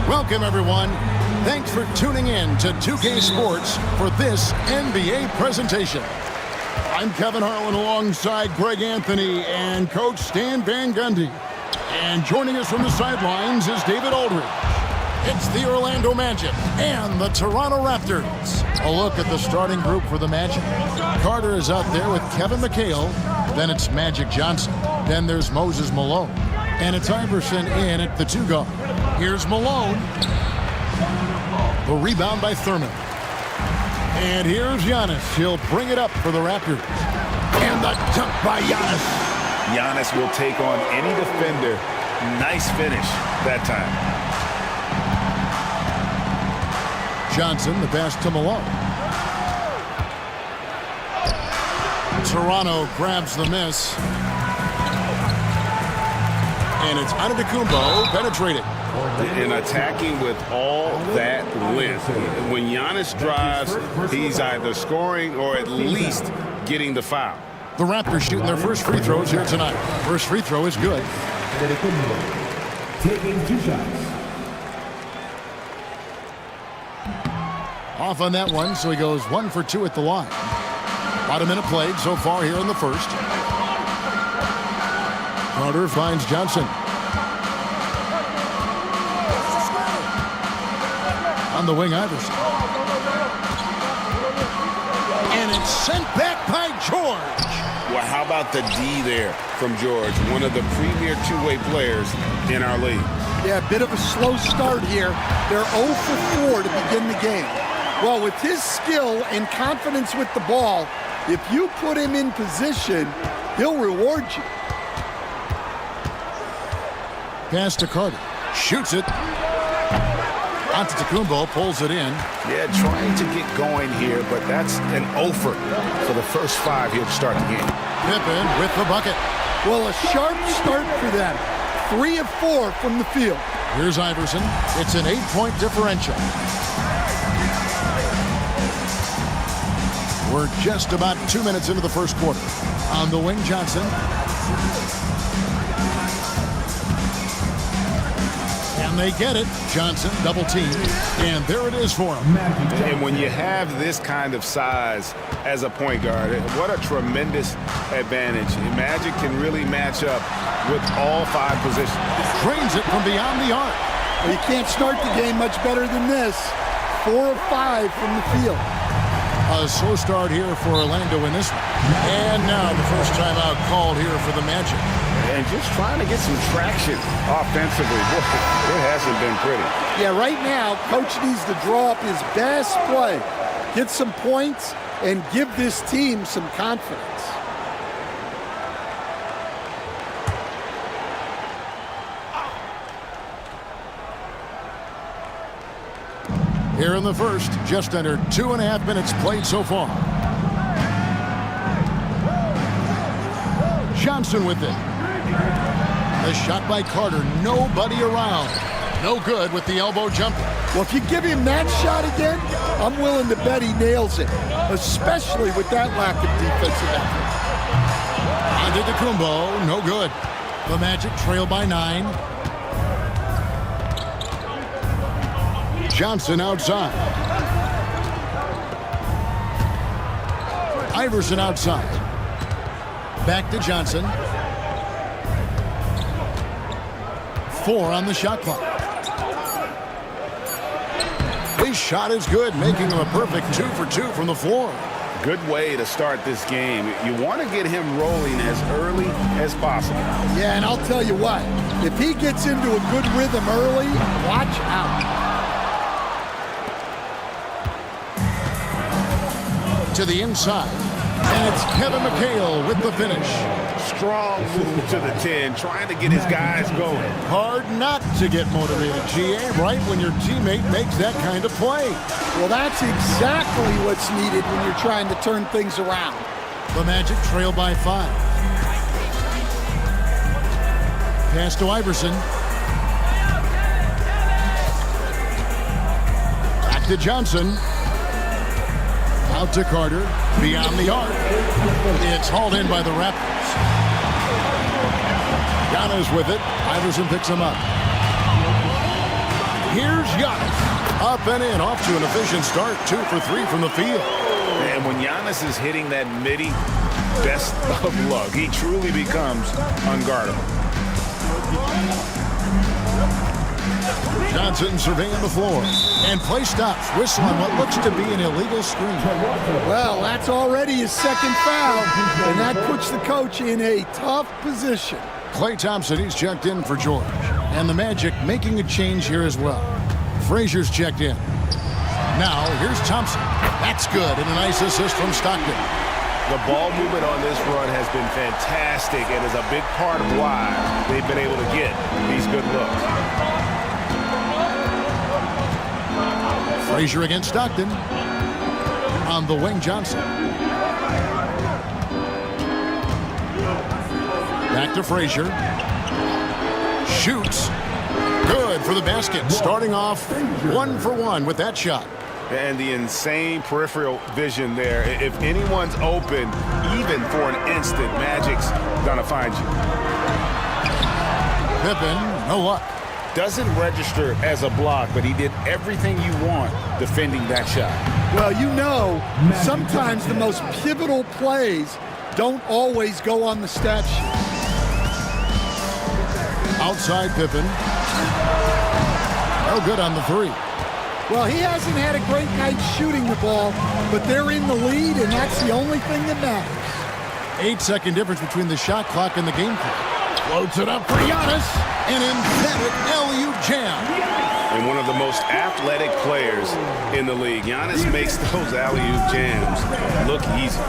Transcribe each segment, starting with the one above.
Welcome, everyone. Thanks for tuning in to 2K Sports for this NBA presentation. I'm Kevin Harlan alongside Greg Anthony and Coach Stan Van Gundy. And joining us from the sidelines is David Aldridge. It's the Orlando Magic and the Toronto Raptors. A look at the starting group for the Magic. Carter is out there with Kevin McHale. Then it's Magic Johnson. Then there's Moses Malone. And it's Iverson in at the 2 guard. Here's Malone. The rebound by Thurman. And here's Giannis. He'll bring it up for the Raptors. And the dunk by Giannis. Giannis will take on any defender. Nice finish that time. Johnson, the pass to Malone. Toronto grabs the miss. And it's Antetokounmpo penetrating. And attacking with all that length. When Giannis drives, he's either scoring or at least getting the foul. The Raptors shooting their first free throws here tonight. First free throw is good. Taking 2 shots. Off on that one, so he goes 1 for 2 at the line. About a minute played so far here in the first. Carter finds Johnson. On the wing, Iverson. And it's sent back by George. Well, how about the D there from George, one of the premier two-way players in our league. Yeah, a bit of a slow start here. They're 0 for 4 to begin the game. Well, with his skill and confidence with the ball, if you put him in position, he'll reward you. Pass to Carter. Shoots it. Antetokounmpo pulls it in. Yeah, trying to get going here, but that's an offer for the first 5 here to start the game. Pippen with the bucket. Well, a sharp start for them. 3 of 4 from the field. Here's Iverson. It's an 8-point differential. We're just about 2 minutes into the first quarter. On the wing, Johnson. And they get it. Johnson, double team. And there it is for him. And when you have this kind of size as a point guard, what a tremendous advantage. Magic can really match up with all 5 positions. Drains it from beyond the arc. Well, you can't start the game much better than this. 4 of 5 from the field. A slow start here for Orlando in this one. And now the first timeout called here for the Magic. And just trying to get some traction offensively. Boy, it hasn't been pretty. Yeah, right now, Coach needs to draw up his best play, get some points, and give this team some confidence. Here in the first, just under 2.5 minutes played so far. Johnson with it. The shot by Carter, nobody around. No good with the elbow jumper. Well, if you give him that shot again, I'm willing to bet he nails it, especially with that lack of defensive effort. Antetokounmpo, no good. The Magic trail by 9. Johnson outside. Iverson outside. Back to Johnson. 4 on the shot clock. His shot is good, making him a perfect 2 for 2 from the floor. Good way to start this game. You want to get him rolling as early as possible. Yeah, and I'll tell you what, if he gets into a good rhythm early, watch out. To the inside. And it's Kevin McHale with the finish. Strong move to the 10, trying to get his guys going. Hard not to get motivated, GA, right when your teammate makes that kind of play. Well, that's exactly what's needed when you're trying to turn things around. The Magic trail by 5. Pass to Iverson. Back to Johnson. Out to Carter, beyond the arc. It's hauled in by the Raptors. Giannis with it. Iverson picks him up. Here's Giannis. Up and in, off to an efficient start. 2 for 3 from the field. And when Giannis is hitting that midi, best of luck. He truly becomes unguardable. Johnson surveying the floor. And play stops. Whistle on what looks to be an illegal screen. Well, that's already his second foul, and that puts the coach in a tough position. Klay Thompson, he's checked in for George. And the Magic making a change here as well. Frazier's checked in. Now, here's Thompson. That's good, and a nice assist from Stockton. The ball movement on this run has been fantastic and is a big part of why they've been able to get these good looks. Frazier against Stockton. On the wing, Johnson. Back to Frazier. Shoots. Good for the basket. Starting off 1 for 1 with that shot. And the insane peripheral vision there. If anyone's open, even for an instant, Magic's gonna find you. Pippen, no luck. Doesn't register as a block, but he did everything you want defending that shot. Well, you know, sometimes the most pivotal plays don't always go on the stat sheet. Outside Pippen. No good on the 3. Well, he hasn't had a great night shooting the ball, but they're in the lead, and that's the only thing that matters. 8-second difference between the shot clock and the game clock. Floats it up for Giannis. An emphatic alley-oop jam. And one of the most athletic players in the league. Giannis makes those alley-oop jams look easy.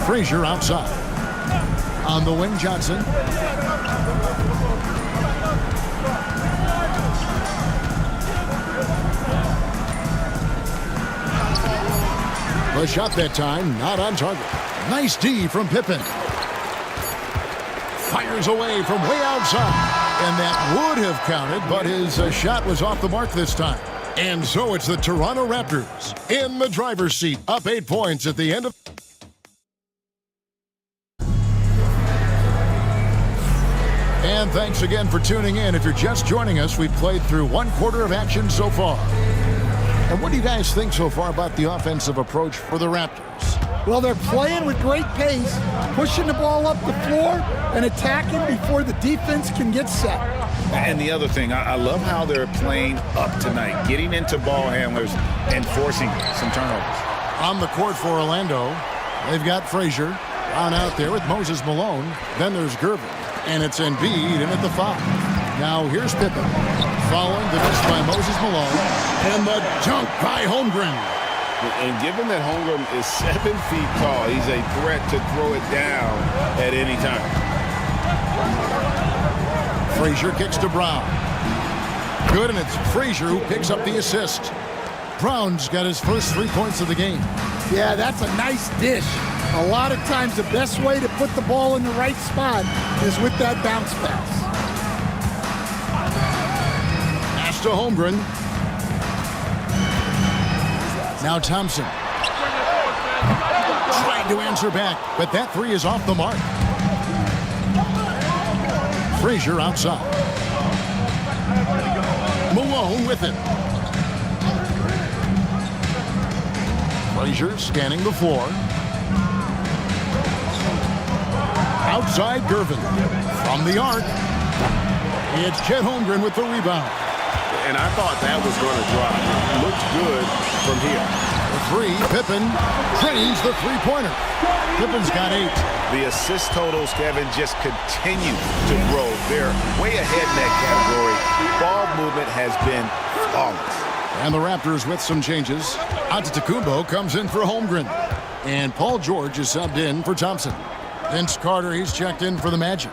Frazier outside. On the wing, Johnson. The shot that time, not on target. Nice D from Pippen. Fires away from way outside. And that would have counted, but his shot was off the mark this time. And so it's the Toronto Raptors in the driver's seat, up 8 points at the end of... And thanks again for tuning in. If you're just joining us, we've played through 1/4 of action so far. And what do you guys think so far about the offensive approach for the Raptors? Well, they're playing with great pace, pushing the ball up the floor and attacking before the defense can get set. And the other thing, I love how they're playing up tonight, getting into ball handlers and forcing some turnovers. On the court for Orlando, they've got Frazier on out there with Moses Malone. Then there's Gervin, and it's Embiid in at the 5. Now here's Pippen, following the miss by Moses Malone, and the dunk by Holmgren. And given that Holmgren is 7 feet tall, he's a threat to throw it down at any time. Frazier kicks to Brown. Good, and it's Frazier who picks up the assist. Brown's got his first 3 points of the game. Yeah, that's a nice dish. A lot of times the best way to put the ball in the right spot is with that bounce pass. To Holmgren. Now Thompson. Trying to answer back, but that 3 is off the mark. Frazier outside. Malone with it. Frazier scanning the floor. Outside Gervin. From the arc. It's Chet Holmgren with the rebound. And I thought that was going to drop. It looked good from here. The 3, Pippen trains the 3-pointer. Pippen's got 8. The assist totals, Kevin, just continue to grow. They're way ahead in that category. Ball movement has been flawless. And the Raptors with some changes. Antetokounmpo comes in for Holmgren. And Paul George is subbed in for Thompson. Vince Carter, he's checked in for the Magic.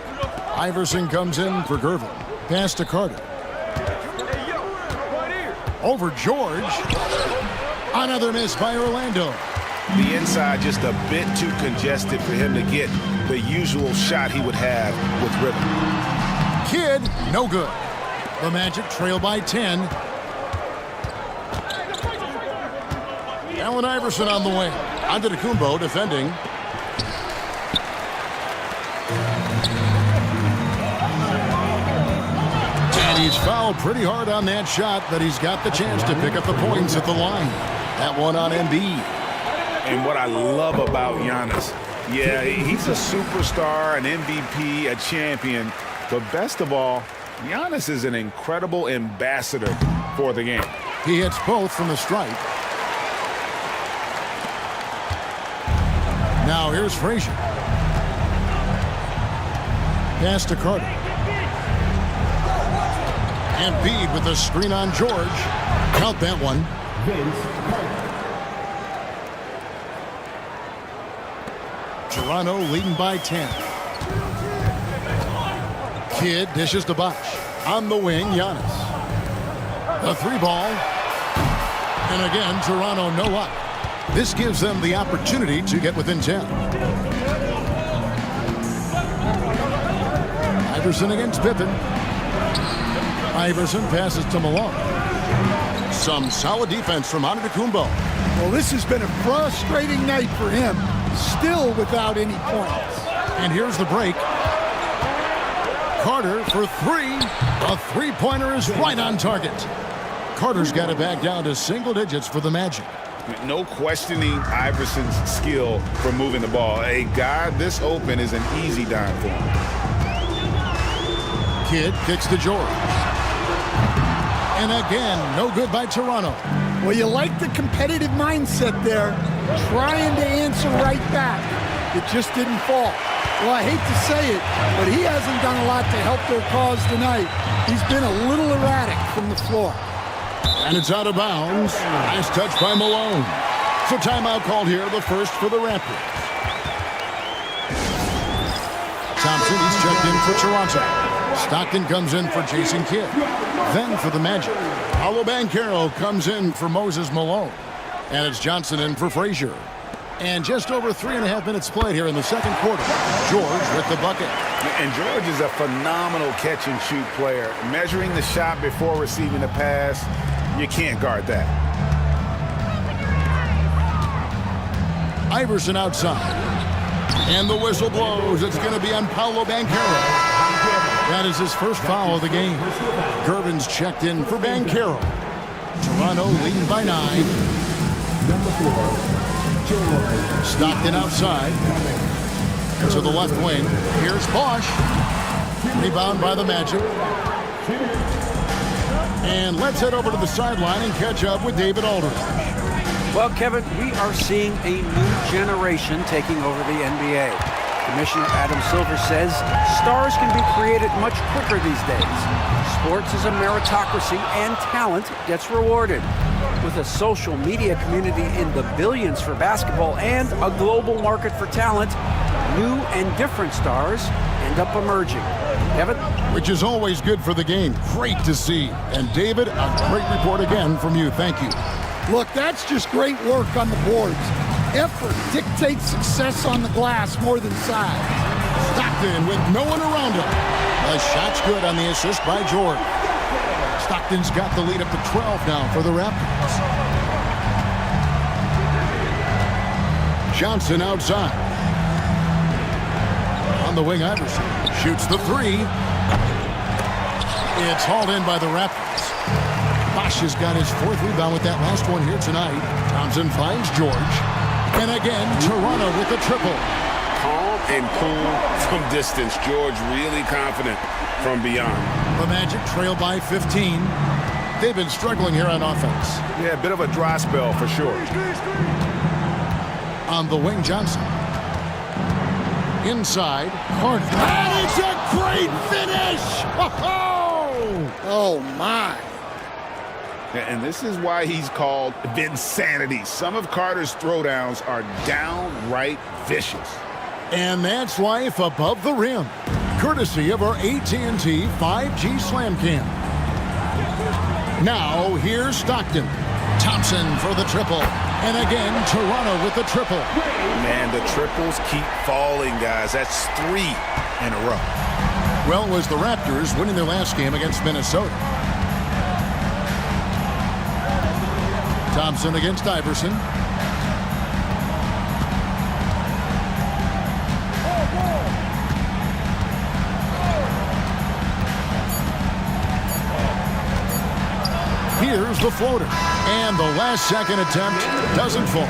Iverson comes in for Gervin. Pass to Carter. Over George. Another miss by Orlando. The inside just a bit too congested for him to get the usual shot he would have with rhythm. Kidd, no good. The Magic trail by 10. Allen Iverson on the wing. Antetokounmpo defending. And he's fouled pretty hard on that shot, but he's got the chance to pick up the points at the line. That one on Embiid. And what I love about Giannis, yeah, he's a superstar, an MVP, a champion. But best of all, Giannis is an incredible ambassador for the game. He hits both from the stripe. Now here's Frazier. Pass to Carter. Embiid with the screen on George. Count that one. Toronto leading by 10. Kidd dishes to Bosh. On the wing, Giannis. The three ball. And again, Toronto no up. This gives them the opportunity to get within 10. Iverson against Pippen. Iverson passes to Malone. Some solid defense from Antetokounmpo. Well, this has been a frustrating night for him. Still without any points. And here's the break. Carter for three. A three-pointer is right on target. Carter's got it back down to single digits for the Magic. No questioning Iverson's skill for moving the ball. A guy this open is an easy dime for him. Kidd kicks to George. And again, no good by Toronto. Well, you like the competitive mindset there, trying to answer right back. It just didn't fall. Well, I hate to say it, but he hasn't done a lot to help their cause tonight. He's been a little erratic from the floor. And it's out of bounds. Nice touch by Malone. So timeout called here, the first for the Raptors. Thompson, he's checked in for Toronto. Stockton comes in for Jason Kidd. Then for the Magic, Paolo Banchero comes in for Moses Malone. And it's Johnson in for Frazier. And just over 3.5 minutes played here in the second quarter. George with the bucket. And George is a phenomenal catch-and-shoot player. Measuring the shot before receiving the pass, you can't guard that. Iverson outside. And the whistle blows. It's going to be on Paolo Banchero. That is his first foul of the game. Gervin's checked in for Banchero. Toronto leading by 9. Number 4. Stockton outside. To the left wing. Here's Bosh. Rebound by the Magic. And let's head over to the sideline and catch up with David Aldridge. Well, Kevin, we are seeing a new generation taking over the NBA. Commissioner Adam Silver says stars can be created much quicker these days. Sports is a meritocracy and talent gets rewarded. With a social media community in the billions for basketball and a global market for talent, new and different stars end up emerging. Kevin? Which is always good for the game. Great to see. And David, a great report again from you. Thank you. Look, that's just great work on the boards. Effort dictates success on the glass more than size. Stockton with no one around him. The shot's good on the assist by George. Stockton's got the lead up to 12 now for the Raptors. Johnson outside. On the wing, Iverson shoots the three. It's hauled in by the Raptors. Bosh has got his 4th rebound with that last one here tonight. Thompson finds George. And again, Toronto with a triple. Calm and cool from distance. George really confident from beyond. The Magic trail by 15. They've been struggling here on offense. Yeah, a bit of a dry spell for sure. On the wing, Johnson. Inside, Carter. And it's a great finish! Oh, my. And this is why he's called Vinsanity. Some of Carter's throwdowns are downright vicious. And that's life above the rim. Courtesy of our AT&T 5G Slam Cam. Now, here's Stockton. Thompson for the triple. And again, Toronto with the triple. Man, the triples keep falling, guys. That's 3 in a row. Well, it was the Raptors winning their last game against Minnesota. Thompson against Iverson. Here's the floater. And the last-second attempt doesn't fall.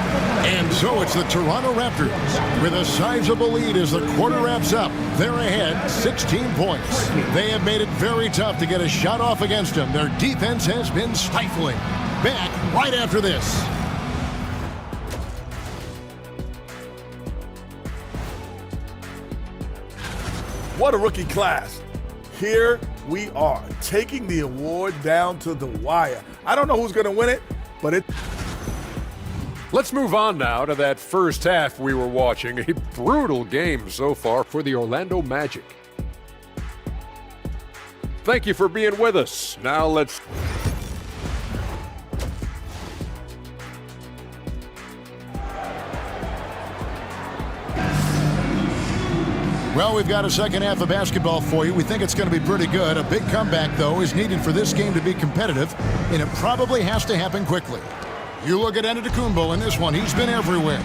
And so it's the Toronto Raptors with a sizable lead as the quarter wraps up. They're ahead 16 points. They have made it very tough to get a shot off against them. Their defense has been stifling. Back right after this. What a rookie class. Here we are, taking the award down to the wire. I don't know who's going to win it, but it... Let's move on now to that first half we were watching. A brutal game so far for the Orlando Magic. Thank you for being with us. Now let's... Well, we've got a second half of basketball for you. We think it's going to be pretty good. A big comeback, though, is needed for this game to be competitive, and it probably has to happen quickly. You look at Antetokounmpo in this one. He's been everywhere.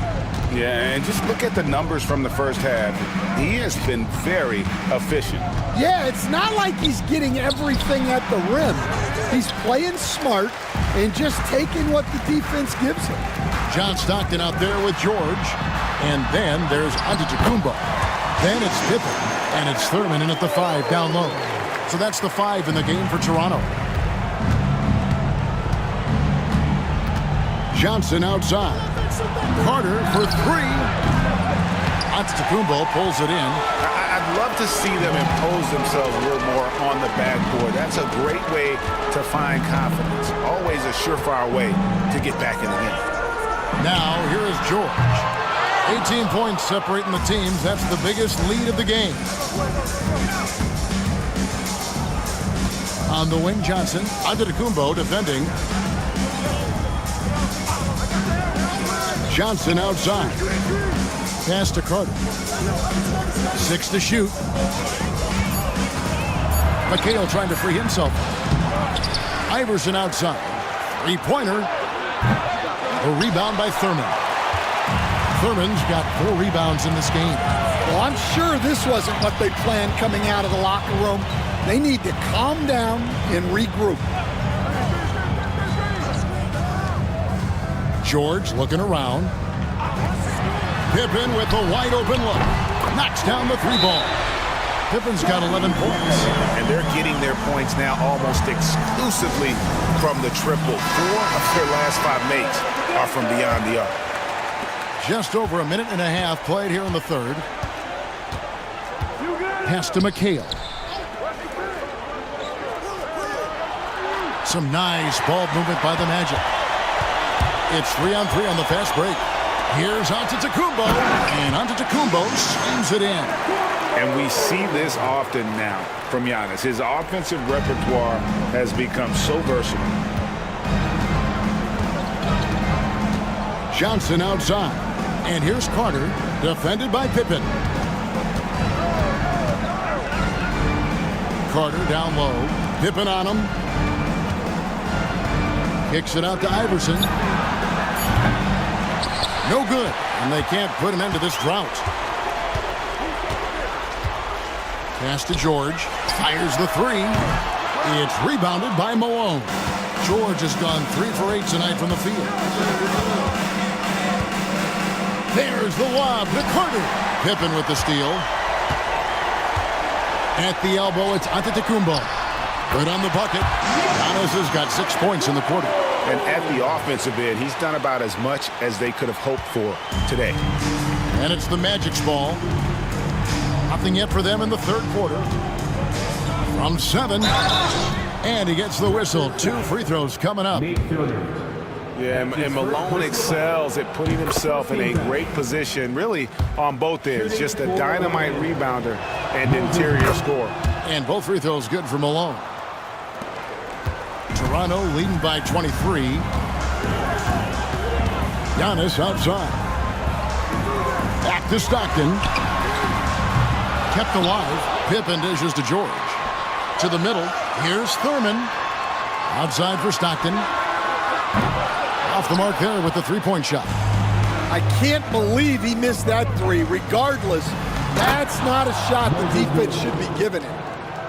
Yeah, and just look at the numbers from the first half. He has been very efficient. Yeah, it's not like he's getting everything at the rim. He's playing smart and just taking what the defense gives him. John Stockton out there with George, and then there's Antetokounmpo. Then it's Pippen, and it's Thurman in at the 5 down low. So that's the 5 in the game for Toronto. Johnson outside. Carter for 3. Antetokounmpo pulls it in. I'd love to see them impose themselves a little more on the backboard. That's a great way to find confidence. Always a surefire way to get back in the game. Now, here is George. 18 points separating the teams. That's the biggest lead of the game. On the wing, Johnson. Antetokounmpo defending. Johnson outside. Pass to Carter. 6 to shoot. McHale trying to free himself. Iverson outside. Three-pointer. A rebound by Thurman. Thurman's got 4 rebounds in this game. Well, I'm sure this wasn't what they planned coming out of the locker room. They need to calm down and regroup. George looking around. Pippen with the wide open look. Knocks down the 3-ball. Pippen's got 11 points. And they're getting their points now almost exclusively from the triple. 4 of their last 5 makes are from beyond the arc. Just over a minute and a half played here in the third. Pass to McHale. Some nice ball movement by the Magic. It's 3-on-3 on the fast break. Here's Antetokounmpo, and Antetokounmpo swings it in. And we see this often now from Giannis. His offensive repertoire has become so versatile. Johnson outside. And here's Carter, defended by Pippen. Carter down low. Pippen on him. Kicks it out to Iverson. No good. And they can't put him into this drought. Pass to George. Fires the 3. It's rebounded by Malone. George has gone 3 for 8 tonight from the field. There's the lob to Carter. Pippen with the steal. At the elbow, it's Antetokounmpo. Good on the bucket. Giannis has got 6 points in the quarter. And at the offensive end, he's done about as much as they could have hoped for today. And it's the Magic's ball. Nothing yet for them in the third quarter. From 7. And he gets the whistle. 2 free throws coming up. Yeah, and Malone excels at putting himself in a great position, really on both ends. Just a dynamite rebounder and interior scorer. And both free throws good for Malone. Toronto leading by 23. Giannis outside. Back to Stockton. Kept alive. Pippen dishes to George. To the middle. Here's Thurman. Outside for Stockton. Off the mark there with the 3-point shot. I can't believe he missed that 3. Regardless, that's not a shot the defense should be giving him.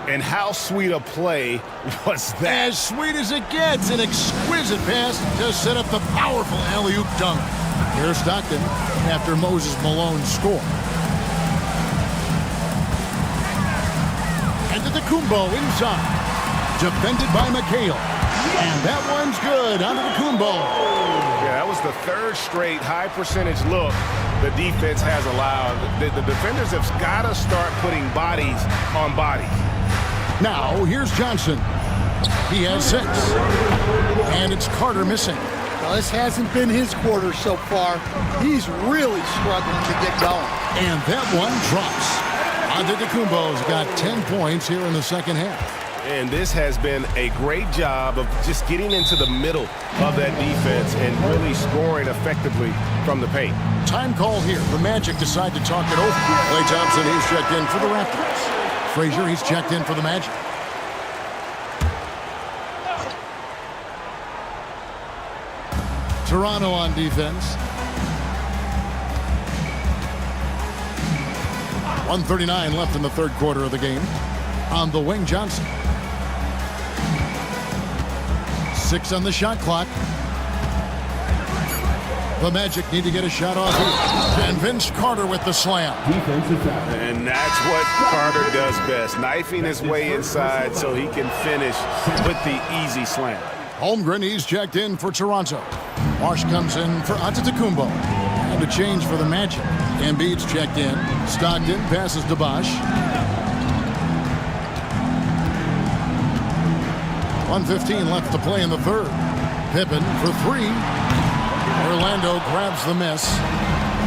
And how sweet a play was that? As sweet as it gets, an exquisite pass to set up the powerful alley-oop dunk. Here's Stockton after Moses Malone's score. And Antetokounmpo inside. Defended by McHale. And that one's good. Antetokounmpo. Yeah, that was the third straight high percentage look the defense has allowed. The defenders have got to start putting bodies on bodies. Now, here's Johnson. He has 6. And it's Carter missing. Well, this hasn't been his quarter so far. He's really struggling to get going. And that one drops. Antetokounmpo's got 10 points here in the second half. And this has been a great job of just getting into the middle of that defense and really scoring effectively from the paint. Time call here. The Magic decide to talk it over. Klay Thompson, he's checked in for the Raptors. Frazier, he's checked in for the Magic. Toronto on defense. 1:39 left in the third quarter of the game. On the wing, Johnson. 6 on the shot clock. The Magic need to get a shot off here. And Vince Carter with the slam. Defensive foul. And that's what Carter does best, knifing his way inside so he can finish with the easy slam. Holmgren, he's checked in for Toronto. Marsh comes in for Antetokounmpo. And a change for the Magic. Embiid's checked in. Stockton passes to Bosh. 1:15 left to play in the third. Pippen for 3. Orlando grabs the miss.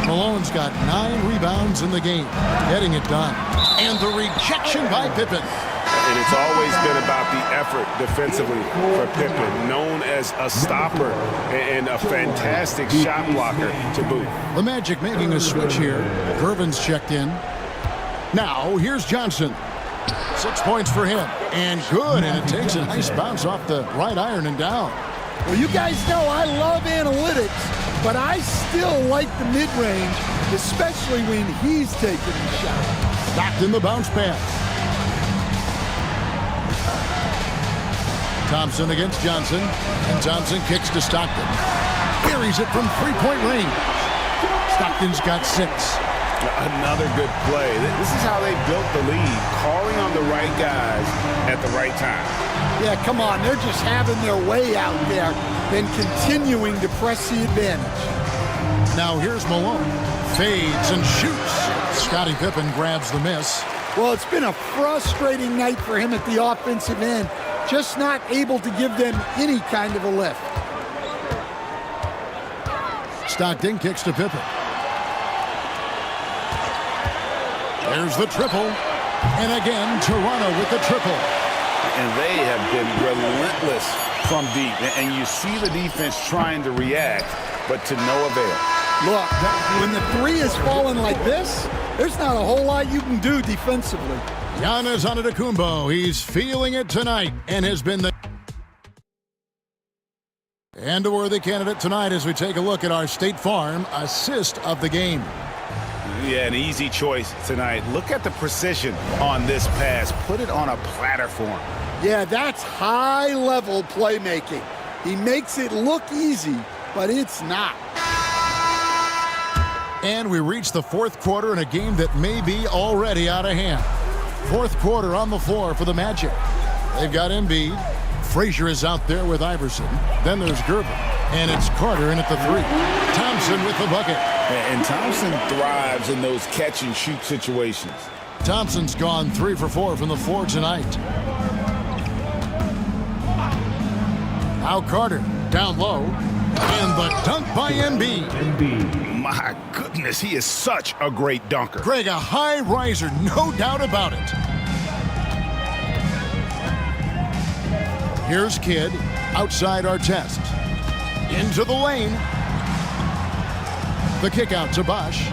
Malone's got 9 rebounds in the game, getting it done. And the rejection by Pippen. And it's always been about the effort defensively for Pippen, known as a stopper and a fantastic shot blocker to boot. The Magic making a switch here. Gervin's checked in. Now, here's Johnson. 6 points for him. And good, and it takes a nice bounce off the right iron and down. Well, you guys know I love analytics, but I still like the mid-range, especially when he's taking the shot. Stockton the bounce pass. Thompson against Johnson, and Thompson kicks to Stockton. Buries it from three-point range. Stockton's got 6. Another good play. This is how they built the lead, calling on the right guys at the right time. Yeah, come on. They're just having their way out there and continuing to press the advantage. Now here's Malone. Fades and shoots. Scottie Pippen grabs the miss. Well, it's been a frustrating night for him at the offensive end. Just not able to give them any kind of a lift. Stockton kicks to Pippen. There's the triple. And again, Toronto with the triple. And they have been relentless from deep. And you see the defense trying to react, but to no avail. Look, when the 3 is falling like this, there's not a whole lot you can do defensively. Giannis Antetokounmpo, he's feeling it tonight and has been the and a worthy candidate tonight as we take a look at our State Farm assist of the game. Yeah, an easy choice tonight. Look at the precision on this pass. Put it on a platter for him. Yeah, that's high-level playmaking. He makes it look easy, but it's not. And we reach the fourth quarter in a game that may be already out of hand. Fourth quarter on the floor for the Magic. They've got Embiid. Frazier is out there with Iverson. Then there's Gervin. And it's Carter in at the 3. Thompson with the bucket. And Thompson thrives in those catch-and-shoot situations. Thompson's gone 3 for 4 from the floor tonight. Now Carter down low. And the dunk by Embiid. My goodness, he is such a great dunker. Greg, a high riser, no doubt about it. Here's Kidd outside Artest. Into the lane. The kick out to Bosh.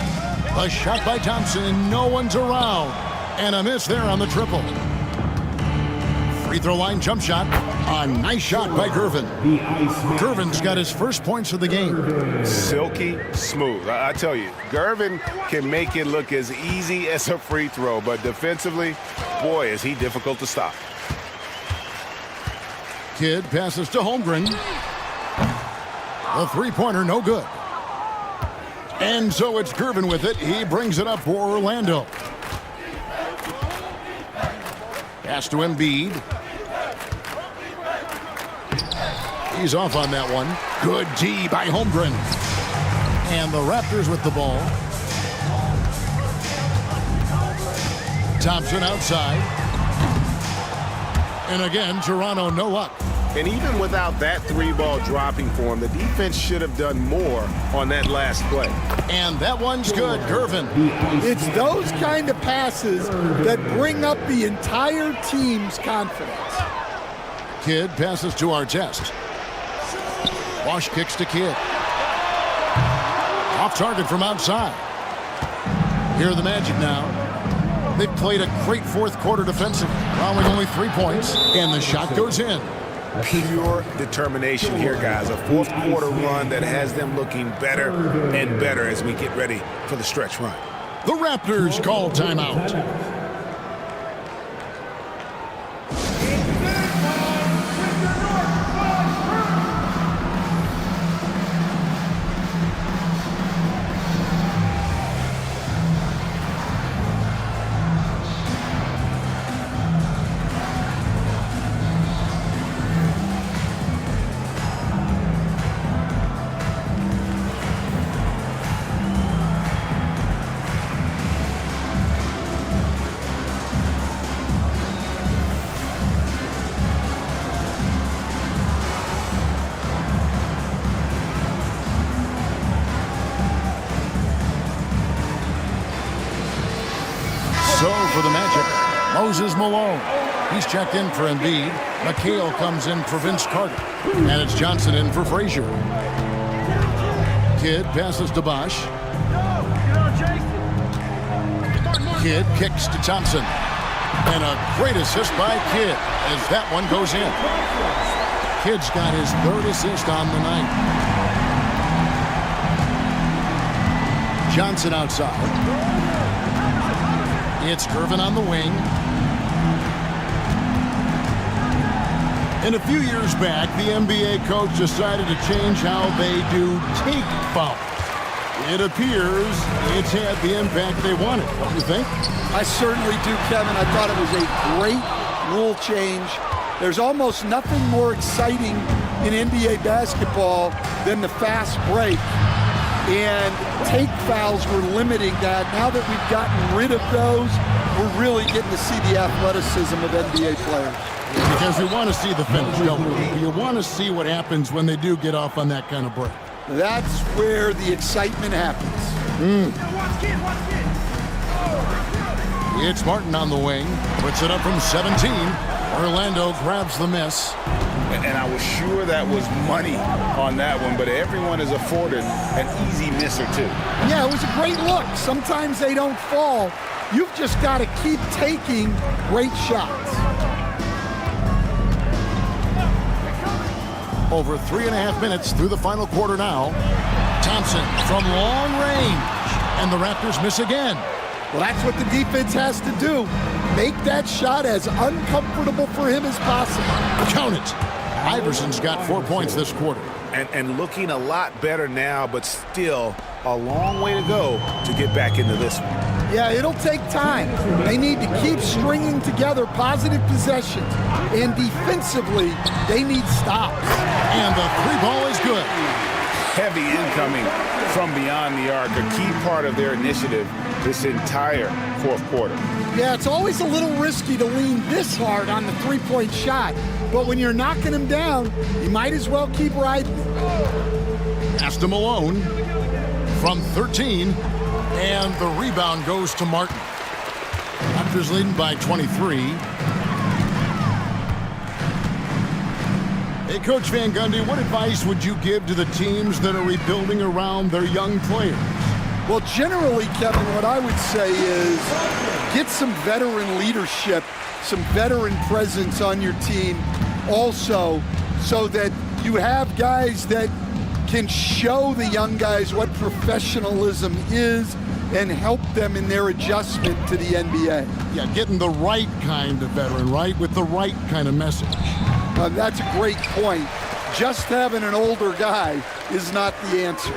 A shot by Thompson, and no one's around. And a miss there on the triple. Free throw line jump shot. A nice shot by Gervin. Gervin's got his first points of the game. Silky smooth. I tell you, Gervin can make it look as easy as a free throw, but defensively, boy, is he difficult to stop. Kidd passes to Holmgren. The three-pointer, no good. And so it's Gervin with it. He brings it up for Orlando. Pass to Embiid. He's off on that one. Good D by Holmgren. And the Raptors with the ball. Thompson outside. And again, Toronto, no luck. And even without that three-ball dropping for him, the defense should have done more on that last play. And that one's good, Gervin. It's those kind of passes that bring up the entire team's confidence. Kidd passes to Artest. Bosch kicks to Kidd. Off target from outside. Here are the Magic now. They've played a great fourth quarter defensively, allowing only 3 points, and the shot goes in. Pure determination here, guys. A fourth quarter run that has them looking better and better as we get ready for the stretch run. The Raptors call timeout. So for the Magic, Moses Malone. He's checked in for Embiid. McHale comes in for Vince Carter. And it's Johnson in for Frazier. Kidd passes to Bosch. Kidd kicks to Thompson. And a great assist by Kidd as that one goes in. Kidd's got his third assist on the night. Johnson outside. It's Gervin on the wing. And a few years back, the NBA coach decided to change how they do take fouls. It appears it's had the impact they wanted. Don't you think? I certainly do, Kevin. I thought it was a great rule change. There's almost nothing more exciting in NBA basketball than the fast break. And take fouls were limiting that. Now that we've gotten rid of those, we're really getting to see the athleticism of NBA players. Because we want to see the finish, don't we? You want to see what happens when they do get off on that kind of break. That's where the excitement happens. It's Martin on the wing. Puts it up from 17. Orlando grabs the miss. And I was sure that was money on that one, but everyone is afforded an easy miss or two. Yeah, it was a great look. Sometimes they don't fall. You've just got to keep taking great shots. Over 3.5 minutes through the final quarter now. Thompson from long range. And the Raptors miss again. Well, that's what the defense has to do. Make that shot as uncomfortable for him as possible. Count it. Iverson's got 4 points this quarter. And looking a lot better now, but still a long way to go to get back into this one. Yeah, it'll take time. They need to keep stringing together positive possessions. And defensively, they need stops. And the three ball is good. Heavy incoming from beyond the arc, a key part of their initiative this entire fourth quarter. Yeah, it's always a little risky to lean this hard on the three-point shot. But when you're knocking him down, you might as well keep riding. Pass to Malone from 13. And the rebound goes to Martin. Raptors leading by 23. Hey, Coach Van Gundy, what advice would you give to the teams that are rebuilding around their young players? Well, generally, Kevin, what I would say is get some veteran leadership some veteran presence on your team also, so that you have guys that can show the young guys what professionalism is and help them in their adjustment to the NBA. Yeah, getting the right kind of veteran, right? With the right kind of message. That's a great point. Just having an older guy is not the answer.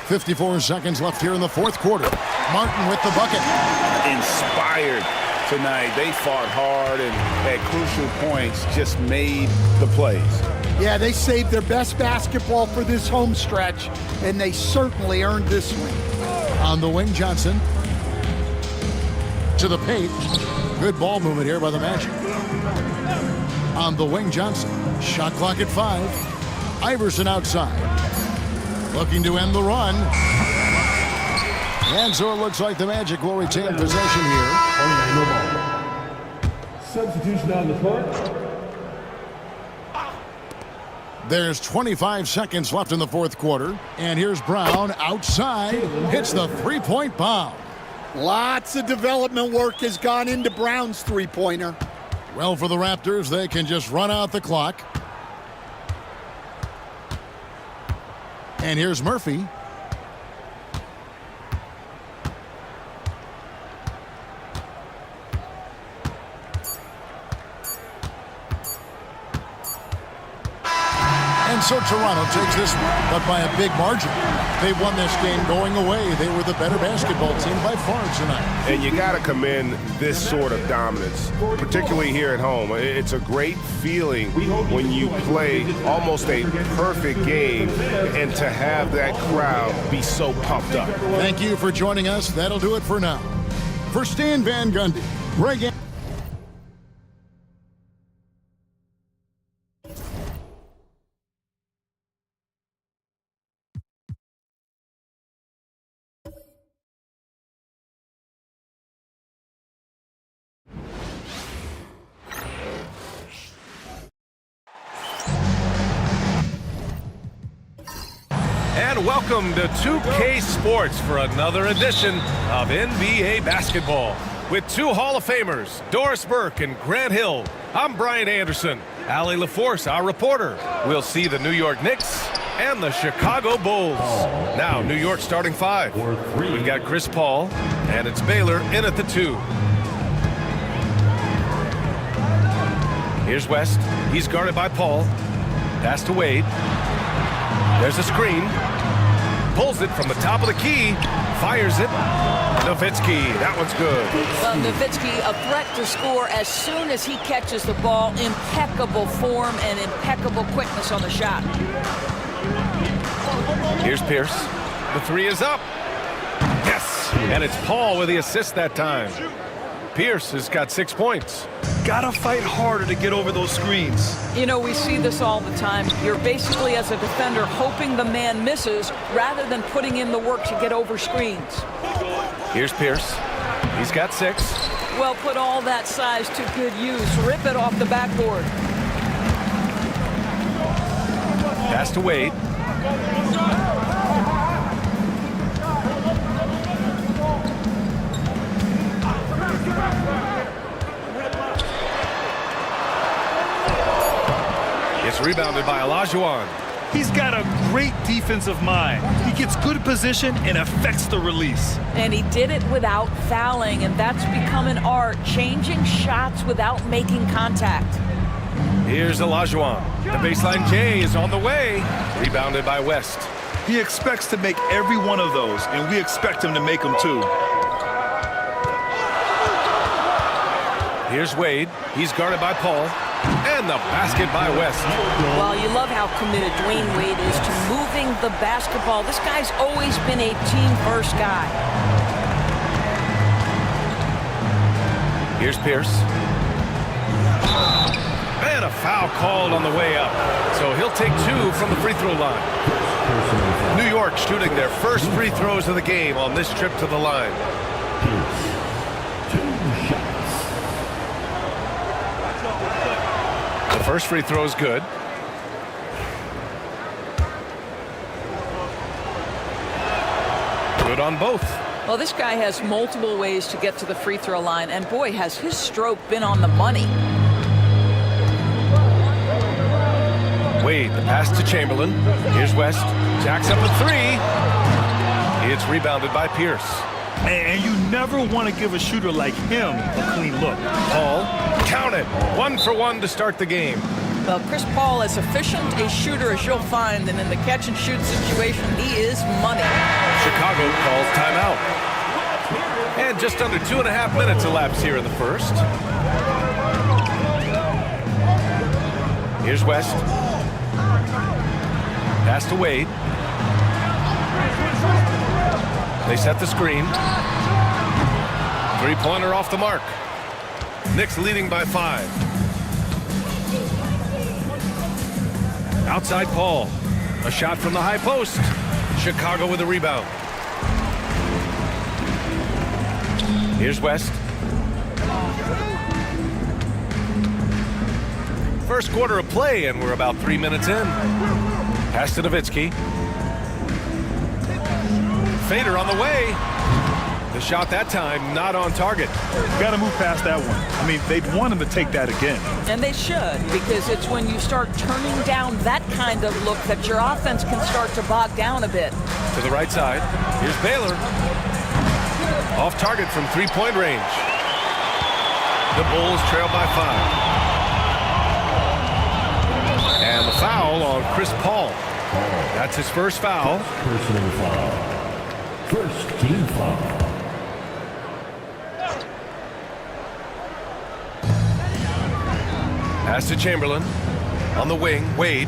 54 seconds left here in the fourth quarter. Martin with the bucket. Inspired tonight. They fought hard and at crucial points just made the plays. Yeah, they saved their best basketball for this home stretch, and they certainly earned this one. On the wing, Johnson. To the paint. Good ball movement here by the Magic. On the wing, Johnson. Shot clock at 5. Iverson outside. Looking to end the run. And so it looks like the Magic will retain possession here. Substitution on the court. There's 25 seconds left in the fourth quarter. And here's Brown outside. Hits the three-point bomb. Lots of development work has gone into Brown's three-pointer. Well, for the Raptors, they can just run out the clock. And here's Murphy. And so Toronto takes this one, but by a big margin. They won this game going away. They were the better basketball team by far tonight. And you got to commend this sort of dominance, particularly here at home. It's a great feeling when you play almost a perfect game and to have that crowd be so pumped up. Thank you for joining us. That'll do it for now. For Stan Van Gundy, Greg And welcome to 2K Sports for another edition of NBA basketball. With two Hall of Famers, Doris Burke and Grant Hill, I'm Brian Anderson. Allie LaForce, our reporter. We'll see the New York Knicks and the Chicago Bulls. Now, New York starting 5. We've got Chris Paul, and it's Baylor in at the 2. Here's West. He's guarded by Paul. Pass to Wade. There's a screen. Pulls it from the top of the key. Fires it. Nowitzki. That one's good. Well, Nowitzki, a threat to score as soon as he catches the ball. Impeccable form and impeccable quickness on the shot. Here's Pierce. The 3 is up. Yes! And it's Paul with the assist that time. Pierce has got 6 points. Gotta fight harder to get over those screens. You know, we see this all the time. You're basically, as a defender, hoping the man misses rather than putting in the work to get over screens. Here's Pierce. He's got 6. Well, put all that size to good use. Rip it off the backboard. Pass to Wade. It's rebounded by Olajuwon. He's got a great defensive mind. He gets good position and affects the release. And he did it without fouling, and that's become an art, changing shots without making contact. Here's Olajuwon. The baseline J is on the way. Rebounded by West. He expects to make every one of those, and we expect him to make them too. Here's Wade. He's guarded by Paul. And the basket by West. Well, you love how committed Dwayne Wade is to moving the basketball. This guy's always been a team-first guy. Here's Pierce. And a foul called on the way up. So he'll take 2 from the free throw line. New York shooting their first free throws of the game on this trip to the line. The first free throw is good. Good on both. Well, this guy has multiple ways to get to the free throw line, and boy, has his stroke been on the money. Wade, the pass to Chamberlain. Here's West. Jacks up a three. It's rebounded by Pierce. And you never want to give a shooter like him a clean look. Paul, count it. 1 for 1 to start the game. Well, Chris Paul, as efficient a shooter as you'll find, and in the catch-and-shoot situation, he is money. Chicago calls timeout. And just under 2.5 minutes elapsed here in the first. Here's West. Pass to Wade. They set the screen. Three-pointer off the mark. Knicks leading by 5. Outside Paul. A shot from the high post. Chicago with a rebound. Here's West. First quarter of play, and we're about 3 minutes in. Pass to Nowitzki. Fader on the way. The shot that time not on target. Got to move past that one. I mean, they'd want him to take that again. And they should, because it's when you start turning down that kind of look that your offense can start to bog down a bit. To the right side. Here's Baylor. Off target from three-point range. The Bulls trail by 5. And the foul on Chris Paul. That's his first foul. Personal foul. First team foul. Pass to Chamberlain. On the wing, Wade.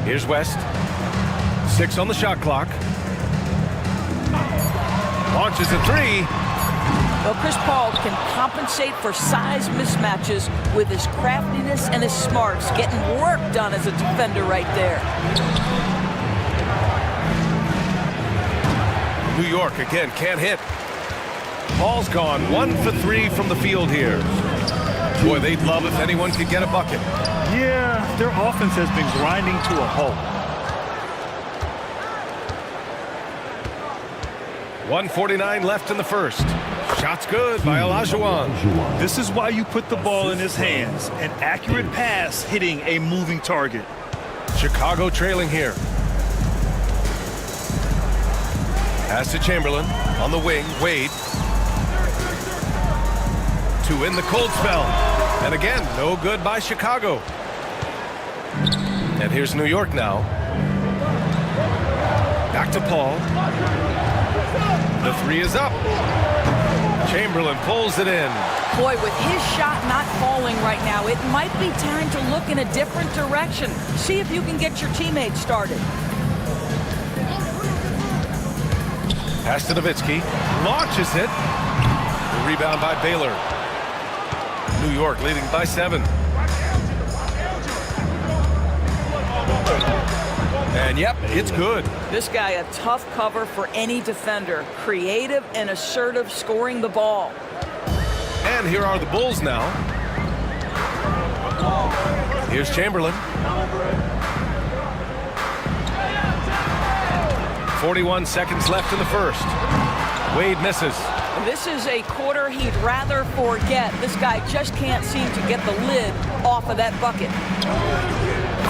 Here's West. 6 on the shot clock. Launches a three. Well, Chris Paul can compensate for size mismatches with his craftiness and his smarts, getting work done as a defender right there. New York again can't hit. Paul's gone 1 for 3 from the field here. Boy, they'd love if anyone could get a bucket. Yeah, their offense has been grinding to a halt. 1:49 left in the first. Shot's good by Olajuwon. This is why you put the ball in his hands. An accurate pass hitting a moving target. Chicago trailing here. Pass to Chamberlain. On the wing, Wade. To in the cold spell. And again, no good by Chicago. And here's New York now. Back to Paul. The three is up. Chamberlain pulls it in. Boy, with his shot not falling right now, it might be time to look in a different direction. See if you can get your teammates started. Pass to Nowitzki. Launches it. The rebound by Baylor. New York leading by 7. And yep, it's good. This guy a tough cover for any defender. Creative and assertive scoring the ball. And here are the Bulls now. Here's Chamberlain. 41 seconds left in the first. Wade misses. This is a quarter he'd rather forget. This guy just can't seem to get the lid off of that bucket.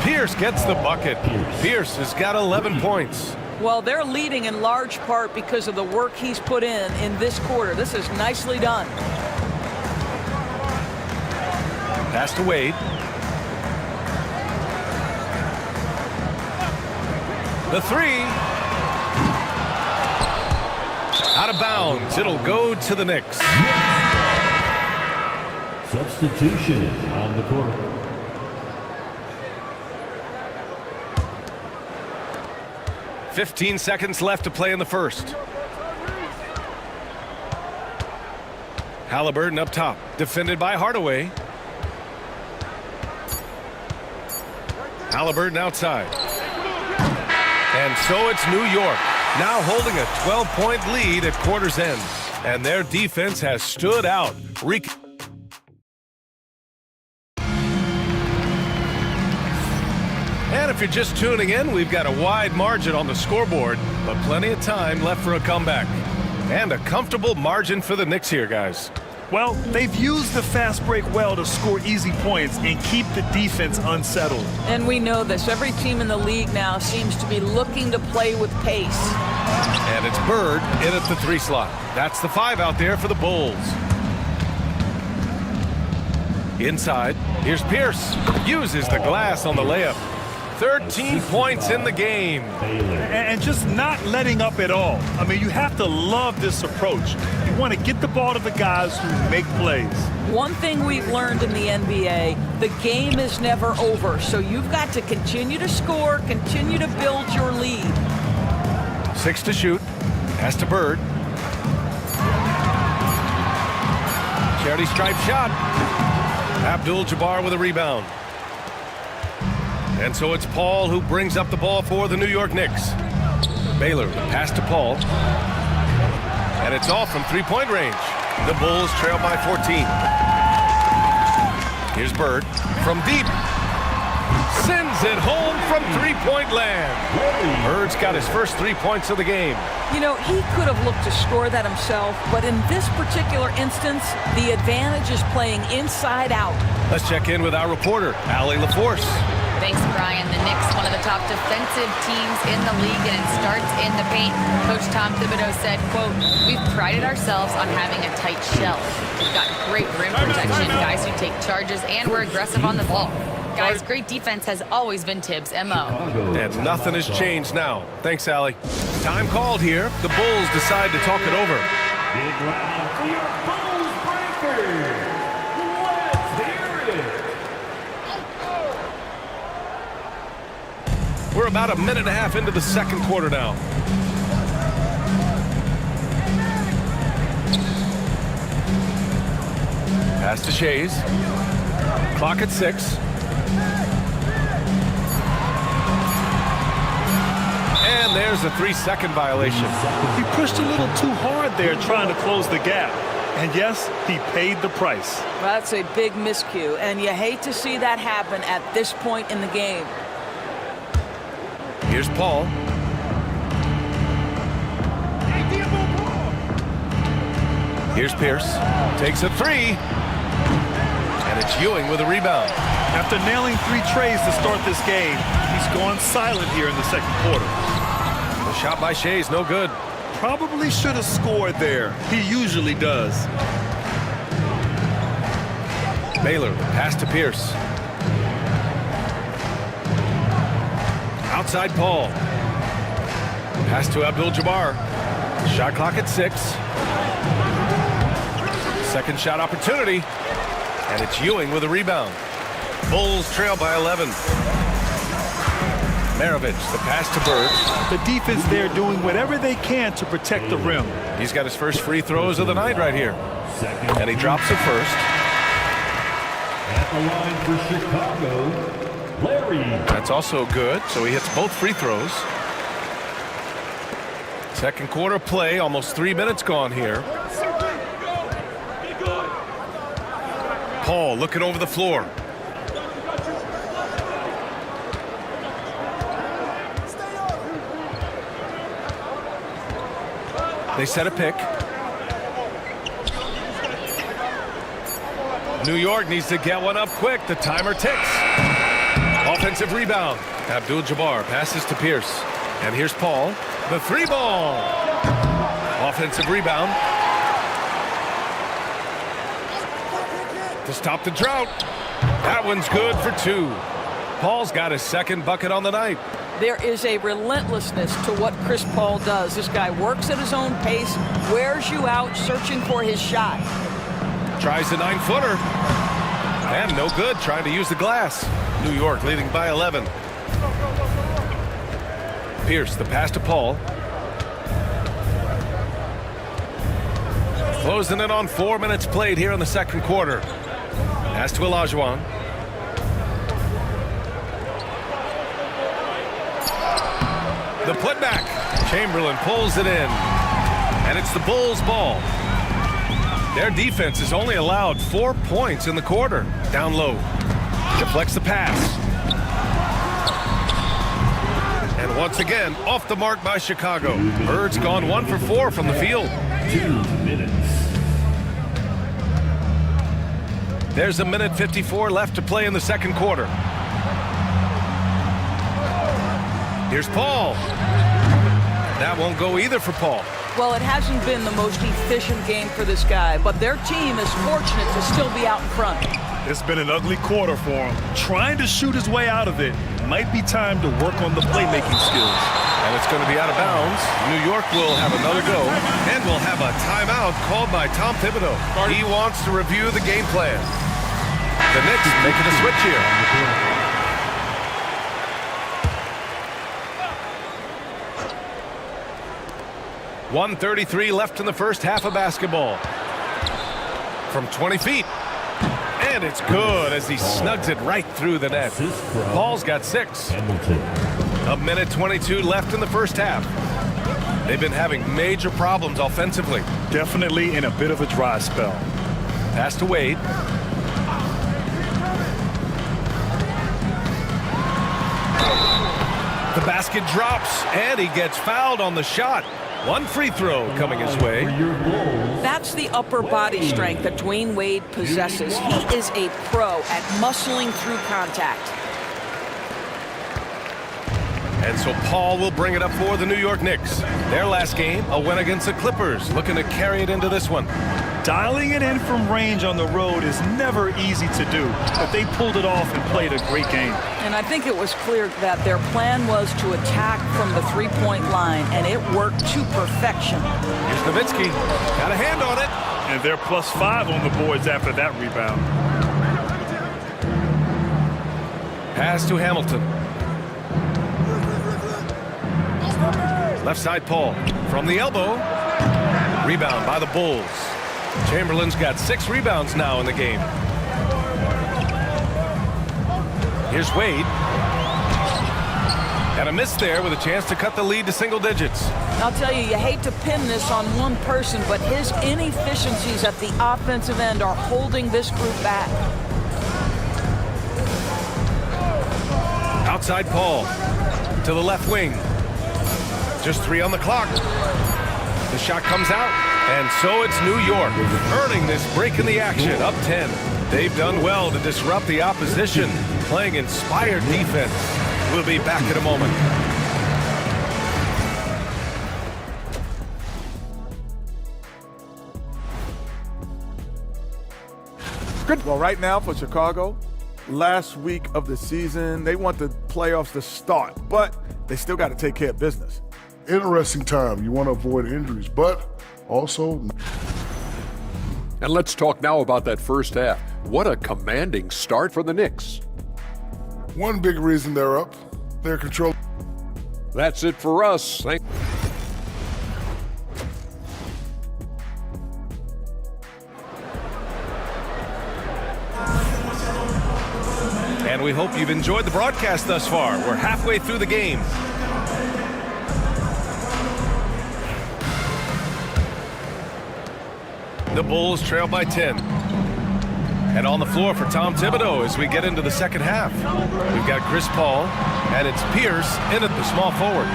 Pierce gets the bucket. Pierce has got 11 points. Well, they're leading in large part because of the work he's put in this quarter. This is nicely done. Pass to Wade. The three. Out of bounds. It'll go to the Knicks. Substitution on the court. .15 seconds left to play in the first. Halliburton up top, defended by Hardaway. Halliburton outside. And so it's New York, now holding a 12-point lead at quarter's end. And their defense has stood out. And if if you're just tuning in, we've got a wide margin on the scoreboard, but plenty of time left for a comeback. And a comfortable margin for the Knicks here, guys. Well, they've used the fast break well to score easy points and keep the defense unsettled. And we know this. Every team in the league now seems to be looking to play with pace. And it's Bird in at the 3 slot. That's the 5 out there for the Bulls. Inside, here's Pierce. Uses the glass on the layup. 13 points in the game. And just not letting up at all. I mean, you have to love this approach. You want to get the ball to the guys who make plays. One thing we've learned in the NBA, the game is never over. So you've got to continue to score, continue to build your lead. 6 to shoot. Pass to Bird. Charity stripe shot. Abdul-Jabbar with a rebound. And so it's Paul who brings up the ball for the New York Knicks. Baylor, pass to Paul. And it's off from three-point range. The Bulls trail by 14. Here's Bird from deep. Sends it home from three-point land. Bird's got his first 3 points of the game. You know, he could have looked to score that himself, but in this particular instance, the advantage is playing inside out. Let's check in with our reporter, Allie LaForce. Thanks, Brian. The Knicks, one of the top defensive teams in the league, and it starts in the paint. Coach Tom Thibodeau said, quote, "We've prided ourselves on having a tight shell. We've got great rim protection, guys who take charges, and we're aggressive on the ball. Guys, great defense has always been Tibbs' MO. And nothing has changed now. Thanks, Allie. Time called here. The Bulls decide to talk it over. Big round for your Bulls breakers. Let's hear it. We're about a minute and a half into the second quarter now. Pass to Shays. Clock at 6. And there's a 3-second violation. He pushed a little too hard there trying to close the gap. And yes, he paid the price. That's a big miscue, and you hate to see that happen at this point in the game. Here's Paul. Here's Pierce. Takes a 3. And it's Ewing with a rebound. After nailing 3 trays to start this game, he's gone silent here in the second quarter. The shot by Shays, no good. Probably should have scored there. He usually does. Baylor, pass to Pierce. Outside Paul. Pass to Abdul-Jabbar. Shot clock at 6. Second shot opportunity. And it's Ewing with a rebound. Bulls trail by 11. Maravich, the pass to Bird. The defense there doing whatever they can to protect the rim. He's got his first free throws of the night right here. And he drops it first. At the line for Chicago, Larry. That's also good, so he hits both free throws. Second quarter play, almost 3 minutes gone here. Paul looking over the floor. They set a pick. New York needs to get one up quick. The timer ticks. Offensive rebound. Abdul-Jabbar passes to Pierce. And here's Paul. The 3 ball. Offensive rebound. To stop the drought. That one's good for 2. Paul's got his second bucket on the night. There is a relentlessness to what Chris Paul does. This guy works at his own pace, wears you out, searching for his shot. Tries the 9-footer. And no good, trying to use the glass. New York leading by 11. Pierce, the pass to Paul. Closing in on 4 minutes played here in the second quarter. Pass to Olajuwon. The putback. Chamberlain pulls it in. And it's the Bulls' ball. Their defense has only allowed 4 points in the quarter. Down low. Deflects the pass. Once again, off the mark by Chicago. Bird's gone 1 for 4 from the field. 2 minutes. There's 1:54 left to play in the second quarter. Here's Paul. That won't go either for Paul. Well, it hasn't been the most efficient game for this guy, but their team is fortunate to still be out in front. It's been an ugly quarter for him. Trying to shoot his way out of it. Might be time to work on the playmaking skills. And it's going to be out of bounds. New York will have another go and will have a timeout called by Tom Thibodeau. He wants to review the game plan. The Knicks making a switch here. .133 left in the first half of basketball. From 20 feet. And it's good as he snugs it right through the net. Paul's got 6. A minute 22 left in the first half. They've been having major problems offensively. Definitely in a bit of a dry spell. Pass to Wade. The basket drops, and he gets fouled on the shot. 1 free throw coming his way. That's the upper body strength that Dwayne Wade possesses. He is a pro at muscling through contact. And so Paul will bring it up for the New York Knicks. Their last game, a win against the Clippers, looking to carry it into this one. Dialing it in from range on the road is never easy to do, but they pulled it off and played a great game. And I think it was clear that their plan was to attack from the three-point line, and it worked to perfection. Here's Nowitzki. Got a hand on it. And they're +5 on the boards after that rebound. Pass to Hamilton. Left side Paul. From the elbow. Rebound by the Bulls. Chamberlain's got 6 rebounds now in the game. Here's Wade. Got a miss there with a chance to cut the lead to single digits. I'll tell you, you hate to pin this on one person, but his inefficiencies at the offensive end are holding this group back. Outside Paul. To the left wing. Just 3 on the clock. The shot comes out. And so it's New York, earning this break in the action, up 10. They've done well to disrupt the opposition, playing inspired defense. We'll be back in a moment. Good. Well, right now for Chicago, last week of the season, they want the playoffs to start, but they still got to take care of business. Interesting time. You want to avoid injuries, but also. And let's talk now about that first half. What a commanding start for the Knicks. One big reason they're up, their control. That's it for us. And we hope you've enjoyed the broadcast thus far. We're halfway through the game. The Bulls trail by 10. And on the floor for Tom Thibodeau as we get into the second half. We've got Chris Paul, and it's Pierce in at the small forward.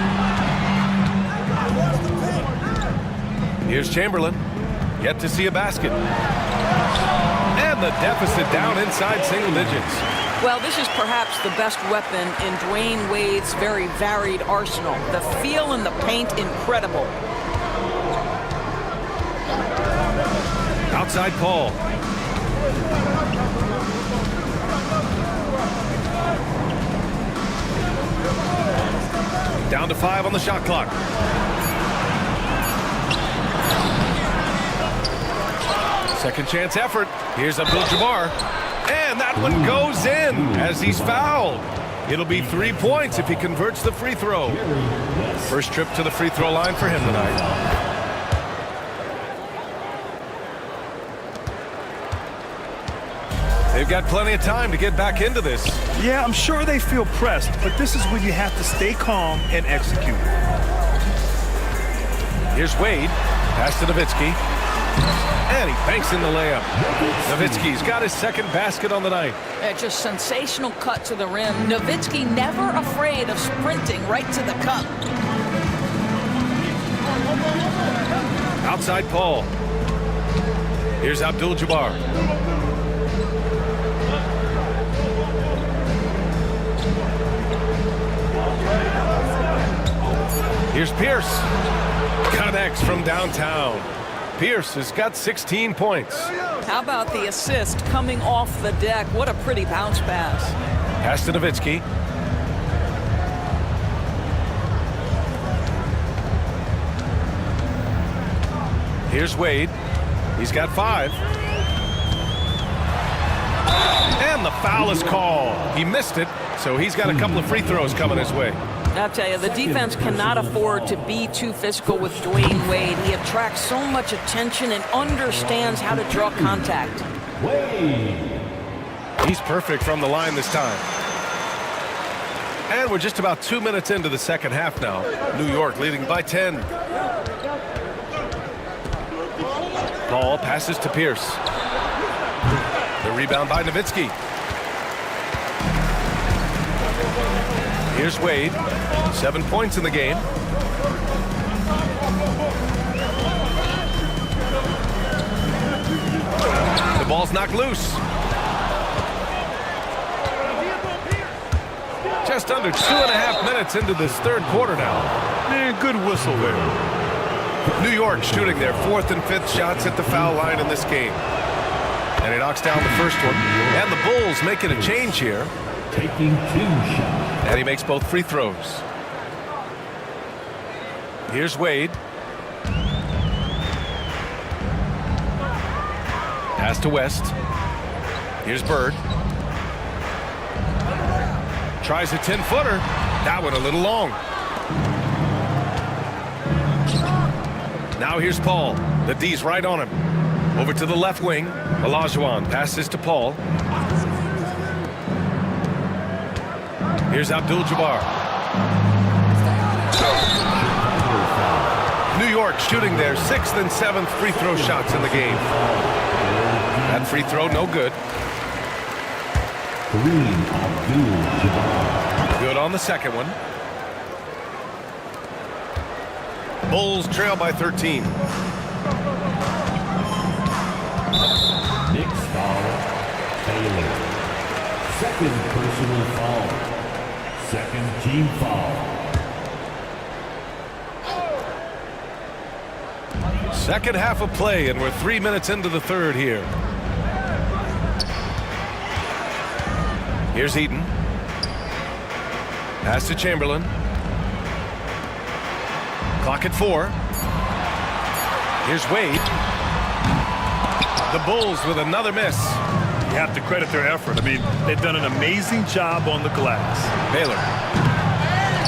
Here's Chamberlain. Yet to see a basket. And the deficit down inside single digits. Well, this is perhaps the best weapon in Dwayne Wade's very varied arsenal. The feel in the paint, incredible. Outside Paul. Down to 5 on the shot clock. Second chance effort. Here's Abdul-Jabbar. And that one goes in as he's fouled. It'll be 3 points if he converts the free throw. First trip to the free throw line for him tonight. They've got plenty of time to get back into this. Yeah, I'm sure they feel pressed, but this is when you have to stay calm and execute. Here's Wade. Pass to Nowitzki. And he banks in the layup. Nowitzki's got his second basket on the night. Just sensational cut to the rim. Nowitzki never afraid of sprinting right to the cup. Outside Paul. Here's Abdul-Jabbar. Here's Pierce. Connects from downtown. Pierce has got 16 points. How about the assist coming off the deck? What a pretty bounce pass. Pass to Nowitzki. Here's Wade. He's got 5. And the foul is called. He missed it, so he's got a couple of free throws coming his way. I'll tell you, the defense cannot afford to be too physical with Dwayne Wade. He attracts so much attention and understands how to draw contact. He's perfect from the line this time. And we're just about 2 minutes into the second half now. New York leading by 10. Paul passes to Pierce. The rebound by Nowitzki. Here's Wade. 7 points in the game. The ball's knocked loose. Just under 2.5 minutes into this third quarter now. Man, good whistle there. New York shooting their 4th and 5th shots at the foul line in this game. And he knocks down the first one. And the Bulls making a change here. Taking 2 shots. And he makes both free throws. Here's Wade. Pass to West. Here's Bird. Tries a 10-footer. That one a little long. Now here's Paul. The D's right on him. Over to the left wing. Olajuwon passes to Paul. Here's Abdul-Jabbar. New York shooting their 6th and 7th free throw shots in the game. That free throw no good. Good on the second one. Bulls trail by 13. Next foul, Taylor. Second personal foul. Second team foul. Second half of play, and we're 3 minutes into the third here. Here's Eaton. Pass to Chamberlain. Clock at 4. Here's Wade. The Bulls with another miss. You have to credit their effort. I mean, they've done an amazing job on the glass. Baylor.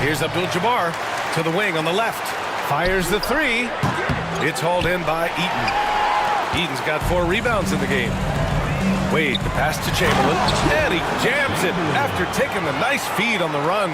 Here's Abdul-Jabbar to the wing on the left. Fires the 3. It's hauled in by Eaton. Eaton's got 4 rebounds in the game. Wade, the pass to Chamberlain, and he jams it after taking the nice feed on the run.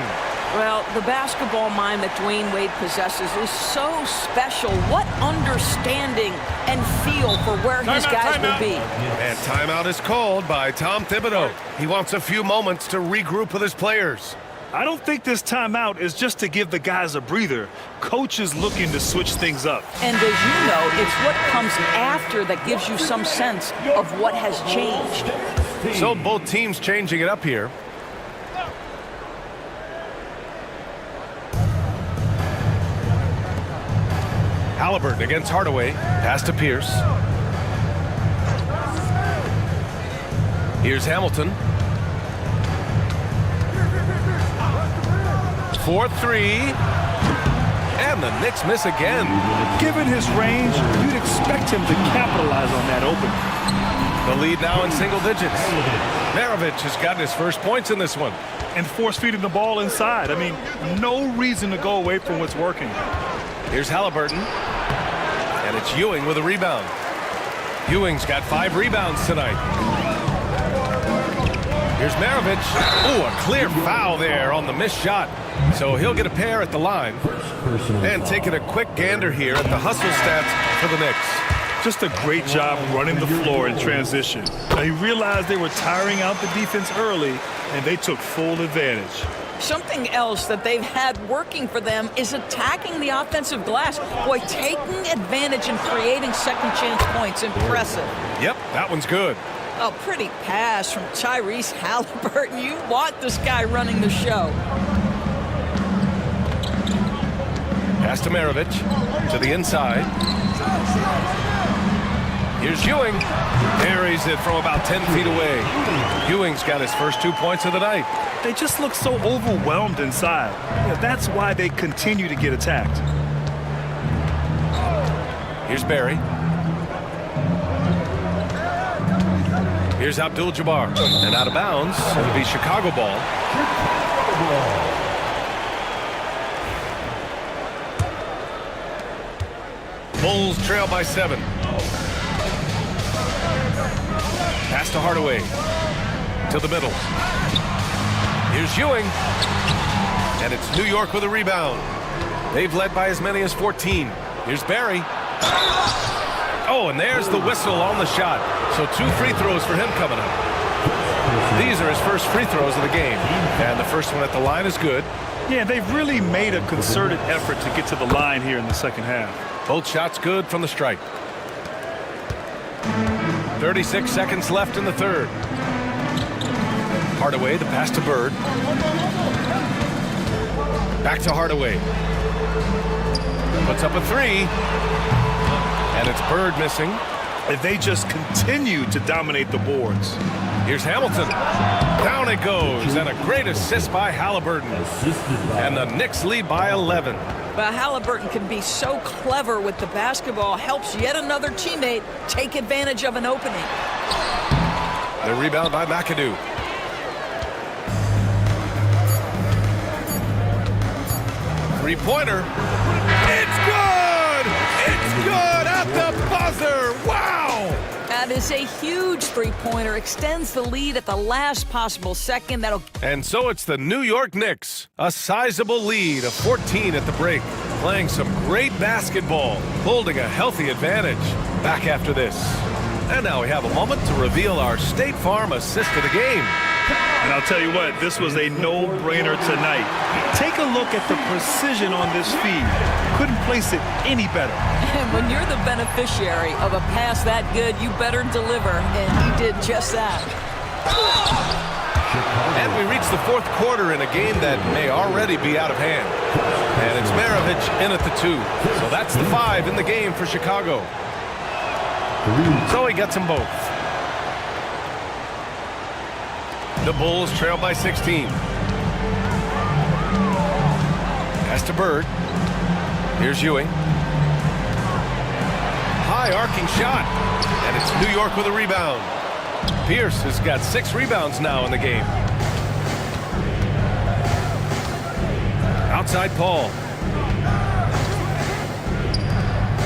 Well, the basketball mind that Dwayne Wade possesses is so special. What understanding and feel for where his guys will be. And timeout is called by Tom Thibodeau. He wants a few moments to regroup with his players. I don't think this timeout is just to give the guys a breather. Coach is looking to switch things up. And as you know, it's what comes after that gives you some sense of what has changed. So both teams changing it up here. Halliburton against Hardaway. Pass to Pierce. Here's Hamilton. 4-3. And the Knicks miss again. Given his range, you'd expect him to capitalize on that open. The lead now in single digits. Maravich has gotten his first points in this one. And force feeding the ball inside. I mean, no reason to go away from what's working. Here's Halliburton. And it's Ewing with a rebound. Ewing's got 5 rebounds tonight. Here's Maravich. Ooh, a clear foul there on the missed shot. So he'll get a pair at the line. And taking a quick gander here at the hustle stats for the Knicks. Just a great job running the floor in transition. Now, he realized they were tiring out the defense early, and they took full advantage. Something else that they've had working for them is attacking the offensive glass. Boy, taking advantage and creating second chance points. Impressive. Yep, that one's good. A pretty pass from Tyrese Halliburton. You want this guy running the show. Pass to Maravich to the inside. Here's Ewing. Parries it from about 10 feet away. Ewing's got his first 2 points of the night. They just look so overwhelmed inside. Yeah, that's why they continue to get attacked. Here's Barry. Here's Abdul-Jabbar. And out of bounds. It'll be Chicago ball. Bulls trail by 7. Pass to Hardaway. To the middle. Here's Ewing. And it's New York with a rebound. They've led by as many as 14. Here's Barry. Oh, and there's the whistle on the shot. So 2 free throws for him coming up. These are his first free throws of the game. And the first one at the line is good. Yeah, they've really made a concerted effort to get to the line here in the second half. Both shots good from the stripe. 36 seconds left in the third. Hardaway, the pass to Bird. Back to Hardaway. Puts up a 3. And it's Bird missing. And they just continue to dominate the boards. Here's Hamilton. Down it goes. And a great assist by Halliburton. And the Knicks lead by 11. But Halliburton can be so clever with the basketball. Helps yet another teammate take advantage of an opening. The rebound by McAdoo. Three-pointer. It's good! It's good at the buzzer! Wow! That is a huge three-pointer. Extends the lead at the last possible second. And so it's the New York Knicks. A sizable lead of 14 at the break. Playing some great basketball. Holding a healthy advantage. Back after this. And now we have a moment to reveal our State Farm assist of the game. And I'll tell you what, this was a no-brainer tonight. Take a look at the precision on this feed. Couldn't place it any better. And when you're the beneficiary of a pass that good, you better deliver. And he did just that. And we reach the fourth quarter in a game that may already be out of hand. And it's Maravich in at the 2. So that's the 5 in the game for Chicago. So he gets them both. The Bulls trail by 16. Pass to Bird. Here's Ewing. High arcing shot. And it's New York with a rebound. Pierce has got 6 rebounds now in the game. Outside Paul.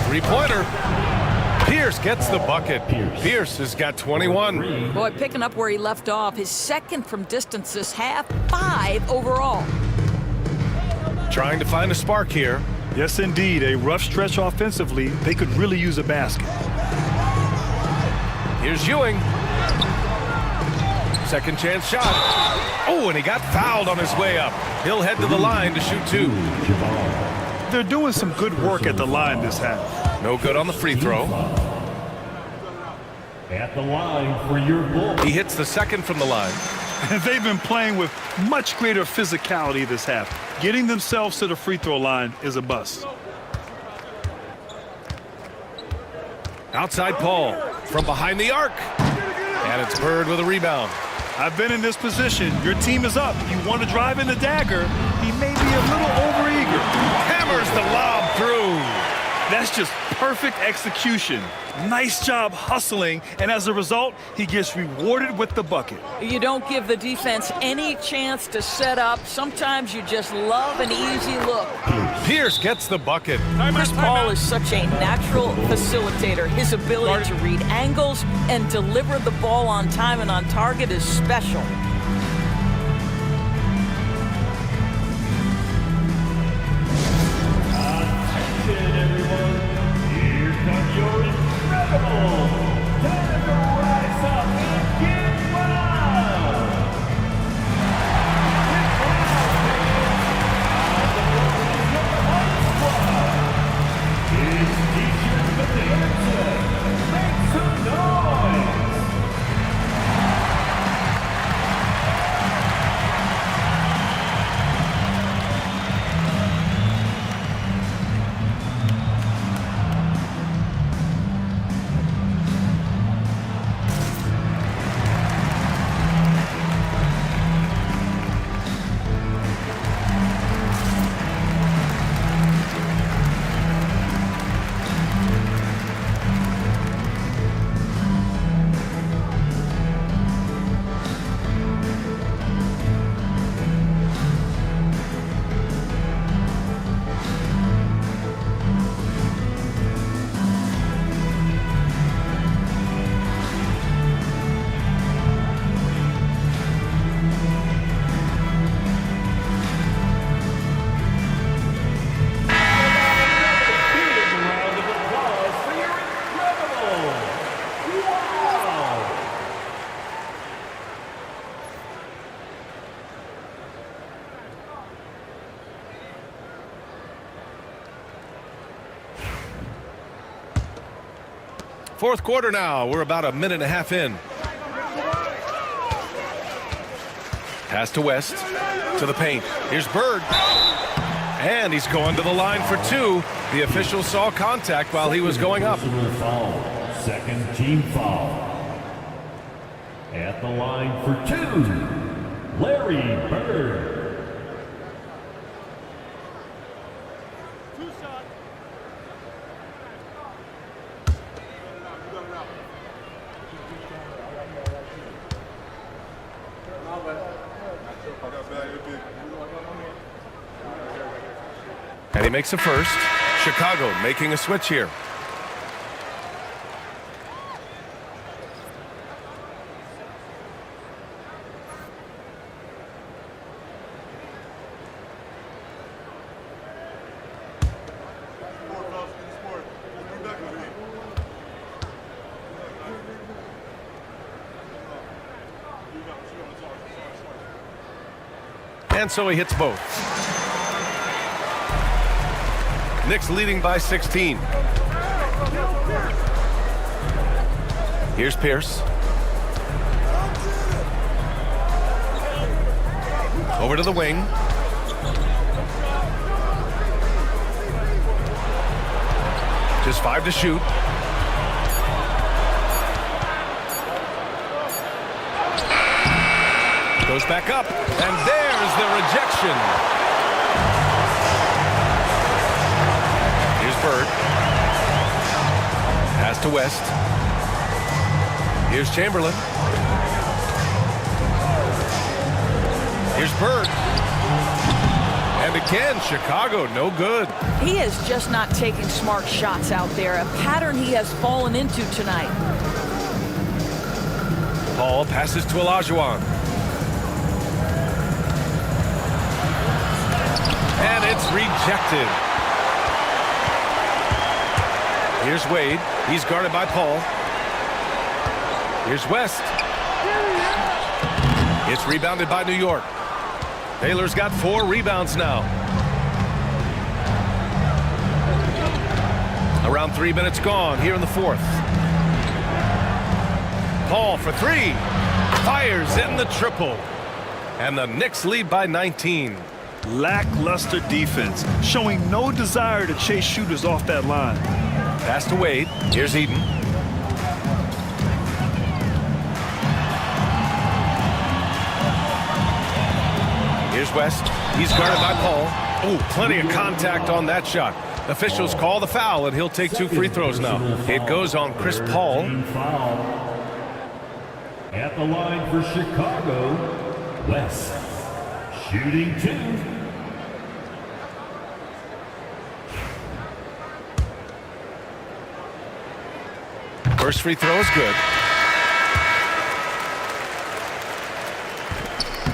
Three-pointer. Pierce gets the bucket. Pierce has got 21. Boy, picking up where he left off. His second from distance this half, 5 overall. Trying to find a spark here. Yes, indeed. A rough stretch offensively. They could really use a basket. Here's Ewing. Second chance shot. Oh, and he got fouled on his way up. He'll head to the line to shoot 2. They're doing some good work at the line this half. No good on the free throw. At the line for your Bulls. He hits the second from the line. They've been playing with much greater physicality this half. Getting themselves to the free throw line is a bust. Outside Paul from behind the arc. And it's Bird with a rebound. I've been in this position. Your team is up. You want to drive in the dagger. He may be a little overeager. Hammers the lob through. That's just perfect execution. Nice job hustling, and as a result, he gets rewarded with the bucket. You don't give the defense any chance to set up. Sometimes you just love an easy look. Pierce gets the bucket. Chris Paul is such a natural facilitator. His ability to read angles and deliver the ball on time and on target is special. Fourth quarter now. We're about a minute and a half in. Pass to West, to the paint. Here's Bird. And he's going to the line for two. The official saw contact while he was going up. Second team foul. At the line for two, Larry Bird. And he makes a first. Chicago making a switch here. And so he hits both. Knicks leading by 16. Here's Pierce. Over to the wing. Just 5 to shoot. Goes back up, and there's the rejection. Here's Bird. Pass to West. Here's Chamberlain. Here's Bird. And again, Chicago, no good. He is just not taking smart shots out there, a pattern he has fallen into tonight. Paul passes to Olajuwon. And it's rejected. Here's Wade. He's guarded by Paul. Here's West. It's rebounded by New York. Baylor's got 4 rebounds now. Around 3 minutes gone here in the fourth. Paul for 3. Fires in the triple. And the Knicks lead by 19. Lackluster defense, showing no desire to chase shooters off that line. Pass to Wade. Here's Eden. Here's West. He's guarded by Paul. Oh, plenty of contact on that shot. Officials call the foul, and he'll take 2 free throws now. It goes on Chris Paul. At the line for Chicago, West. Shooting 2. First free throw is good.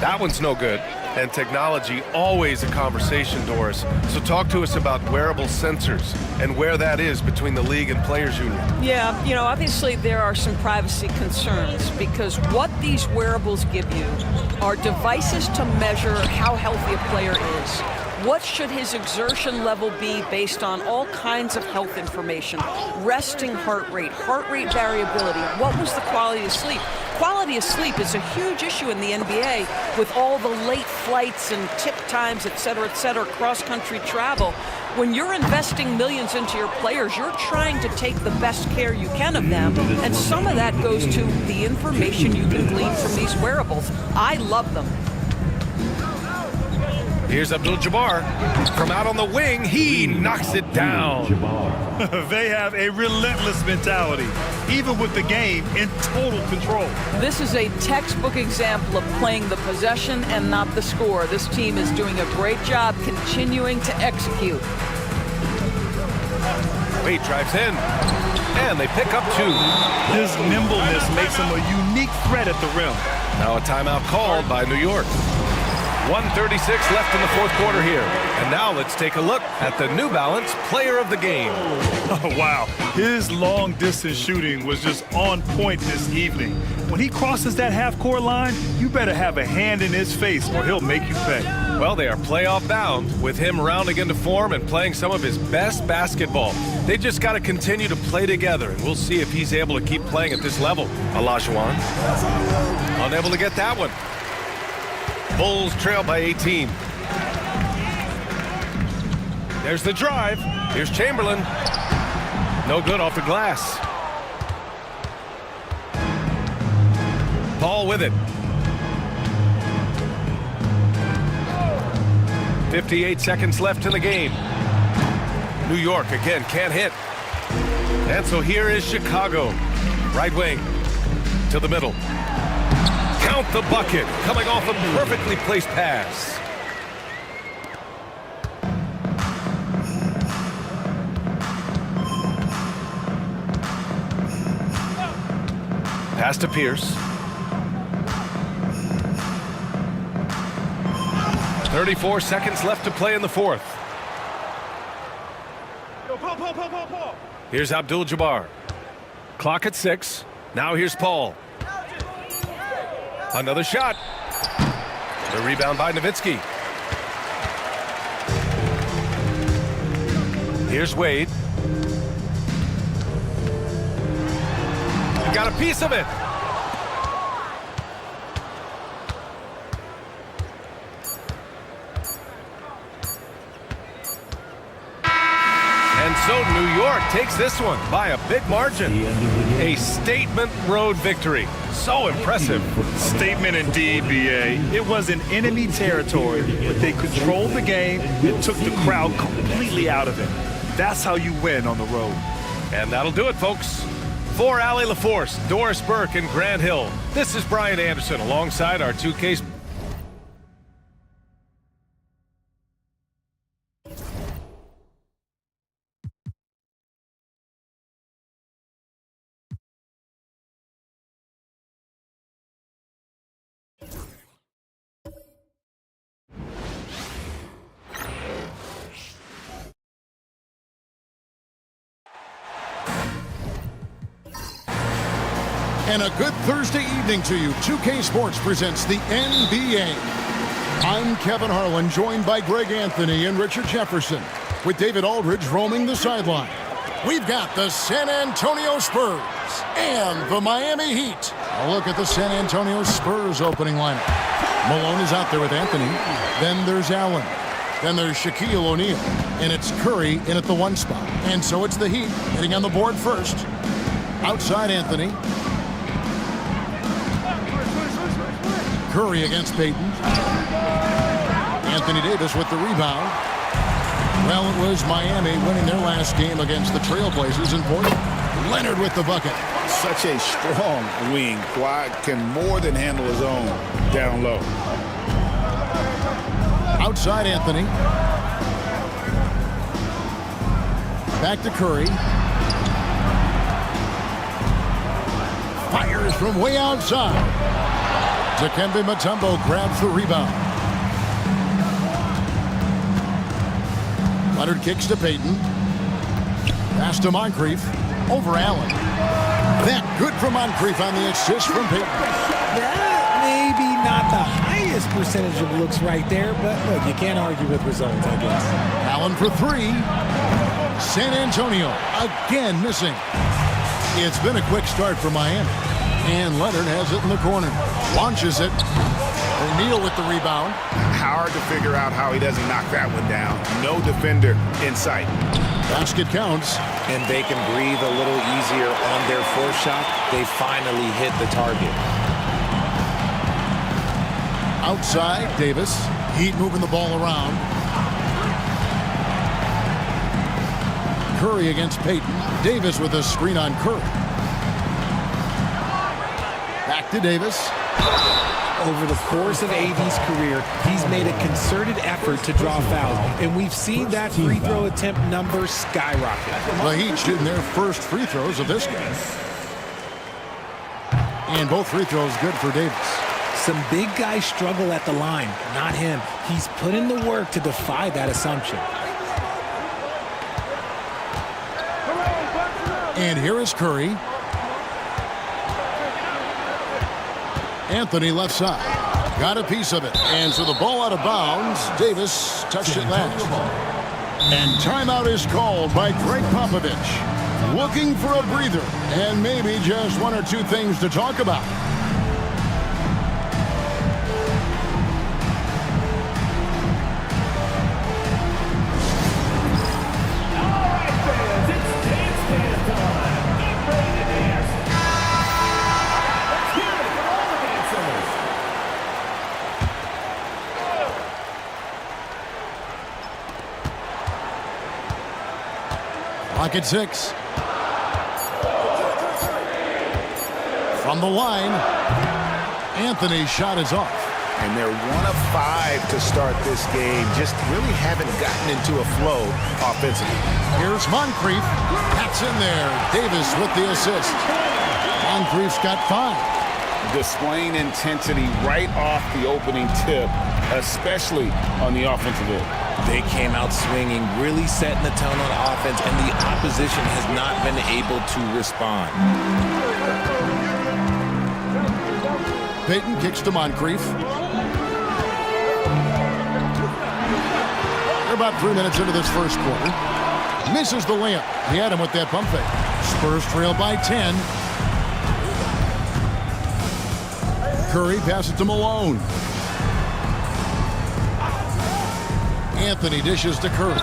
That one's no good. And technology, always a conversation, Doris. So talk to us about wearable sensors and where that is between the league and players union. Yeah, you know, obviously there are some privacy concerns because what these wearables give you are devices to measure how healthy a player is. What should his exertion level be based on all kinds of health information? Resting heart rate variability. What was the quality of sleep? Quality of sleep is a huge issue in the NBA with all the late flights and tip times, et cetera, cross-country travel. When you're investing millions into your players, you're trying to take the best care you can of them, and some of that goes to the information you can glean from these wearables. I love them. Here's Abdul-Jabbar. From out on the wing, he knocks it down. They have a relentless mentality, even with the game in total control. This is a textbook example of playing the possession and not the score. This team is doing a great job continuing to execute. Wade drives in, and they pick up 2. His nimbleness makes him a unique threat at the rim. Now a timeout called by New York. 1:36 left in the fourth quarter here. And now let's take a look at the New Balance Player of the Game. Oh, wow. His long-distance shooting was just on point this evening. When he crosses that half-court line, you better have a hand in his face or he'll make you pay. Well, they are playoff bound with him rounding into form and playing some of his best basketball. They just got to continue to play together, and we'll see if he's able to keep playing at this level. Olajuwon unable to get that one. Bulls trail by 18. There's the drive. Here's Chamberlain. No good off the glass. Paul with it. 58 seconds left in the game. New York again can't hit. And so here is Chicago. Right wing to the middle. Count the bucket. Coming off a perfectly placed pass. Pass to Pierce. 34 seconds left to play in the fourth. Here's Abdul-Jabbar. Clock at 6. Now here's Paul. Another shot. The rebound by Nowitzki. Here's Wade. Got a piece of it. And so New York takes this one by a big margin. A statement road victory. So impressive. Statement indeed, BA. It was in enemy territory, but they controlled the game and took the crowd completely out of it. That's how you win on the road. And that'll do it, folks. For Allie LaForce, Doris Burke, and Grant Hill, this is Brian Anderson alongside our 2K. And a good Thursday evening to you. 2K Sports presents the NBA. I'm Kevin Harlan, joined by Greg Anthony and Richard Jefferson, with David Aldridge roaming the sideline. We've got the San Antonio Spurs and the Miami Heat. A look at the San Antonio Spurs opening lineup. Malone is out there with Anthony. Then there's Allen. Then there's Shaquille O'Neal. And it's Curry in at the 1 spot. And so it's the Heat hitting on the board first. Outside Anthony. Curry against Payton. Anthony Davis with the rebound. Well, it was Miami winning their last game against the Trailblazers in Portland. Leonard with the bucket. Such a strong wing. Kawhi can more than handle his own down low. Outside Anthony. Back to Curry. Fires from way outside. Dikembe Mutombo grabs the rebound. Leonard kicks to Payton. Pass to Moncrief. Over Allen. That good for Moncrief on the assist from Payton. That maybe not the highest percentage of looks right there, but look, you can't argue with results, I guess. Allen for 3. San Antonio again missing. It's been a quick start for Miami. And Leonard has it in the corner. Launches it. O'Neal with the rebound. Hard to figure out how he doesn't knock that one down. No defender in sight. Basket counts. And they can breathe a little easier on their fourth shot. They finally hit the target. Outside, Davis. Heat moving the ball around. Curry against Payton. Davis with a screen on Curry. Back to Davis. Over the course of AD's career, he's made a concerted effort to draw fouls, and we've seen that free throw attempt number skyrocket. The Heat shooting their first free throws of this game. And both free throws good for Davis. Some big guys struggle at the line, not him. He's put in the work to defy that assumption. And here is Curry. Anthony left side. got a piece of it. And so the ball out of bounds. Davis touched it last. And timeout is called by Greg Popovich. Looking for a breather and maybe just one or two things to talk about. Clock at 6. From the line, Anthony's shot is off. And they're 1 of 5 to start this game. Just really haven't gotten into a flow offensively. Here's Moncrief. That's in there. Davis with the assist. Moncrief's got 5. Displaying intensity right off the opening tip, especially on the offensive end. They came out swinging, really setting the tone on offense, and the opposition has not been able to respond. Payton kicks to Moncrief. They're about 3 minutes into this first quarter. Misses the layup. He had him with that pump fake. Spurs trail by 10. Curry passes to Malone. Anthony dishes to Curry.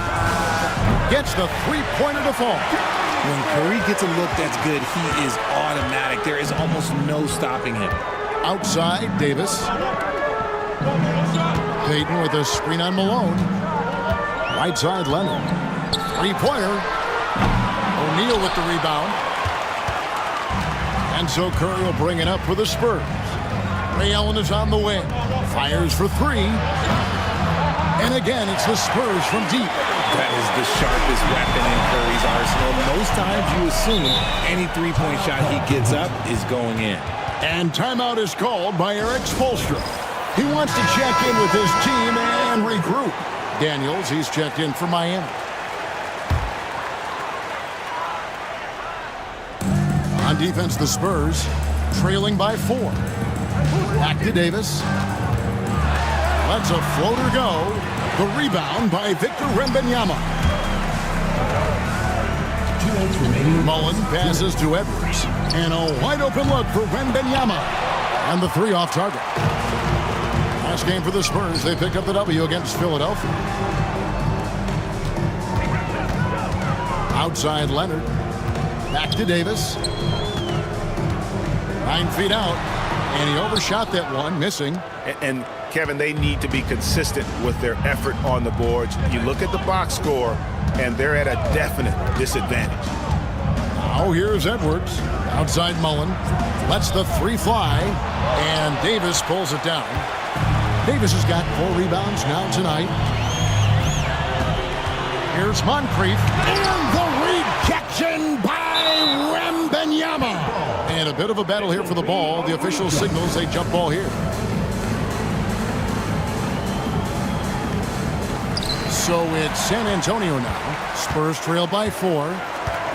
Gets the three-pointer to fall. When Curry gets a look that's good, he is automatic. There is almost no stopping him. Outside, Davis. Payton with a screen on Malone. Right side, Leonard. Three-pointer. O'Neal with the rebound. And so Curry will bring it up for the Spurs. Ray Allen is on the wing. Fires for 3. And again, it's the Spurs from deep. That is the sharpest weapon in Curry's arsenal. Most times you assume any three-point shot he gets up is going in. And timeout is called by Eric Spoelstra. He wants to check in with his team and regroup. Daniels, he's checked in for Miami. On defense, the Spurs trailing by 4. Back to Davis. Lets a floater go. The rebound by Victor Wembanyama. Mullen passes to Edwards. And a wide open look for Wembanyama. And the 3 off target. Last game for the Spurs. They picked up the W against Philadelphia. Outside Leonard. Back to Davis. 9 feet out. And he overshot that one, missing. And Kevin, they need to be consistent with their effort on the boards. You look at the box score, and they're at a definite disadvantage. Now here's Edwards. Outside Mullen. Lets the 3 fly. And Davis pulls it down. Davis has got 4 rebounds now tonight. Here's Moncrief. And the rejection by Wembanyama. And a bit of a battle here for the ball. The official signals a jump ball here. So it's San Antonio now. Spurs trail by 4.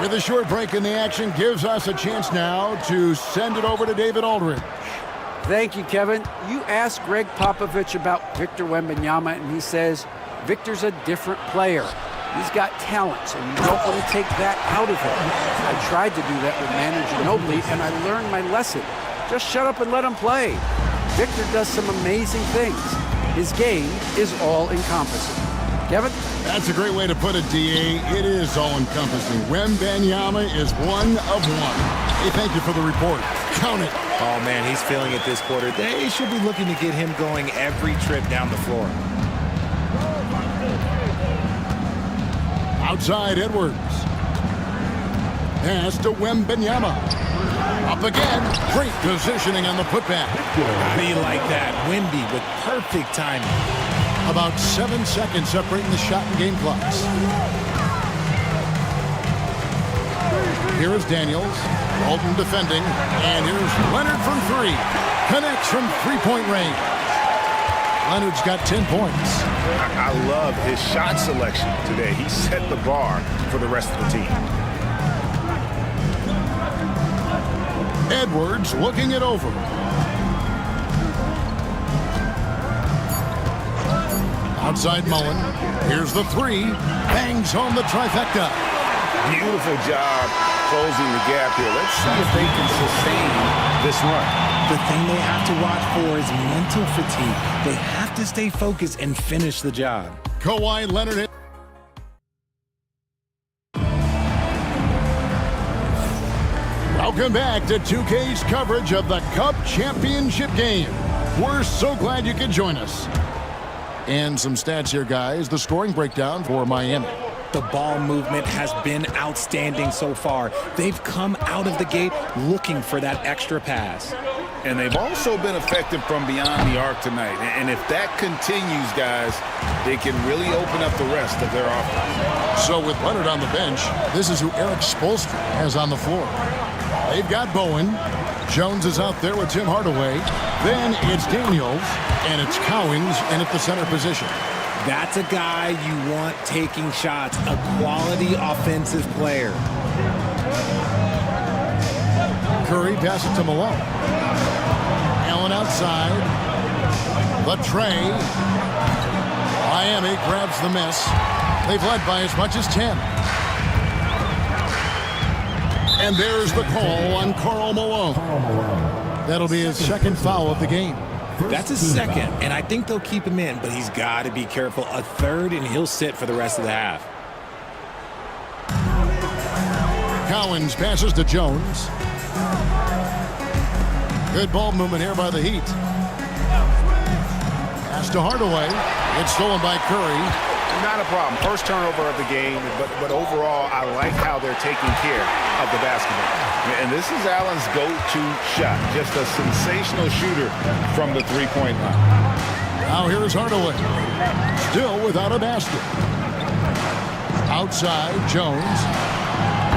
With a short break in the action, gives us a chance now to send it over to David Aldridge. Thank you, Kevin. You asked Greg Popovich about Victor Wembanyama, and he says Victor's a different player. He's got talents, and you don't want to take that out of him. I tried to do that with Manu Ginobili, and I learned my lesson. Just shut up and let him play. Victor does some amazing things. His game is all-encompassing. Kevin? That's a great way to put it, D.A. It is all-encompassing. Wembanyama is 1 of 1. Hey, thank you for the report. Count it. Oh, man, he's feeling it this quarter. They should be looking to get him going every trip down the floor. Outside Edwards. Pass to Wembanyama. Up again. Great positioning on the putback. How do you like that? Wemby with perfect timing. About 7 seconds separating the shot and game clocks. Here is Daniels. Walton defending. And here's Leonard from 3. Connects from three-point range. Leonard's got 10 points. I love his shot selection today. He set the bar for the rest of the team. Edwards looking it over. Outside Mullen. Here's the three. Bangs home the trifecta. Beautiful job closing the gap here. Let's see if they can sustain this run. The thing they have to watch for is mental fatigue. They have to stay focused and finish the job. Kawhi Leonard. Welcome back to 2K's coverage of the Cup Championship game. We're so glad you could join us. And some stats here, guys. The scoring breakdown for Miami. The ball movement has been outstanding so far. They've come out of the gate looking for that extra pass. And they've also been effective from beyond the arc tonight. And if that continues, guys, they can really open up the rest of their offense. So with Leonard on the bench, this is who Erik Spoelstra has on the floor. They've got Bowen. Jones is out there with Tim Hardaway. Then it's Daniels, and it's Cowens in at the center position. That's a guy you want taking shots, a quality offensive player. Curry passes to Malone. Allen outside. The tray. Miami grabs the miss. They've led by as much as 10. And there's the call on Karl Malone. That'll be his second foul of the game. That's his second, and I think they'll keep him in, but he's got to be careful. A third, and he'll sit for the rest of the half. Cowens passes to Jones. Good ball movement here by the Heat. Pass to Hardaway. It's stolen by Curry. Not a problem. First turnover of the game, but overall, I like how they're taking care of the basketball. And this is Allen's go-to shot. Just a sensational shooter from the three-point line. Now here's Hardaway. Still without a basket. Outside, Jones.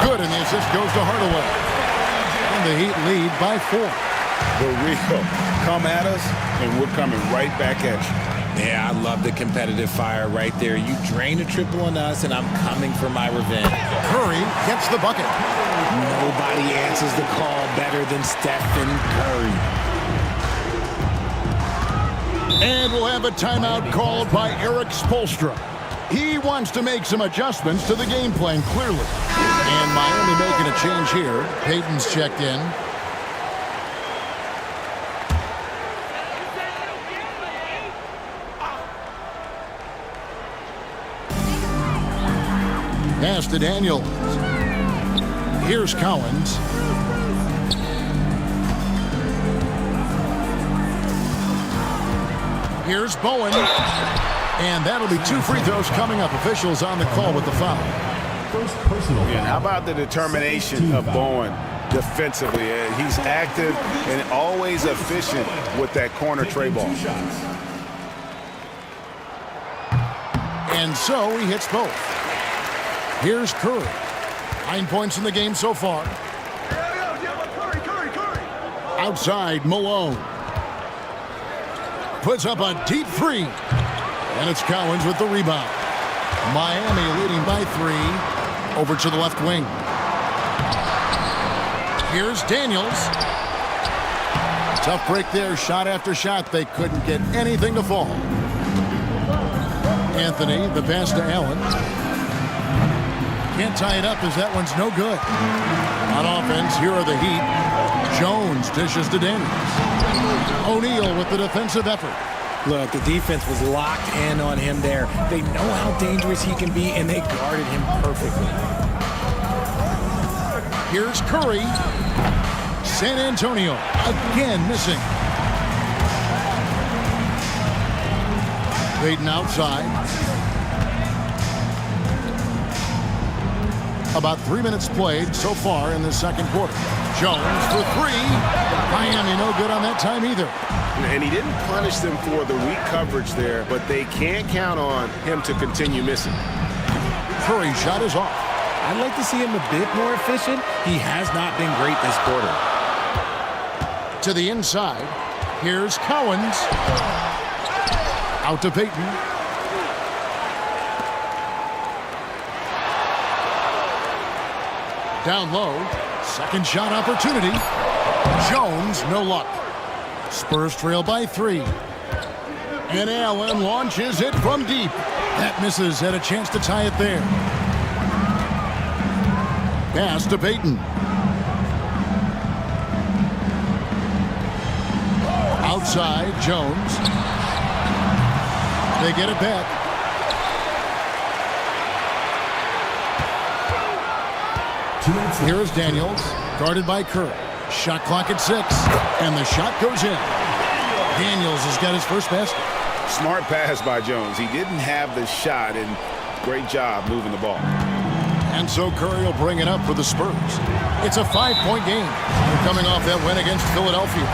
Good, and the assist goes to Hardaway. And the Heat lead by 4. The Rio, come at us, and we're coming right back at you. Yeah, I love the competitive fire right there. You drain a triple on us, and I'm coming for my revenge. Curry gets the bucket. Nobody answers the call better than Stephen Curry. And we'll have a timeout called by Erik Spoelstra. He wants to make some adjustments to the game plan, clearly. And Miami making a change here. Payton's checked in. Pass to Daniels. Here's Cowens. Here's Bowen. And that'll be 2 free throws coming up. Officials on the call with the foul. Yeah, how about the determination of Bowen defensively? He's active and always efficient with that corner tray ball. And so he hits both. Here's Curry. 9 points in the game so far. Outside, Malone. Puts up a deep 3. And it's Cowens with the rebound. Miami leading by 3. Over to the left wing. Here's Daniels. Tough break there. Shot after shot. They couldn't get anything to fall. Anthony, the pass to Allen. Can't tie it up as that one's no good. On offense, here are the Heat. Jones dishes to Daniels. O'Neal with the defensive effort. Look, the defense was locked in on him there. They know how dangerous he can be, and they guarded him perfectly. Here's Curry. San Antonio again missing. Payton outside. About 3 minutes played so far in the second quarter. Jones for 3. Miami no good on that time either. And he didn't punish them for the weak coverage there, but they can't count on him to continue missing. Curry shot is off. I'd like to see him a bit more efficient. He has not been great this quarter. To the inside. Here's Cowens. Out to Payton. Down low. Second shot opportunity. Jones, no luck. Spurs trail by 3. And Allen launches it from deep. That misses. Had a chance to tie it there. Pass to Payton. Outside, Jones. They get it back. Here is Daniels, guarded by Kerr. Shot clock at 6, and the shot goes in. Daniels has got his first basket. Smart pass by Jones. He didn't have the shot, and great job moving the ball. And so Curry will bring it up for the Spurs. It's a 5-point game. They're coming off that win against Philadelphia.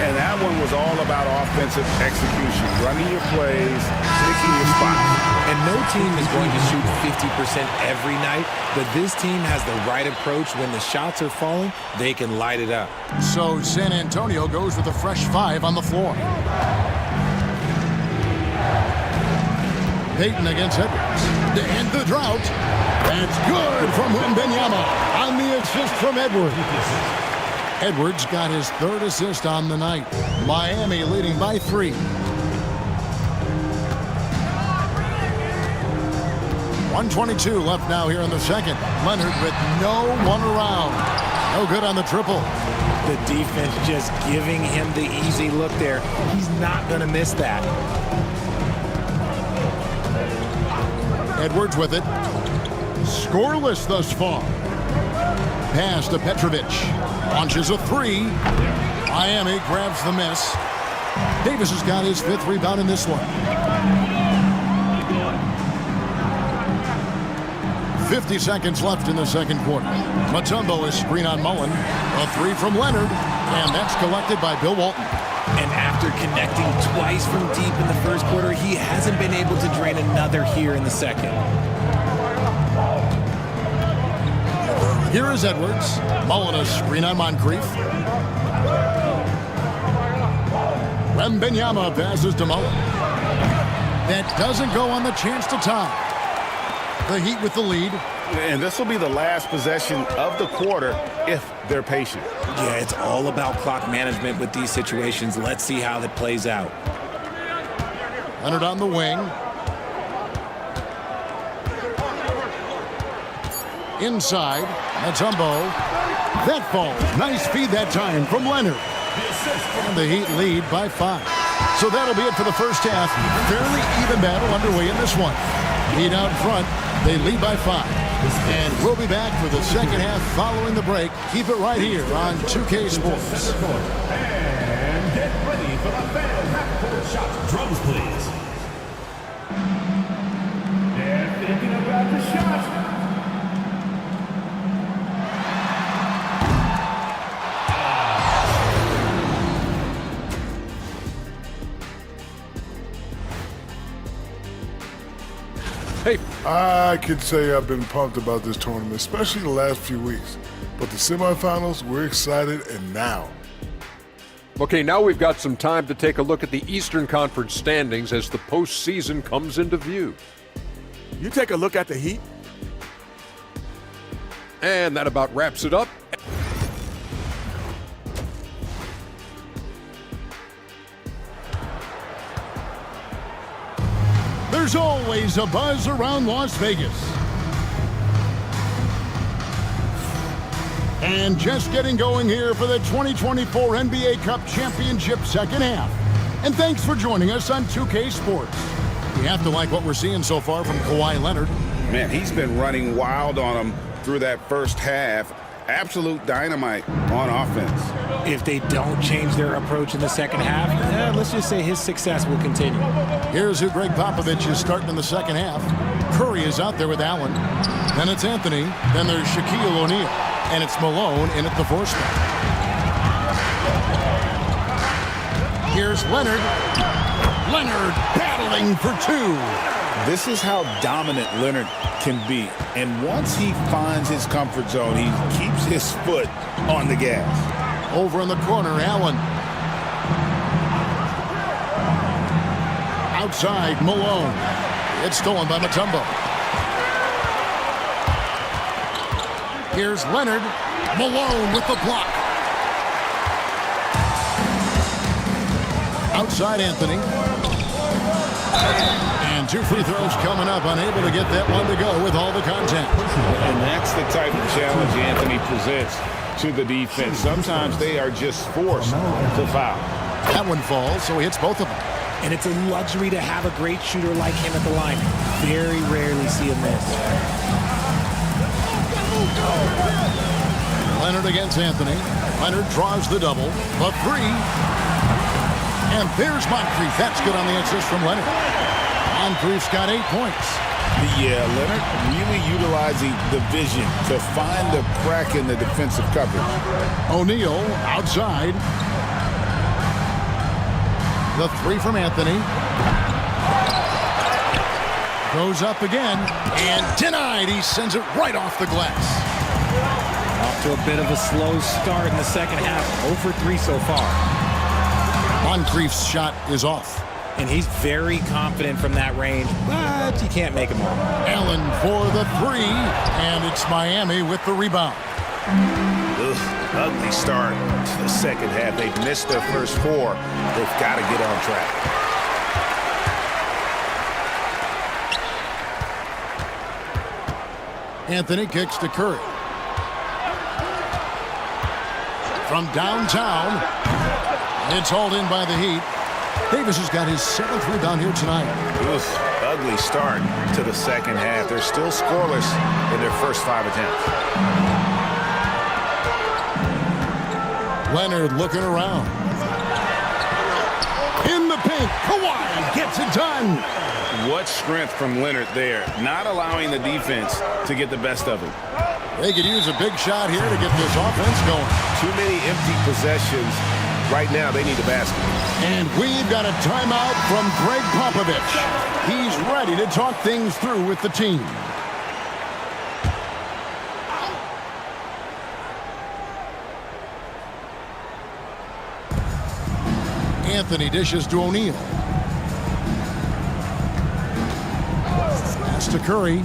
And that one was all about offensive execution, running your plays, picking your spots. And no team is going to shoot 50% every night, but this team has the right approach. When the shots are falling, they can light it up. So San Antonio goes with a fresh 5 on the floor. Payton against Edwards. To end the drought. That's good from Wembanyama on the assist from Edwards. Edwards got his 3rd assist on the night. Miami leading by 3. .122 left now here in the second. Leonard with no one around. No good on the triple. The defense just giving him the easy look there. He's not going to miss that. Edwards with it. Scoreless thus far. Pass to Petrovic. Launches a 3. Miami grabs the miss. Davis has got his 5th rebound in this one. 50 seconds left in the second quarter. Mutombo is screen on Mullen. A 3 from Leonard, and that's collected by Bill Walton. And after connecting twice from deep in the first quarter, he hasn't been able to drain another here in the second. Here is Edwards. Mullen a screen on Moncrief. Wembanyama passes to Mullen. That doesn't go on the chance to tie. The Heat with the lead. And this will be the last possession of the quarter if they're patient. Yeah, it's all about clock management with these situations. Let's see how that plays out. Leonard on the wing. Inside, Mutombo. That falls. Nice feed that time from Leonard. And the Heat lead by 5. So that'll be it for the first half. Fairly even battle underway in this one. Heat out front. They lead by 5. And we'll be back for the second half following the break. Keep it right here on 2K Sports. And get ready for the fan half-court shot. Drums, please. They're thinking about the shot. Hey, I can say I've been pumped about this tournament, especially the last few weeks. But the semifinals, we're excited, and now. okay, now we've got some time to take a look at the Eastern Conference standings as the postseason comes into view. You take a look at the Heat. And that about wraps it up. There's always a buzz around Las Vegas. And just getting going here for the 2024 NBA Cup Championship second half. And thanks for joining us on 2K Sports. You have to like what we're seeing so far from Kawhi Leonard. Man, he's been running wild on them through that first half. Absolute dynamite on offense. If they don't change their approach in the second half, let's just say his success will continue. Here's who Greg Popovich is starting in the second half. Curry is out there with Allen. Then it's Anthony. Then there's Shaquille O'Neal. And it's Malone in at the 4 spot. Here's Leonard. Leonard battling for 2. This is how dominant Leonard can be. And once he finds his comfort zone, he keeps his foot on the gas. Over in the corner, Allen. Outside, Malone. It's stolen by Mutombo. Here's Leonard. Malone with the block. Outside, Anthony. And 2 free throws coming up, unable to get that one to go with all the contact. And that's the type of challenge Anthony presents to the defense. Sometimes they are just forced to foul. That one falls, so he hits both of them. And it's a luxury to have a great shooter like him at the line. Very rarely see him miss. Leonard against Anthony. Leonard draws the double. A 3. And there's Moncrief. That's good on the assist from Leonard. Moncrief's got 8 points. Yeah, Leonard really utilizing the vision to find the crack in the defensive coverage. O'Neal outside. The 3 from Anthony. Goes up again and denied. He sends it right off the glass. Off to a bit of a slow start in the second half. 0 for 3 so far. Moncrief's shot is off. And he's very confident from that range, but you can't make him all. Allen for the 3, and it's Miami with the rebound. Ugly start to the second half. They've missed their first 4. They've got to get on track. Anthony kicks to Curry. From downtown, it's hauled in by the Heat. Davis has got his 7th rebound here tonight. Ugly start to the second half. They're still scoreless in their first 5 attempts. Leonard looking around. In the paint, Kawhi gets it done. What strength from Leonard there, not allowing the defense to get the best of him. They could use a big shot here to get this offense going. Too many empty possessions. Right now, they need a basket. And we've got a timeout from Greg Popovich. He's ready to talk things through with the team. Anthony dishes to O'Neal. Pass to Curry.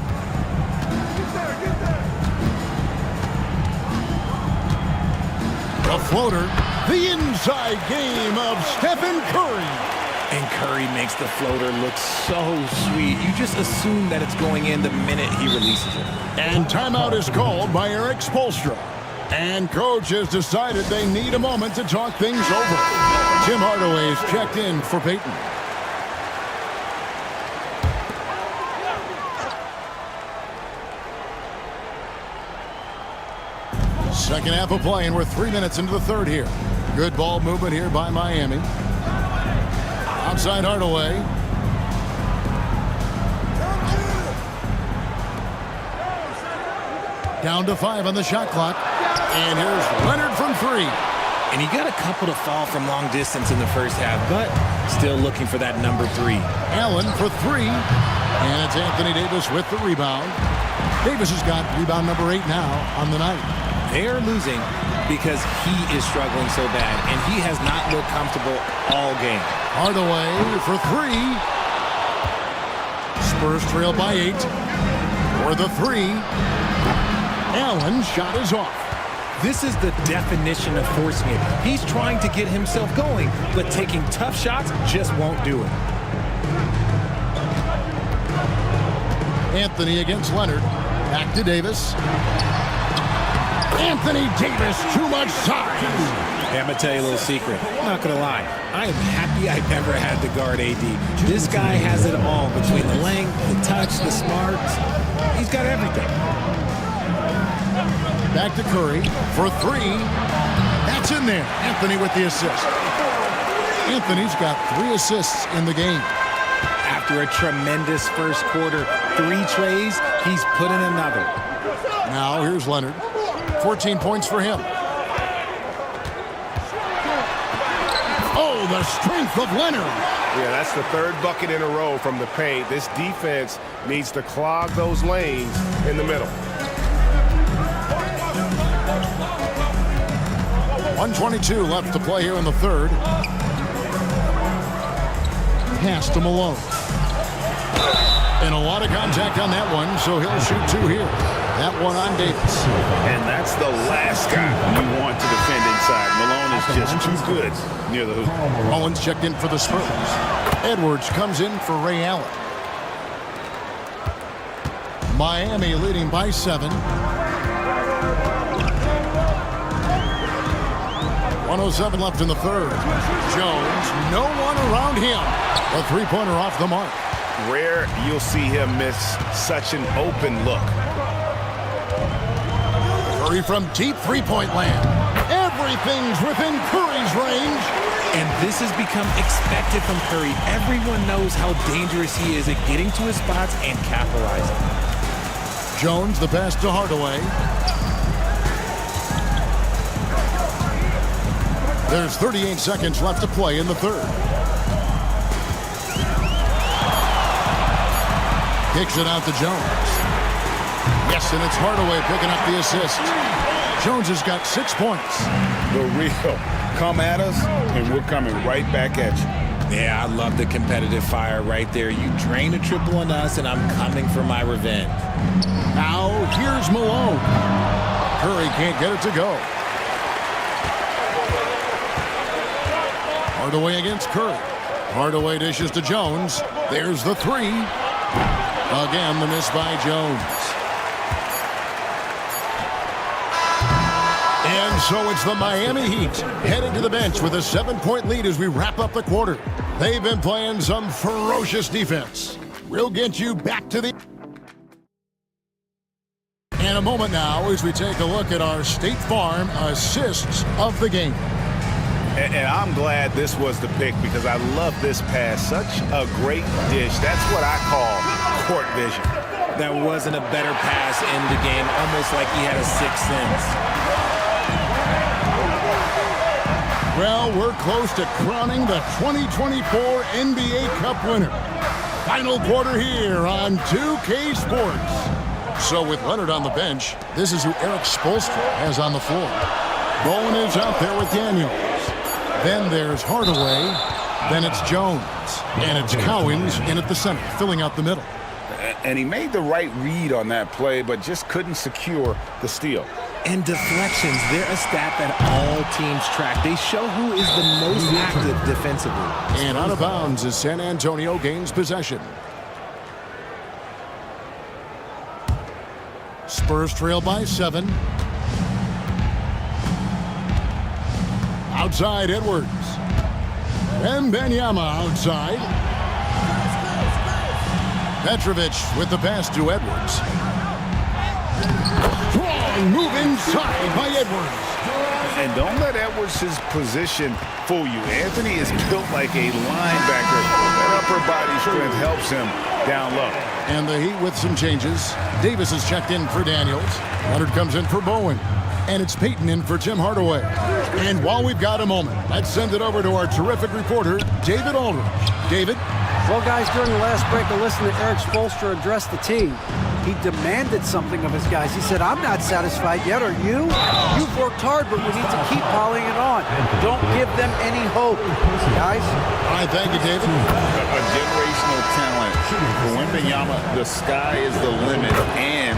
The floater. The inside game of Stephen Curry. And Curry makes the floater look so sweet. You just assume that it's going in the minute he releases it. And timeout is called by Eric Spoelstra. And coach has decided they need a moment to talk things over. Tim Hardaway is checked in for Peyton. Second half of play, and we're 3 minutes into the third here. Good ball movement here by Miami. Outside Hardaway. Down to 5 on the shot clock. And here's Leonard from 3. And he got a couple to fall from long distance in the first half, but still looking for that number 3. Allen for 3. And it's Anthony Davis with the rebound. Davis has got rebound number 8 now on the night. They're losing because he is struggling so bad, and he has not looked comfortable all game. Hardaway for 3. Spurs trail by 8. For the 3. Allen's shot is off. This is the definition of forcing it. He's trying to get himself going, but taking tough shots just won't do it. Anthony against Leonard. Back to Davis. Anthony Davis, too much size. I'm going to tell you a little secret. I'm not going to lie. I am happy I never had to guard AD. This guy has it all between the length, the touch, the smarts. He's got everything. Back to Curry for 3. That's in there. Anthony with the assist. Anthony's got 3 assists in the game. After a tremendous first quarter, 3 trays, he's put in another. Now here's Leonard. 14 points for him. Oh, the strength of Leonard. Yeah, that's the 3rd bucket in a row from the paint. This defense needs to clog those lanes in the middle. 1:22 left to play here in the third. Pass to Malone. And a lot of contact on that one, so he'll shoot 2 here. That one on Davis. And that's the last guy you want to defend inside. Malone is just too good near the hoop. Owens checked in for the Spurs. Edwards comes in for Ray Allen. Miami leading by 7. 1:07 left in the third. Jones, no one around him. A three-pointer off the mark. Rare you'll see him miss such an open look. Curry from deep three-point land. Everything's within Curry's range. And this has become expected from Curry. Everyone knows how dangerous he is at getting to his spots and capitalizing. Jones, the pass to Hardaway. There's 38 seconds left to play in the third. Kicks it out to Jones. Yes, and it's Hardaway picking up the assist. Jones has got 6 points. The real come at us, and we're coming right back at you. Yeah, I love the competitive fire right there. You drain a triple on us, and I'm coming for my revenge. Now, here's Malone. Curry can't get it to go. Hardaway against Curry. Hardaway dishes to Jones. There's the three. Again, the miss by Jones. And so it's the Miami Heat headed to the bench with a 7-point lead as we wrap up the quarter. They've been playing some ferocious defense. We'll get you back to the... In a moment now as we take a look at our State Farm assists of the game. And I'm glad this was the pick because I love this pass. Such a great dish. That's what I call court vision. That wasn't a better pass in the game, almost like he had a sixth sense. Well, we're close to crowning the 2024 NBA Cup winner. Final quarter here on 2K Sports. So with Leonard on the bench, this is who Eric Spoelstra has on the floor. Bowen is out there with Daniels. Then there's Hardaway. Then it's Jones. And it's Cowens in at the center, filling out the middle. And he made the right read on that play, but just couldn't secure the steal. And deflections, they're a stat that all teams track. They show who is the most active defensively. And out of bounds as San Antonio gains possession. Spurs trail by 7. Outside Edwards. Wembanyama outside. Petrovic with the pass to Edwards. Strong move inside by Edwards. And don't let Edwards' position fool you. Anthony is built like a linebacker. That upper body strength helps him down low. And the Heat with some changes. Davis is checked in for Daniels. Leonard comes in for Bowen. And it's Payton in for Tim Hardaway. And while we've got a moment, let's send it over to our terrific reporter, David Aldridge. David? Well, guys, during the last break, I listened to Eric Spoelstra address the team. He demanded something of his guys. He said, I'm not satisfied yet, are you? You've worked hard, but we need to keep piling it on. Don't give them any hope, guys. All right, thank you, David. A generational talent. For Wembanyama, the sky is the limit and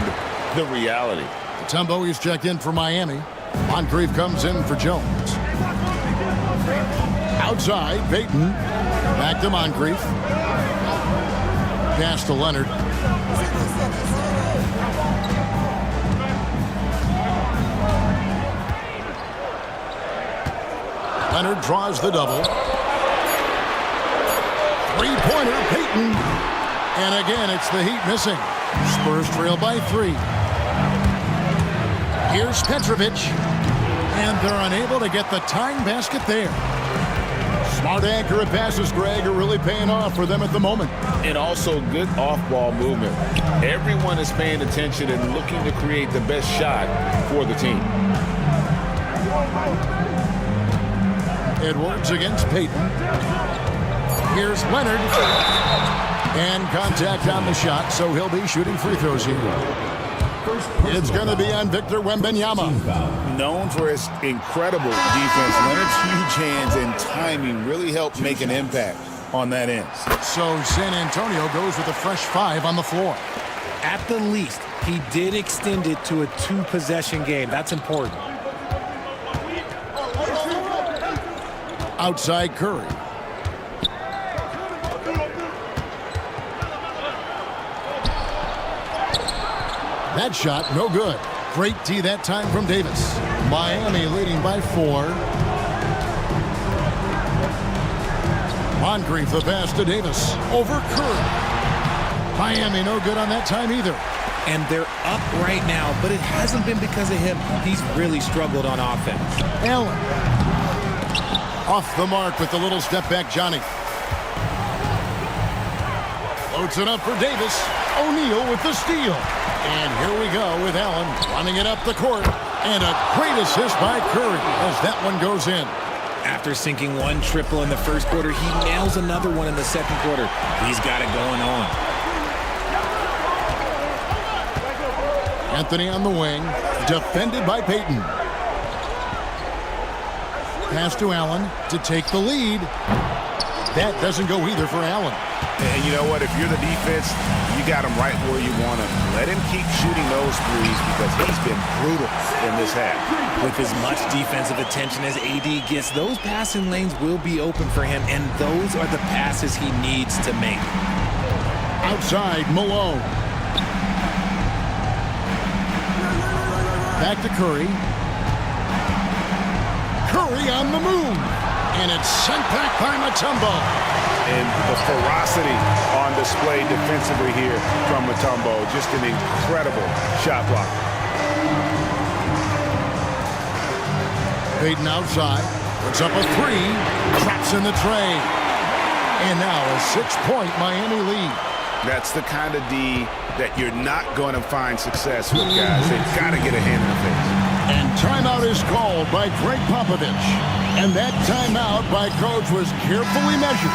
the reality. Tumbo is checked in for Miami. Moncrief comes in for Jones. Outside, Payton. Back to Moncrief. Pass to Leonard. Leonard draws the double. Three-pointer, Payton. And again, it's the Heat missing. Spurs trail by 3. Here's Petrovic. And they're unable to get the tying basket there. Smart, accurate passes, Greg, are really paying off for them at the moment. And also good off-ball movement. Everyone is paying attention and looking to create the best shot for the team. Edwards against Payton. Here's Leonard. And contact on the shot, so he'll be shooting free throws here. It's going to be on Victor Wembanyama. Known for his incredible defense, Leonard's huge hands and timing really helped make an impact on that end. So San Antonio goes with a fresh 5 on the floor. At the least, He did extend it to a 2-possession game. That's important. Outside Curry. That shot, no good. Great D that time from Davis. Miami leading by 4. Moncrief the pass to Davis. Over Curry. Miami no good on that time either. And they're up right now, but it hasn't been because of him. He's really struggled on offense. Allen. Off the mark with the little step back, Johnny. Floats it up for Davis. O'Neal with the steal. And here we go with Allen running it up the court. And a great assist by Curry as that one goes in. After sinking one triple in the first quarter, he nails another one in the second quarter. He's got it going on. Anthony on the wing, defended by Payton. Pass to Allen to take the lead. That doesn't go either for Allen. And you know what? If you're the defense, you got him right where you want him. Let him keep shooting those threes because he's been brutal in this half. With as much defensive attention as AD gets, those passing lanes will be open for him, and those are the passes he needs to make. Outside, Malone. Back to Curry. Curry on the move. And it's sent back by Mutombo. And the ferocity on display defensively here from Mutombo. Just an incredible shot block. Payton outside. Puts up a 3. Drops in the tray. And now a 6-point Miami lead. That's the kind of D that you're not going to find success with, guys. They've got to get a hand in the face. And timeout is called by Greg Popovich. And that timeout by Coach was carefully measured,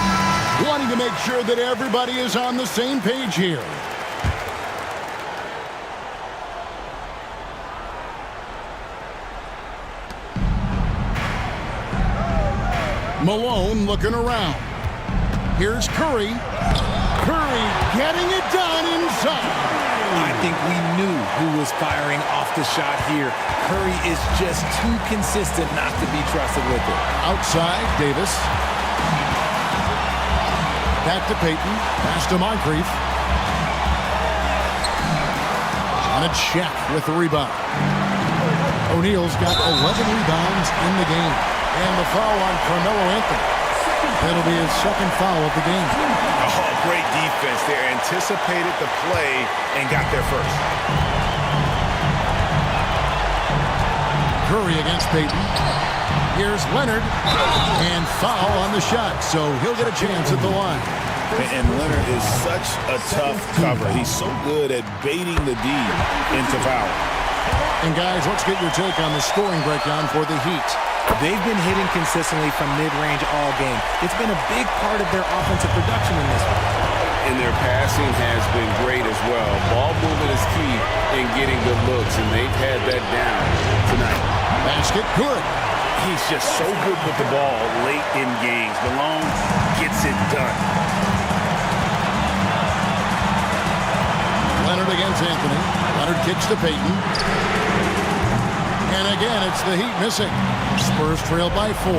wanting to make sure that everybody is on the same page here. Malone looking around. Here's Curry. Curry getting it done inside. I think we knew who was firing off the shot here. Curry is just too consistent not to be trusted with it. Outside, Davis. Back to Payton. Pass to Moncrief. On a check with the rebound. O'Neal's got 11 rebounds in the game. And the foul on Carmelo Anthony. That'll be his second foul of the game. Oh, great defense there. Anticipated the play and got there first. Curry against Payton. Here's Leonard. And foul on the shot, so he'll get a chance at the line. And Leonard is such a tough cover. He's so good at baiting the D into foul. And guys, let's get your take on the scoring breakdown for the Heat. They've been hitting consistently from mid-range all game. It's been a big part of their offensive production in this one. And their passing has been great as well. Ball movement is key in getting good looks, and they've had that down tonight. Basket good. He's just so good with the ball late in games. Malone gets it done. Leonard against Anthony. Leonard kicks to Payton. And again, it's the Heat missing. Spurs trail by 4.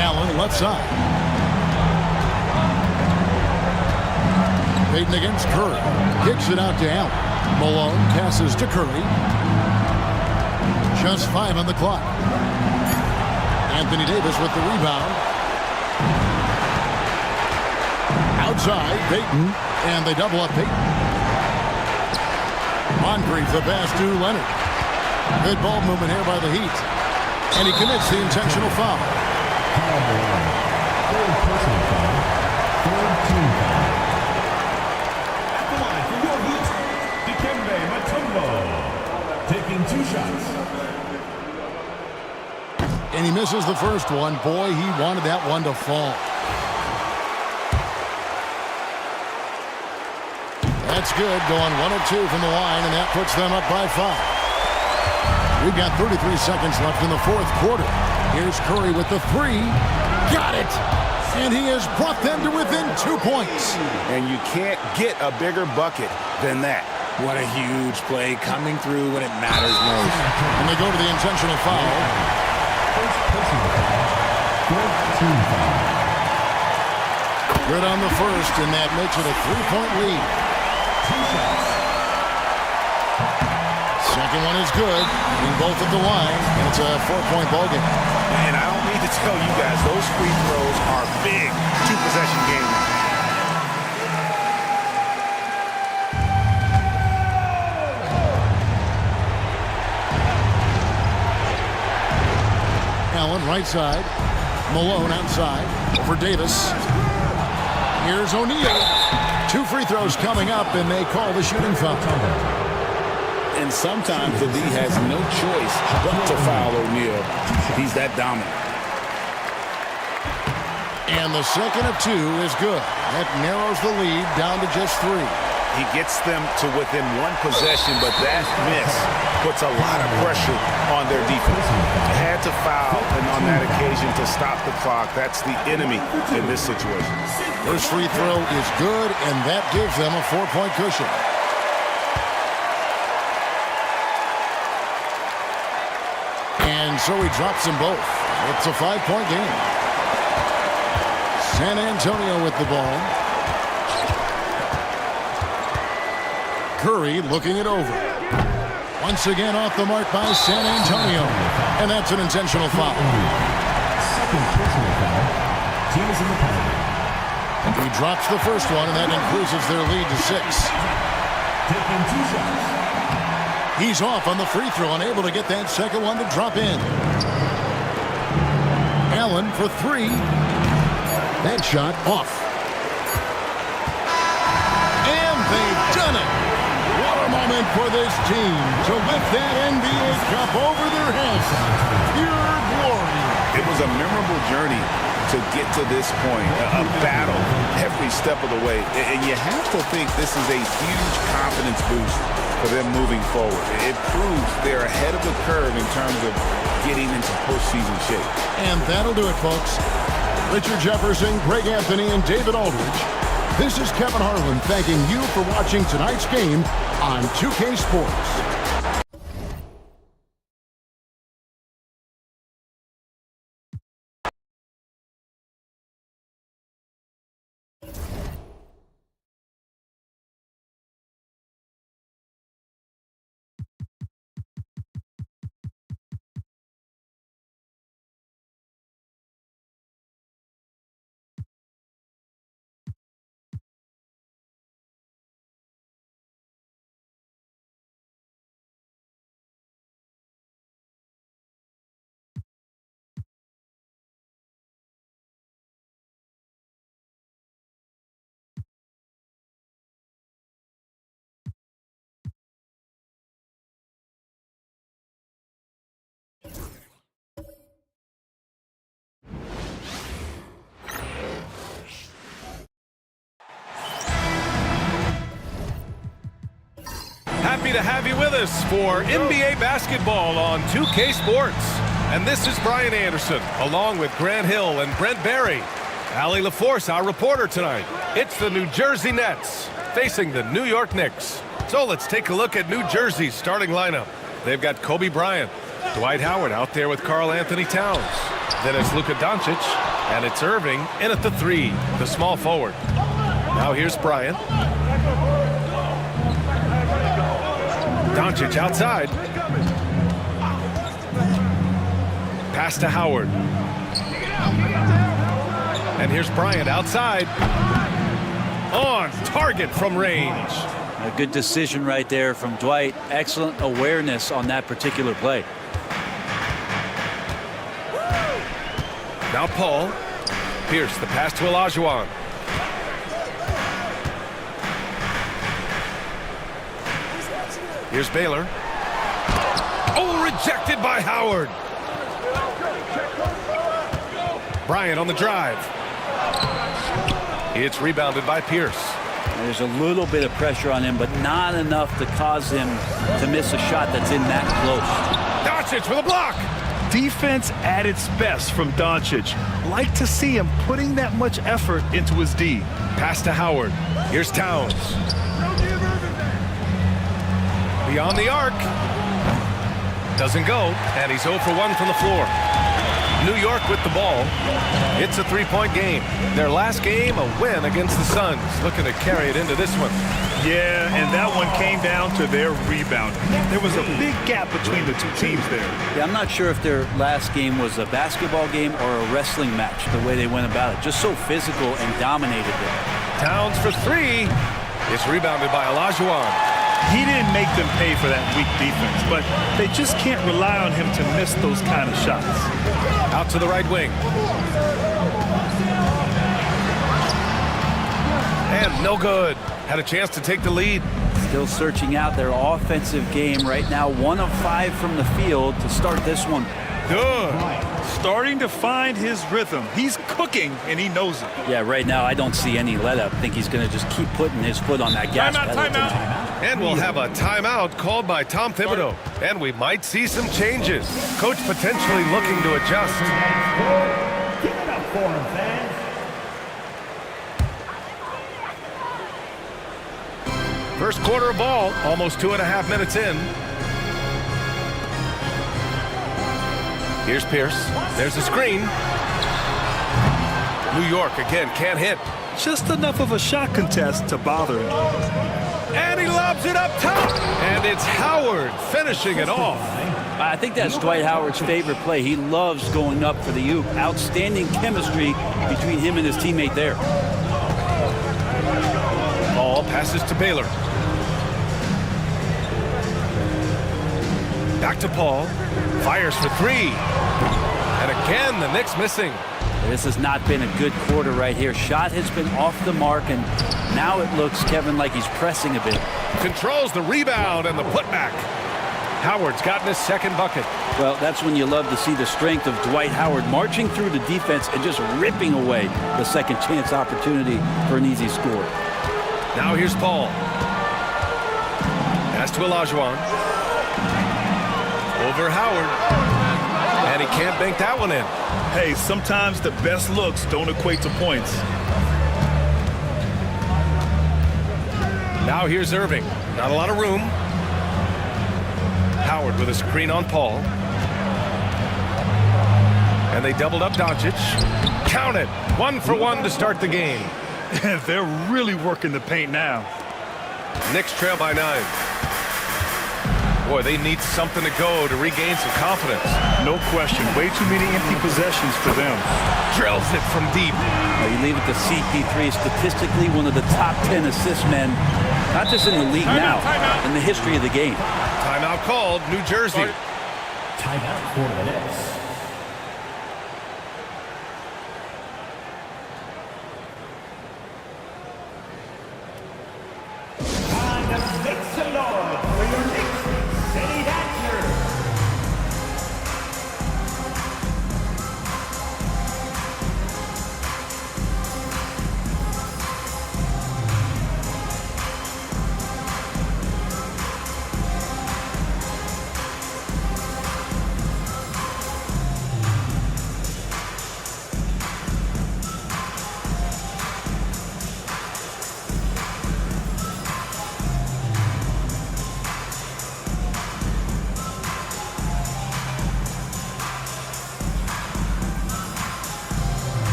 Allen left side. Payton against Curry. Kicks it out to Allen. Malone passes to Curry. Just 5 on the clock. Anthony Davis with the rebound. Outside, Payton. And they double up Payton. Moncrief the pass to Leonard. Good ball movement here by the Heat. And he commits the intentional foul. At the line for your Heat, Dikembe Mutombo, taking 2 shots. And he misses the first one. Boy, he wanted that one to fall. That's good, going 1 of 2 from the line, and that puts them up by 5. We've got 33 seconds left in the fourth quarter. Here's Curry with the 3. Got it! And he has brought them to within 2 points. And you can't get a bigger bucket than that. What a huge play coming through when it matters most. And they go to the intentional foul. Good on the first, and that makes it a 3-point lead. Second one is good, and both at the line, and it's a 4-point ball game. And I don't need to tell you guys, those free throws are big two-possession games. Allen right side, Malone outside, over Davis. Here's O'Neal. 2 free throws coming up, and they call the shooting foul. And sometimes the league has no choice but to foul O'Neal. He's that dominant. And the second of 2 is good. That narrows the lead down to just 3. He gets them to within 1 possession, but that miss puts a lot of pressure on their defense. They had to foul, and on that occasion to stop the clock. That's the enemy in this situation. First free throw is good, and that gives them a 4-point cushion. And so he drops them both. It's a 5-point game. San Antonio with the ball. Curry looking it over. Once again off the mark by San Antonio. And that's an intentional foul. Second personal foul. Team is in the penalty. He drops the first one, and that increases their lead to 6. Taking 2 shots. He's off on the free throw, unable to get that second one to drop in. Allen for 3. That shot off. And they've done it. What a moment for this team to lift that NBA Cup over their heads. Pure glory. It was a memorable journey to get to this point, a battle every step of the way. And you have to think this is a huge confidence boost for them moving forward. It proves they're ahead of the curve in terms of getting into postseason shape. And that'll do it, folks. Richard Jefferson, Greg Anthony, and David Aldridge. This is Kevin Harlan thanking you for watching tonight's game on 2K Sports. Happy to have you with us for NBA basketball on 2K Sports. And this is Brian Anderson, along with Grant Hill and Brent Barry. Allie LaForce, our reporter tonight. It's the New Jersey Nets facing the New York Knicks. So let's take a look at New Jersey's starting lineup. They've got Kobe Bryant, Dwight Howard out there with Karl Anthony Towns. Then it's Luka Doncic, and it's Irving in at the 3, the small forward. Now here's Bryant. Doncic outside. Pass to Howard. And here's Bryant outside. On target from range. A good decision right there from Dwight. Excellent awareness on that particular play. Now Paul. Pierce, the pass to Olajuwon. Here's Baylor. Oh, rejected by Howard. Bryant on the drive. It's rebounded by Pierce. There's a little bit of pressure on him, but not enough to cause him to miss a shot that's in that close. Doncic with a block. Defense at its best from Doncic. Like to see him putting that much effort into his D. Pass to Howard. Here's Towns. Beyond the arc. Doesn't go, and he's 0 for 1 from the floor. New York with the ball. It's a three-point game. Their last game, a win against the Suns. Looking to carry it into this one. Yeah, and that one came down to their rebounding. There was a big gap between the two teams there. Yeah, I'm not sure if their last game was a basketball game or a wrestling match, the way they went about it. Just so physical and dominated there. Towns for three. It's rebounded by Olajuwon. He didn't make them pay for that weak defense, but they just can't rely on him to miss those kind of shots. Out to the right wing. And no good. Had a chance to take the lead. Still searching out their offensive game right now. 1 of 5 from the field to start this one. Good. Starting to find his rhythm. He's cooking, and he knows it. Yeah, right now I don't see any let-up. I think he's going to just keep putting his foot on that gas pedal tonight. And we'll have a timeout called by Tom Thibodeau. And we might see some changes. Coach potentially looking to adjust. Give it up for him, fans. First quarter of ball, almost 2.5 minutes in. Here's Pierce. There's a screen. New York again can't hit. Just enough of a shot contest to bother him. And he lobs it up top. And it's Howard finishing it off. I think that's Dwight Howard's favorite play. He loves going up for the oop. Outstanding chemistry between him and his teammate there. Ball passes to Baylor. Back to Paul. Fires for three. And again, the Knicks missing. This has not been a good quarter right here. Shot has been off the mark, and now it looks, Kevin, like he's pressing a bit. Controls the rebound and the putback. Howard's gotten his second bucket. Well, that's when you love to see the strength of Dwight Howard marching through the defense and just ripping away the second chance opportunity for an easy score. Now here's Paul. Pass to Olajuwon. Over Howard. And he can't bank that one in. Hey, sometimes the best looks don't equate to points. Now here's Irving. Not a lot of room. Howard with a screen on Paul. And they doubled up Doncic. Count it. 1 for 1 to start the game. They're really working the paint now. Knicks trail by 9. Boy, they need something to go to regain some confidence. No question. Way too many empty possessions for them. Drills it from deep. You leave it to CP3, statistically one of the top 10 assist men, not just in the league now, in the history of the game. Timeout called, New Jersey. Timeout for the Knicks. Time to make some noise for your Knicks City Dancers.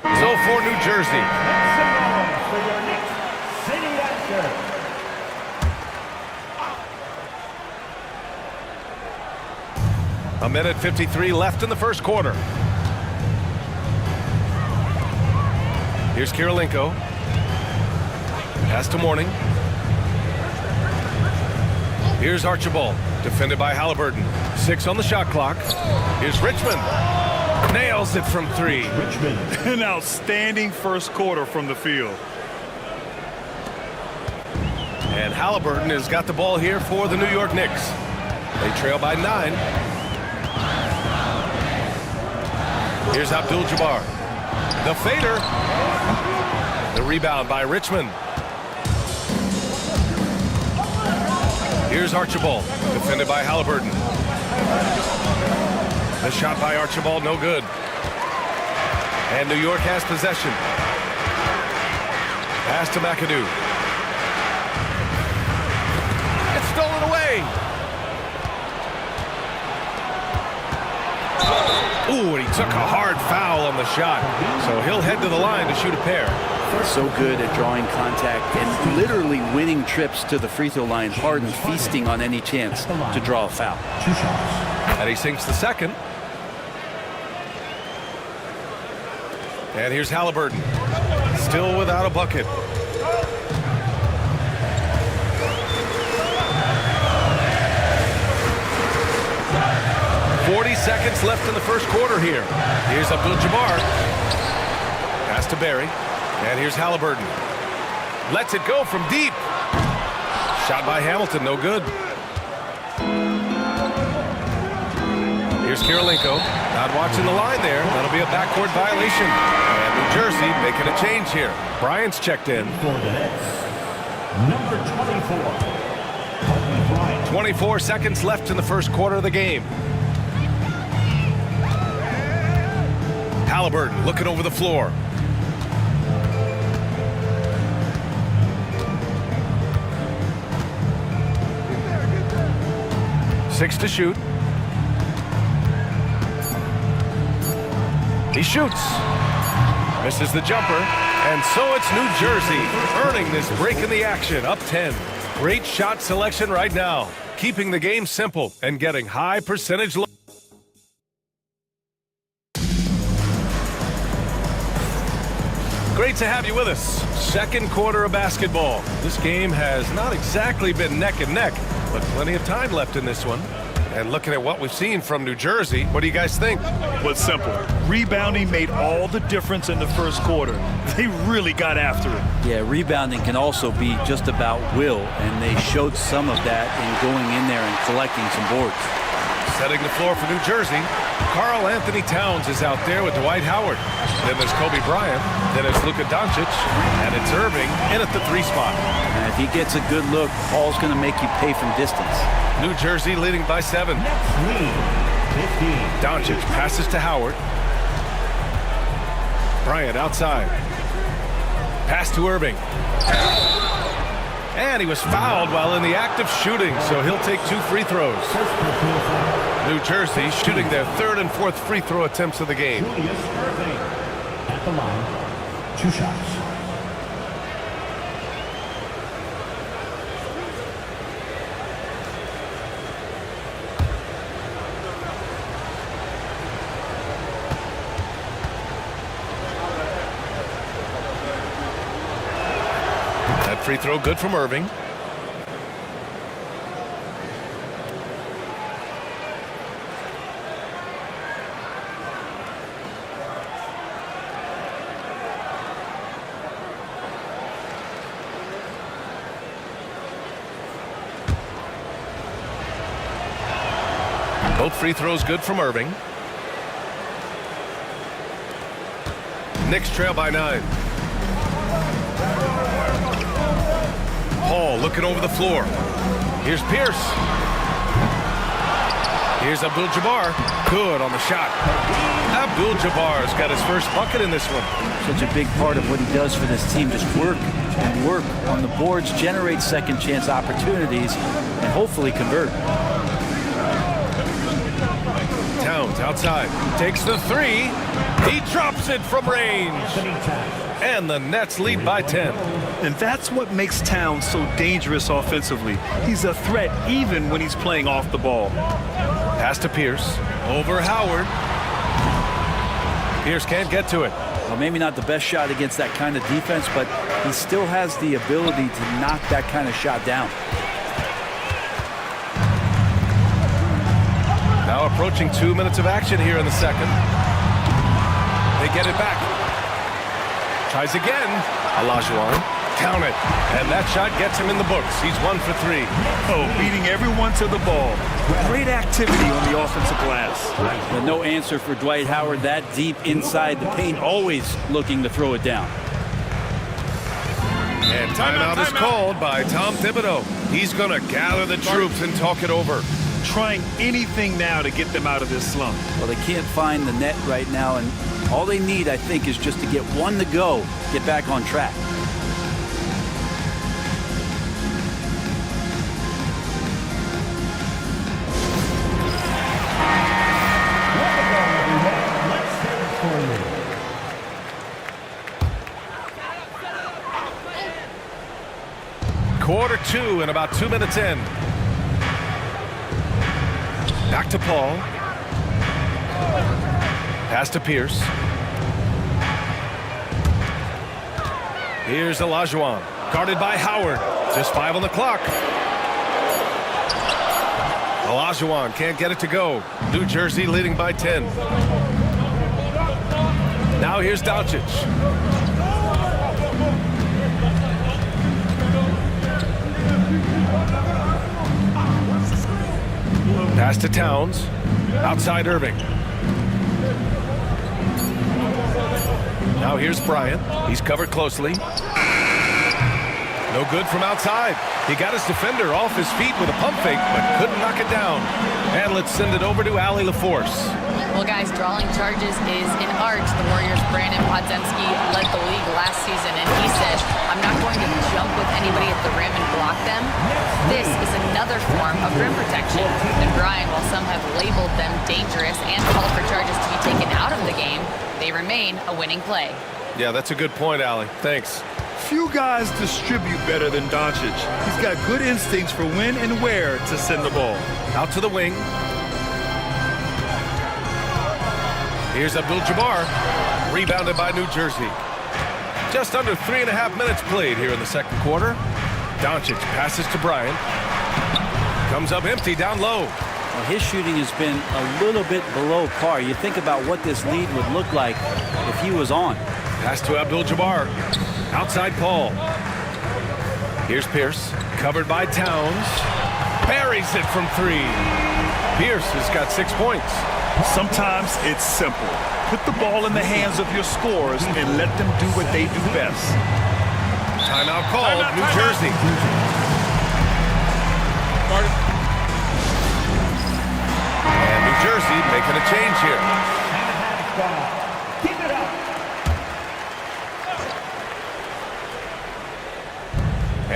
So for New Jersey. Make some noise for your Knicks City Dancers. A minute 53 left in the first quarter. Here's Kirilenko. Pass to Mourning. Here's Archibald, defended by Halliburton. 6 on the shot clock. Here's Richmond. Nails it from 3. An outstanding first quarter from the field. And Halliburton has got the ball here for the New York Knicks. They trail by 9. Here's Abdul-Jabbar. The fader. The rebound by Richmond. Here's Archibald, defended by Halliburton. The shot by Archibald, no good. And New York has possession. Pass to McAdoo. It's stolen away. Ooh, and he took a hard foul on the shot. So he'll head to the line to shoot a pair. So good at drawing contact and literally winning trips to the free throw line. Harden feasting on any chance to draw a foul. And he sinks the second. And here's Halliburton. Still without a bucket. Seconds left in the first quarter here. Here's Abdul-Jabbar. Pass to Barry. And here's Halliburton. Lets it go from deep. Shot by Hamilton, no good. Here's Kirilenko. Not watching the line there. That'll be a backcourt violation. And New Jersey making a change here. Bryant's checked in. Number 24. 24 seconds left in the first quarter of the game. Halliburton looking over the floor. Six to shoot. He shoots. Misses the jumper. And so it's New Jersey earning this break in the action. Up 10. Great shot selection right now. Keeping the game simple and getting high percentage. Great to have you with us. Second quarter of basketball. This game has not exactly been neck and neck, but plenty of time left in this one. And looking at what we've seen from New Jersey, what do you guys think? Well, it's simple. Rebounding made all the difference in the first quarter. They really got after it. Yeah, rebounding can also be just about will, and they showed some of that in going in there and collecting some boards. Setting the floor for New Jersey, Karl Anthony Towns is out there with Dwight Howard. Then there's Kobe Bryant. Then it's Luka Doncic. And it's Irving in at the 3 spot. And if he gets a good look, Paul's going to make you pay from distance. New Jersey leading by 7. Doncic passes to Howard. Bryant outside. Pass to Irving. And he was fouled while in the act of shooting, so he'll take 2 free throws. New Jersey shooting their 3rd and 4th free throw attempts of the game. At the line, 2 shots. That free throw good from Irving. Both free throws good from Irving. Knicks trail by 9. Paul looking over the floor. Here's Pierce. Here's Abdul-Jabbar. Good on the shot. Abdul-Jabbar's got his first bucket in this one. Such a big part of what he does for this team. Just work and work on the boards, generate second chance opportunities, and hopefully convert. Towns outside. Takes the 3. He drops it from range. And the Nets lead by 10. And that's what makes Towns so dangerous offensively. He's a threat even when he's playing off the ball. Pass to Pierce. Over Howard. Pierce can't get to it. Well, maybe not the best shot against that kind of defense, but he still has the ability to knock that kind of shot down. Now approaching 2 minutes of action here in the second. They get it back. Tries again. Olajuwon. Count it. And that shot gets him in the books. He's 1 for 3. Oh, beating everyone to the ball. Great activity on the offensive glass. But no answer for Dwight Howard that deep inside the paint, always looking to throw it down. And timeout is called by Tom Thibodeau. He's going to gather the troops and talk it over. Trying anything now to get them out of this slump. Well, they can't find the net right now, and all they need, I think, is just to get one to go, get back on track. Quarter 2 and about 2 minutes in. Back to Paul. Pass to Pierce. Here's Olajuwon. Guarded by Howard. Just 5 on the clock. Olajuwon can't get it to go. New Jersey leading by 10. Now here's Doncic. Pass to Towns. Outside Irving. Now here's Bryant. He's covered closely. No good from outside. He got his defender off his feet with a pump fake, but couldn't knock it down. And let's send it over to Allie LaForce. Well, guys, drawing charges is an art. The Warriors' Brandon Podziemski led the league last season, and he said, I'm not going to jump with anybody at the rim and block them. This is another form of rim protection. And Brian, while some have labeled them dangerous and called for charges to be taken out of the game, they remain a winning play. Yeah, that's a good point, Allie. Thanks. Few guys distribute better than Doncic. He's got good instincts for when and where to send the ball. Out to the wing. Here's Abdul-Jabbar, rebounded by New Jersey. Just under 3.5 minutes played here in the second quarter. Doncic passes to Bryant. Comes up empty down low. Well, his shooting has been a little bit below par. You think about what this lead would look like if he was on. Pass to Abdul-Jabbar. Outside Paul. Here's Pierce, covered by Towns. Buries it from 3. Pierce has got 6 points. Sometimes it's simple. Put the ball in the hands of your scorers and let them do what they do best. Timeout called, New Jersey. And New Jersey making a change here. Keep it up.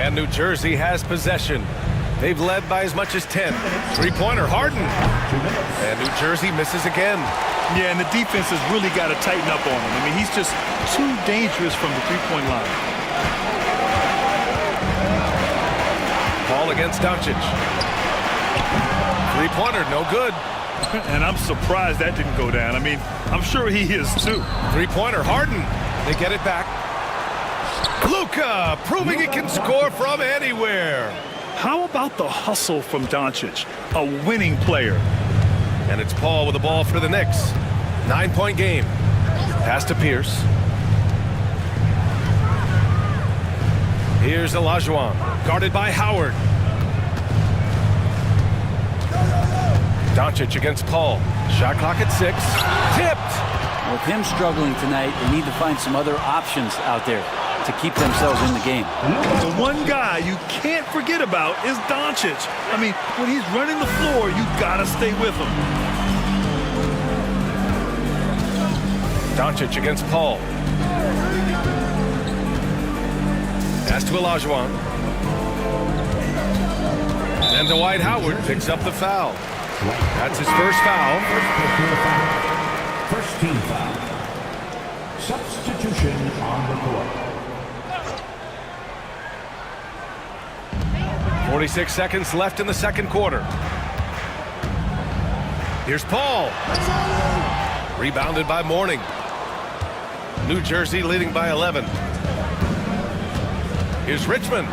And New Jersey has possession. They've led by as much as 10. Three-pointer, Harden. And New Jersey misses again. Yeah, and the defense has really got to tighten up on him. I mean, he's just too dangerous from the three-point line. Paul against Doncic. Three-pointer, no good. And I'm surprised that didn't go down. I mean, I'm sure he is too. Three-pointer, Harden. They get it back. Luka proving he can score from anywhere. How about the hustle from Doncic, a winning player? And it's Paul with the ball for the Knicks. 9-point game. Pass to Pierce. Here's Olajuwon, guarded by Howard. Doncic against Paul. Shot clock at 6. Tipped. With him struggling tonight, they need to find some other options out there to keep themselves in the game. The one guy you can't forget about is Doncic. I mean, when he's running the floor, you gotta stay with him. Doncic against Paul. Pass to Olajuwon. And Dwight Howard picks up the foul. That's his first foul. First team foul. Substitution on the court. 46 seconds left in the second quarter. Here's Paul. Rebounded by Mourning. New Jersey leading by 11. Here's Richmond.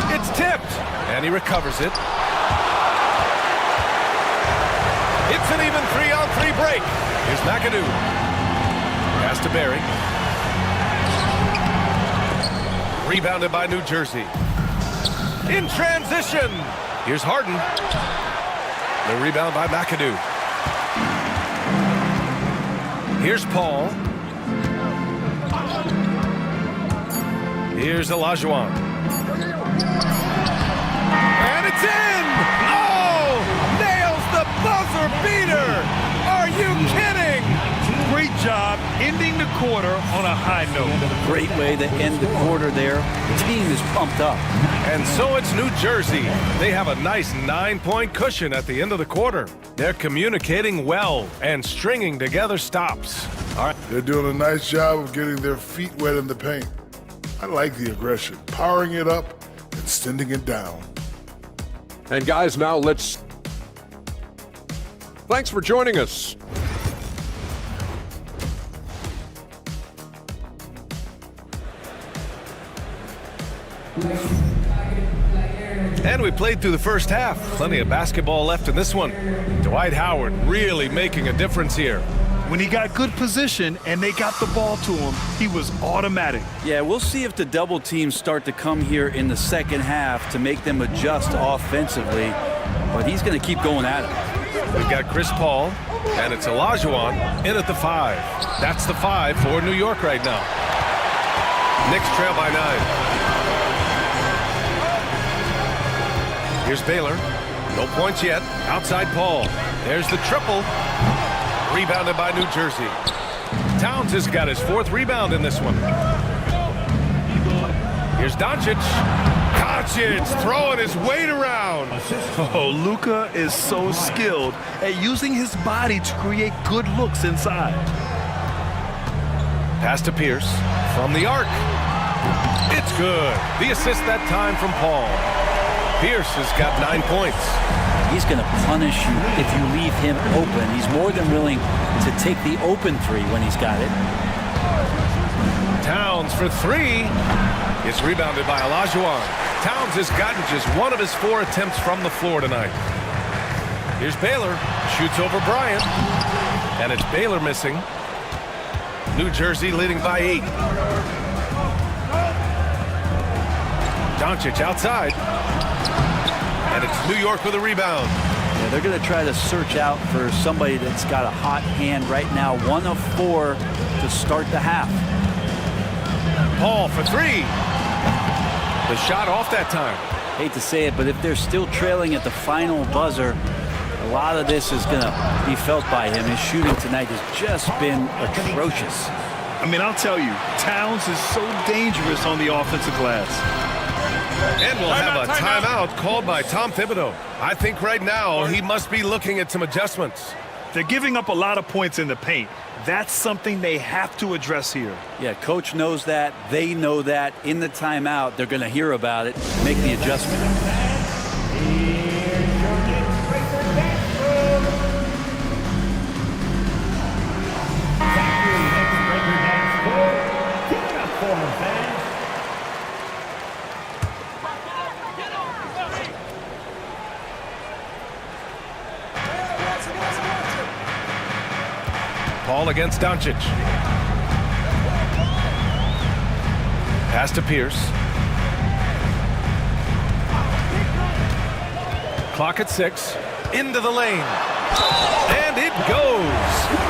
It's tipped. And he recovers it. It's an even 3-on-3 break. Here's McAdoo. to Barry. Rebounded by New Jersey. In transition. Here's Harden. The rebound by McAdoo. Here's Paul. Here's Olajuwon. And it's in! Oh! Nails the buzzer beater! Are you kidding? Great job ending the quarter on a high note. Great way to end the quarter there. The team is pumped up. And so it's New Jersey. They have a nice 9-point cushion at the end of the quarter. They're communicating well and stringing together stops. All right. They're doing a nice job of getting their feet wet in the paint. I like the aggression, powering it up and sending it down. And guys, now let's... Thanks for joining us. And we played through the first half. Plenty of basketball left in this one. Dwight Howard really making a difference here. When he got good position and they got the ball to him, he was automatic. Yeah, we'll see if the double teams start to come here in the second half to make them adjust offensively. But he's going to keep going at it. We've got Chris Paul, and it's Olajuwon in at the 5. That's the 5 for New York right now. Knicks trail by 9. Here's Baylor. No points yet. Outside Paul. There's the triple. Rebounded by New Jersey. Towns has got his 4th rebound in this one. Here's Doncic. Doncic throwing his weight around. Oh, Luka is so skilled at using his body to create good looks inside. Pass to Pierce from the arc. It's good. The assist that time from Paul. Pierce has got 9 points. He's going to punish you if you leave him open. He's more than willing to take the open 3 when he's got it. Towns for 3. It's rebounded by Olajuwon. Towns has gotten just 1 of his 4 attempts from the floor tonight. Here's Baylor. Shoots over Bryant. And it's Baylor missing. New Jersey leading by 8. Doncic outside. And it's New York with a rebound. Yeah, they're going to try to search out for somebody that's got a hot hand right now. 1 of 4 to start the half. Paul for 3. The shot off that time. Hate to say it, but if they're still trailing at the final buzzer, a lot of this is going to be felt by him. His shooting tonight has just been atrocious. I mean, I'll tell you, Towns is so dangerous on the offensive glass. And we'll have a timeout called by Tom Thibodeau. I think right now he must be looking at some adjustments. They're giving up a lot of points in the paint. That's something they have to address here. Yeah, coach knows that. They know that. In the timeout, they're going to hear about it, make the adjustment. Paul against Doncic. Pass to Pierce. Clock at 6. Into the lane. And it goes.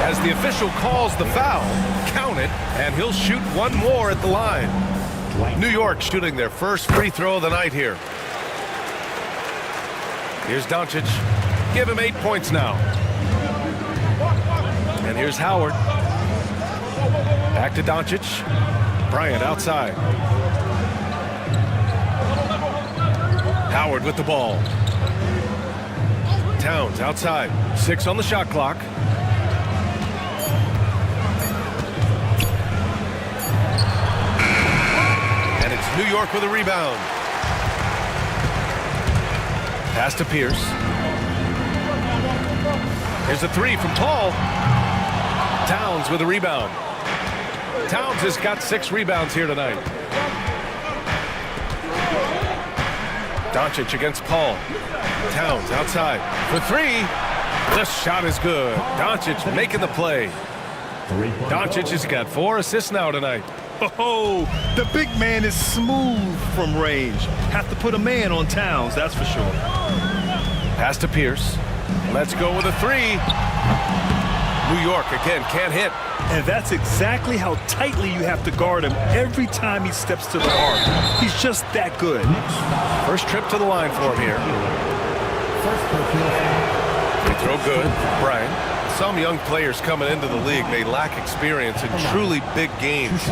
As the official calls the foul, count it, and he'll shoot 1 more at the line. New York shooting their first free throw of the night here. Here's Doncic. Give him 8 points now. And here's Howard. Back to Doncic. Bryant outside. Howard with the ball. Towns outside. 6 on the shot clock. And it's New York with a rebound. Pass to Pierce. Here's a 3 from Paul. Towns with a rebound. Towns has got 6 rebounds here tonight. Doncic against Paul. Towns outside for 3. The shot is good. Doncic making the play. Doncic has got 4 assists now tonight. Oh, the big man is smooth from range. Have to put a man on Towns, that's for sure. Pass to Pierce. Let's go with a 3. New York again can't hit. And that's exactly how tightly you have to guard him every time he steps to the arc. He's just that good. First trip to the line for him here. Free throw good. Brian. Some young players coming into the league may lack experience in truly big games.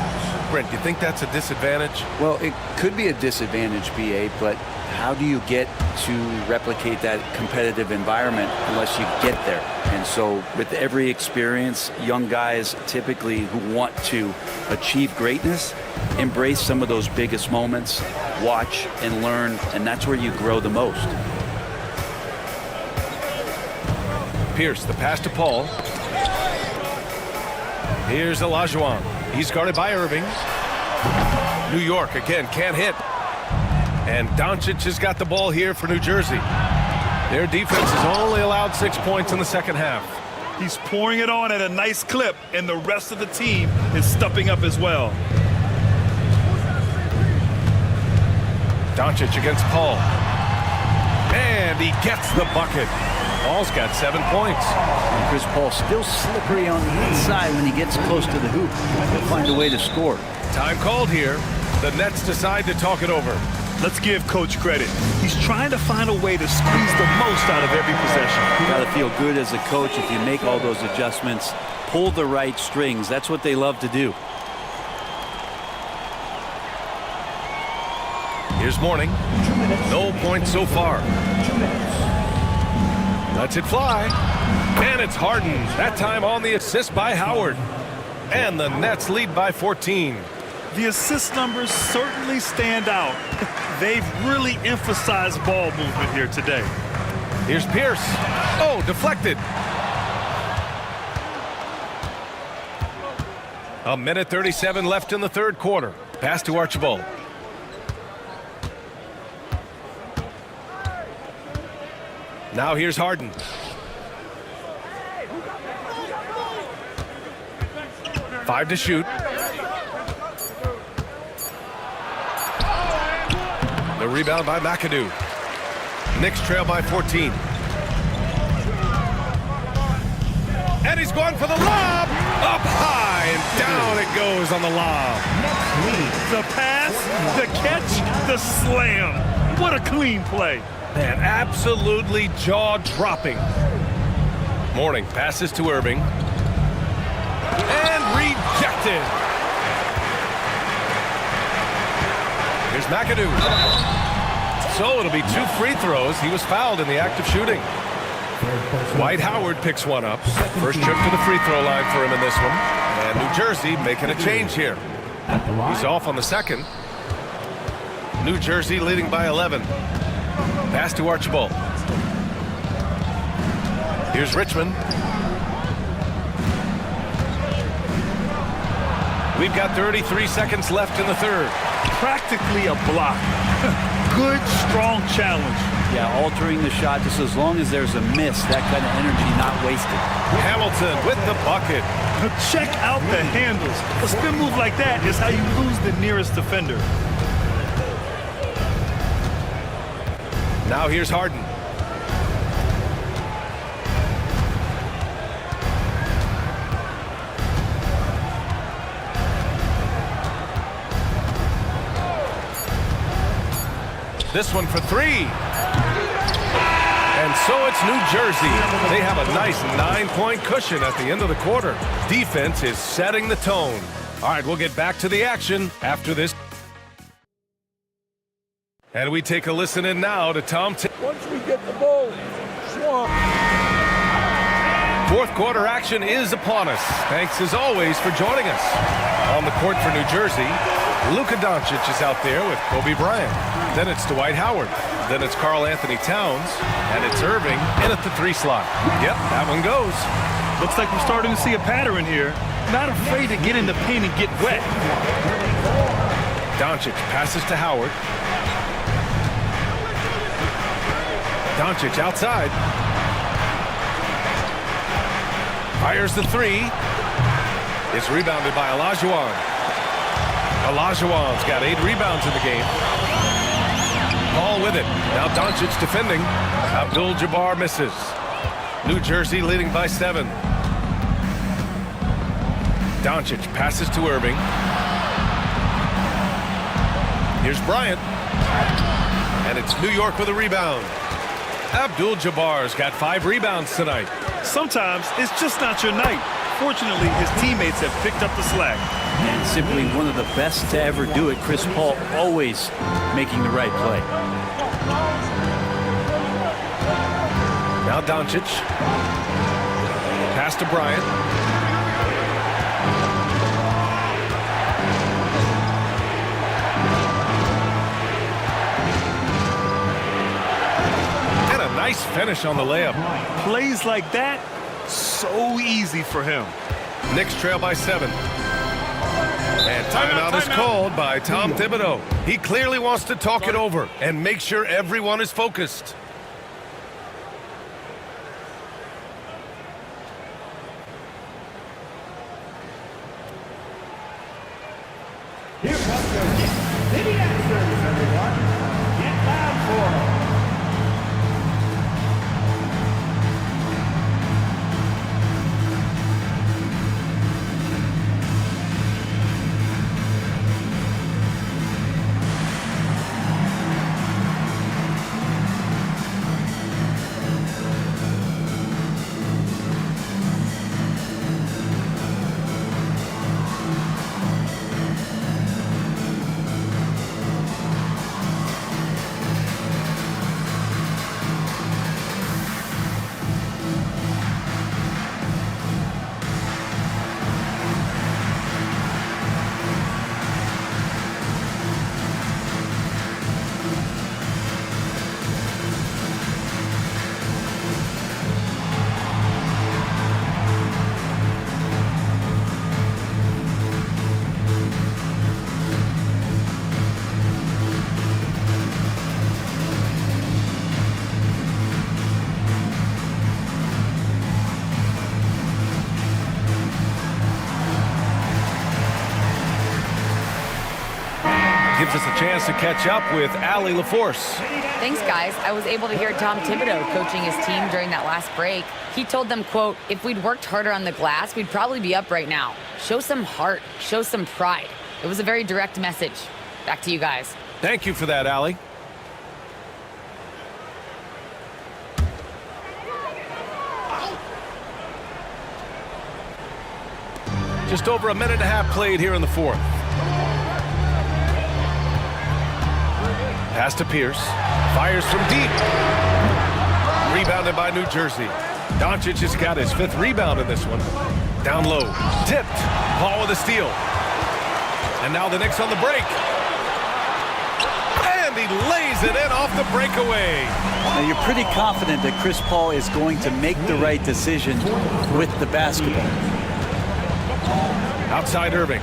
Brent, do you think that's a disadvantage? Well, it could be a disadvantage, BA, but how do you get to replicate that competitive environment unless you get there? And so with every experience, young guys typically who want to achieve greatness, embrace some of those biggest moments, watch and learn, and that's where you grow the most. Pierce, the pass to Paul. Here's Olajuwon. He's guarded by Irving. New York again can't hit. And Doncic has got the ball here for New Jersey. Their defense has only allowed 6 points in the second half. He's pouring it on at a nice clip, and the rest of the team is stepping up as well. Doncic against Paul. And he gets the bucket. Paul's got 7 points. And Chris Paul still slippery on the inside when he gets close to the hoop. He'll find a way to score. Time called here. The Nets decide to talk it over. Let's give Coach credit. He's trying to find a way to squeeze the most out of every possession. You got to feel good as a coach if you make all those adjustments, pull the right strings. That's what they love to do. Here's Mourning. No points so far. Lets it fly. And it's Harden. That time on the assist by Howard. And the Nets lead by 14. The assist numbers certainly stand out. They've really emphasized ball movement here today. Here's Pierce. Oh, deflected. 1:37 left in the third quarter. Pass to Archibald. Now here's Harden. Five to shoot. The rebound by McAdoo. Knicks trail by 14. And he's going for the lob. Up high and down it goes on the lob. The pass, the catch, the slam. What a clean play. Man, absolutely jaw-dropping. Mourning passes to Irving. And rejected. Here's McAdoo. So it'll be 2 free throws. He was fouled in the act of shooting. Dwight Howard picks one up. First trip to the free throw line for him in this one. And New Jersey making a change here. He's off on the second. New Jersey leading by 11. Pass to Archibald. Here's Richmond. We've got 33 seconds left in the third. Practically a block. Good, strong challenge. Yeah, altering the shot just as long as there's a miss. That kind of energy not wasted. Hamilton with the bucket. Check out the handles. A spin move like that is how you lose the nearest defender. Now here's Harden. This one for 3. And so it's New Jersey. They have a nice 9-point cushion at the end of the quarter. Defense is setting the tone. All right, we'll get back to the action after this. And we take a listen in now to Tom. Once we get the ball, swamp. Fourth quarter action is upon us. Thanks as always for joining us. On the court for New Jersey, Luka Doncic is out there with Kobe Bryant. Then it's Dwight Howard. Then it's Karl Anthony Towns. And it's Irving in at the 3 slot. Yep, that one goes. Looks like we're starting to see a pattern here. Not afraid to get in the paint and get wet. Doncic passes to Howard. Doncic outside. Fires the 3. It's rebounded by Olajuwon. Olajuwon's got 8 rebounds in the game. Ball with it. Now Doncic defending. Abdul-Jabbar misses. New Jersey leading by 7. Doncic passes to Irving. Here's Bryant. And it's New York with a rebound. Abdul-Jabbar's got 5 rebounds tonight. Sometimes it's just not your night. Fortunately, his teammates have picked up the slack. And simply one of the best to ever do it. Chris Paul always making the right play. Now Doncic. Pass to Bryant. And a nice finish on the layup. Plays like that, so easy for him. Knicks trail by 7. And timeout is called by Tom Thibodeau. He clearly wants to talk it over and make sure everyone is focused. Here comes the City Answers, everyone. Get loud for them. Gives us a chance to catch up with Allie LaForce. Thanks, guys. I was able to hear Tom Thibodeau coaching his team during that last break. He told them, quote, if we'd worked harder on the glass, we'd probably be up right now. Show some heart. Show some pride. It was a very direct message. Back to you guys. Thank you for that, Allie. Just over a minute and a half played here in the 4th. Pass to Pierce. Fires from deep. Rebounded by New Jersey. Doncic has got his 5th rebound in this one. Down low. Tipped. Paul with a steal. And now the Knicks on the break. And he lays it in off the breakaway. Now you're pretty confident that Chris Paul is going to make the right decision with the basketball. Outside Irving.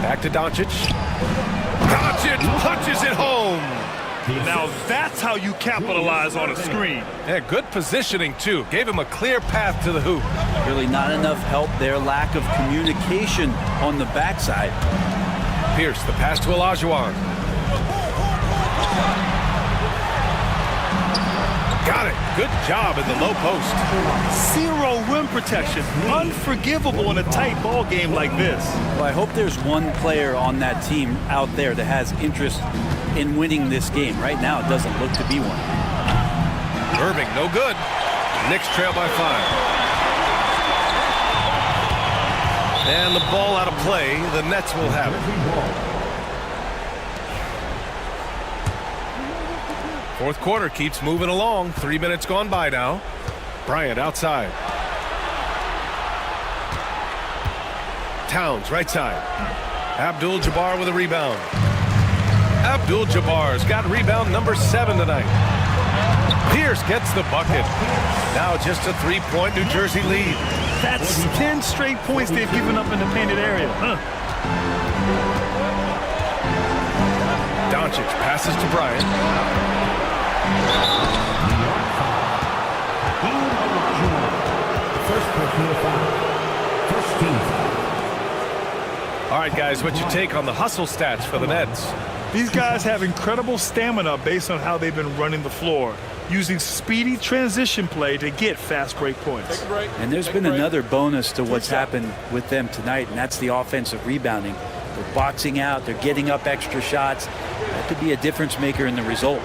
Back to Doncic. Doncic punches it home. Now that's how you capitalize on a screen. Yeah, good positioning, too. Gave him a clear path to the hoop. Really not enough help there. Lack of communication on the backside. Pierce, the pass to Olajuwon. Got it. Good job in the low post. Zero rim protection. Unforgivable in a tight ball game like this. Well, I hope there's one player on that team out there that has interest in winning this game. Right now, it doesn't look to be one. Irving, no good. Knicks trail by 5. And the ball out of play. The Nets will have it. 4th quarter keeps moving along. 3 minutes gone by now. Bryant outside. Towns right side. Abdul-Jabbar with a rebound. Abdul-Jabbar's got rebound number 7 tonight. Pierce gets the bucket. Now just a 3-point New Jersey lead. That's 10 straight points they've given up in the painted area. Doncic passes to Bryant. Personal foul. First team foul. All right, guys, what's your take on the hustle stats for the Nets? These guys have incredible stamina based on how they've been running the floor, using speedy transition play to get fast break points. And there's been another bonus to what's happened with them tonight, and that's the offensive rebounding. They're boxing out, they're getting up extra shots. That could be a difference maker in the result.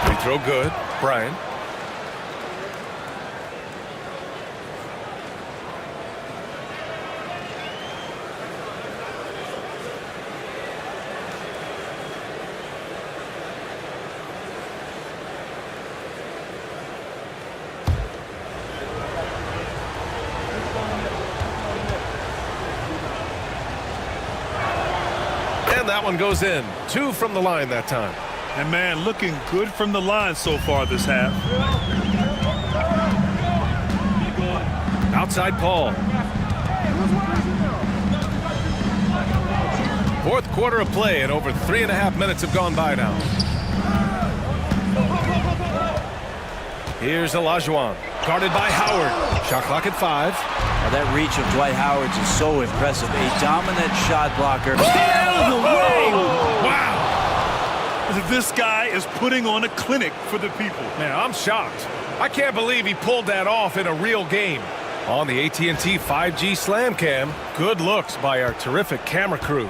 Free throw good. Brian. That one goes in. 2 from the line that time. And man, looking good from the line so far this half. Outside Paul. Fourth quarter of play, and over 3.5 minutes have gone by now. Here's Olajuwon, guarded by Howard. Shot clock at 5. Now that reach of Dwight Howard's is so impressive. A dominant shot blocker. Stay out of the way! Wow! This guy is putting on a clinic for the people. Man, I'm shocked. I can't believe he pulled that off in a real game. On the AT&T 5G Slam Cam, good looks by our terrific camera crew.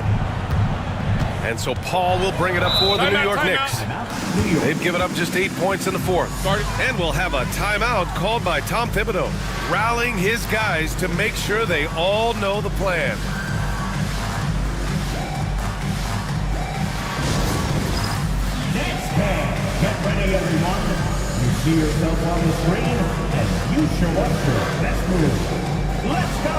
And so Paul will bring it up for the New York Knicks. They've given up just 8 points in the fourth. And we'll have a timeout called by Tom Thibodeau, rallying his guys to make sure they all know the plan. Next man, get ready everyone. You see yourself on the screen and you show us your best move. Let's go.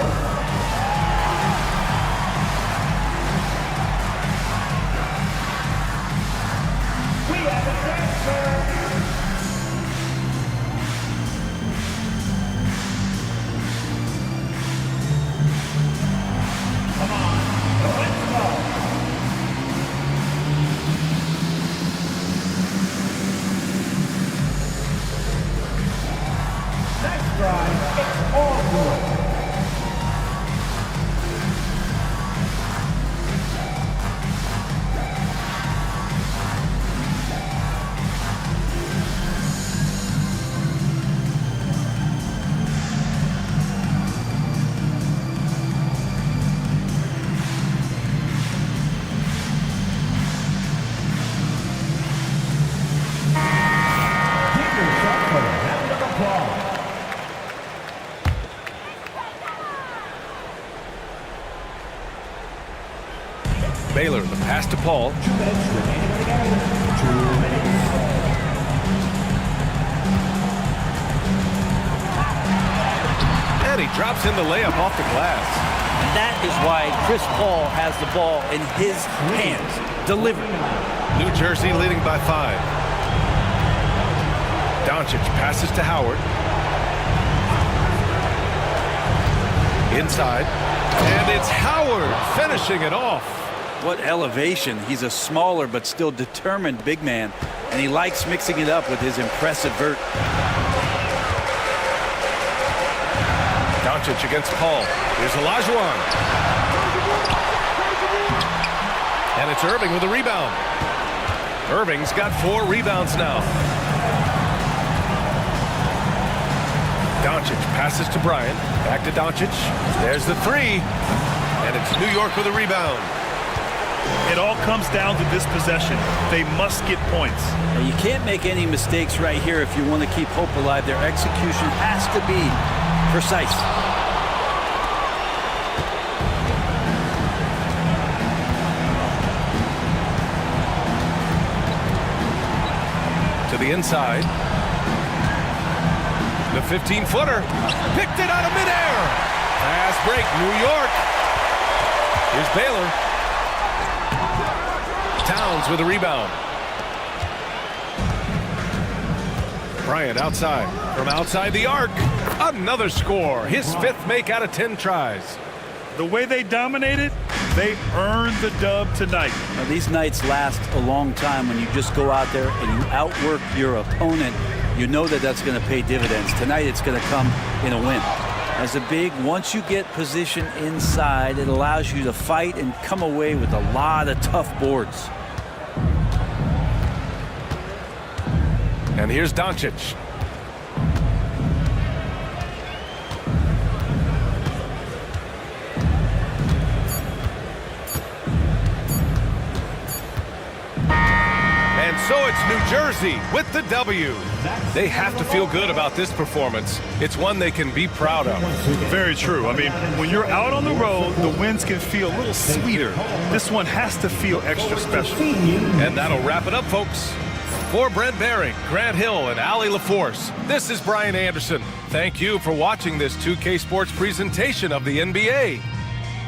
Baylor, the pass to Paul. And he drops in the layup off the glass. And that is why Chris Paul has the ball in his hands. Delivered. New Jersey leading by 5. Doncic passes to Howard. Inside. And it's Howard finishing it off. What elevation. He's a smaller but still determined big man, and he likes mixing it up with his impressive vert. Doncic against Paul. Here's Olajuwon. And it's Irving with a rebound. Irving's got 4 rebounds now. Doncic passes to Bryant. Back to Doncic. There's the 3. And it's New York with a rebound. It all comes down to this possession. They must get points. Now, you can't make any mistakes right here if you want to keep hope alive. Their execution has to be precise. To the inside. The 15-footer. Picked it out of midair. Fast break, New York. Here's Baylor. Towns with a rebound. Bryant outside. From outside the arc. Another score. His 5th make out of 10 tries. The way they dominated, they earned the dub tonight. Now, these nights last a long time when you just go out there and you outwork your opponent you know that that's going to pay dividends. Tonight it's going to come in a win. As a big, once you get position inside, it allows you to fight and come away with a lot of tough boards. And here's Doncic. And so it's New Jersey with the W. They have to feel good about this performance. It's one they can be proud of. Very true. I mean, when you're out on the road, the wins can feel a little sweeter. This one has to feel extra special. And that'll wrap it up, folks. For Brent Behring, Grant Hill, and Allie LaForce, this is Brian Anderson. Thank you for watching this 2K Sports presentation of the NBA.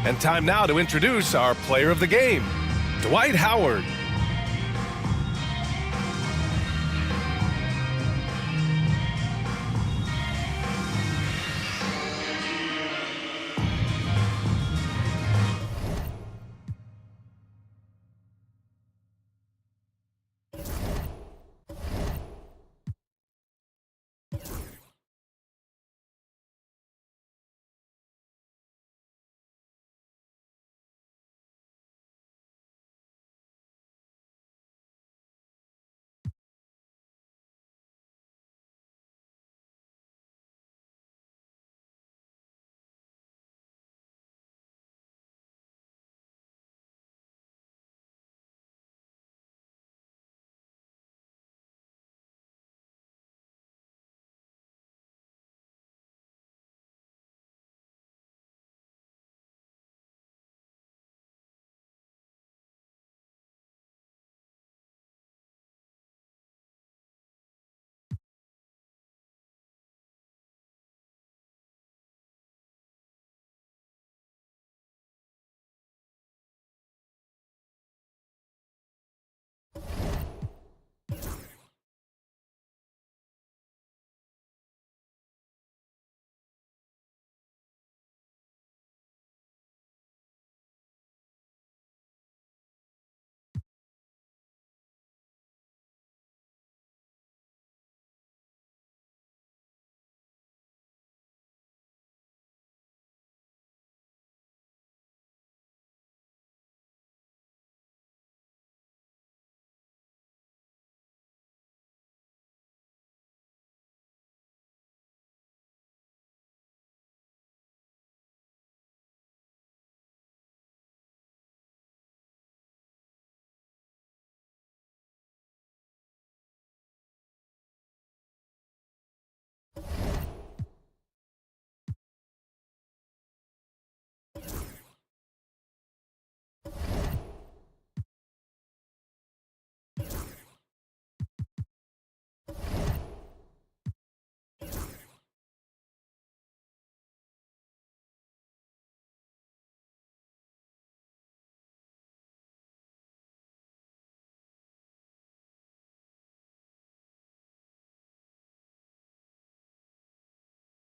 And time now to introduce our player of the game, Dwight Howard.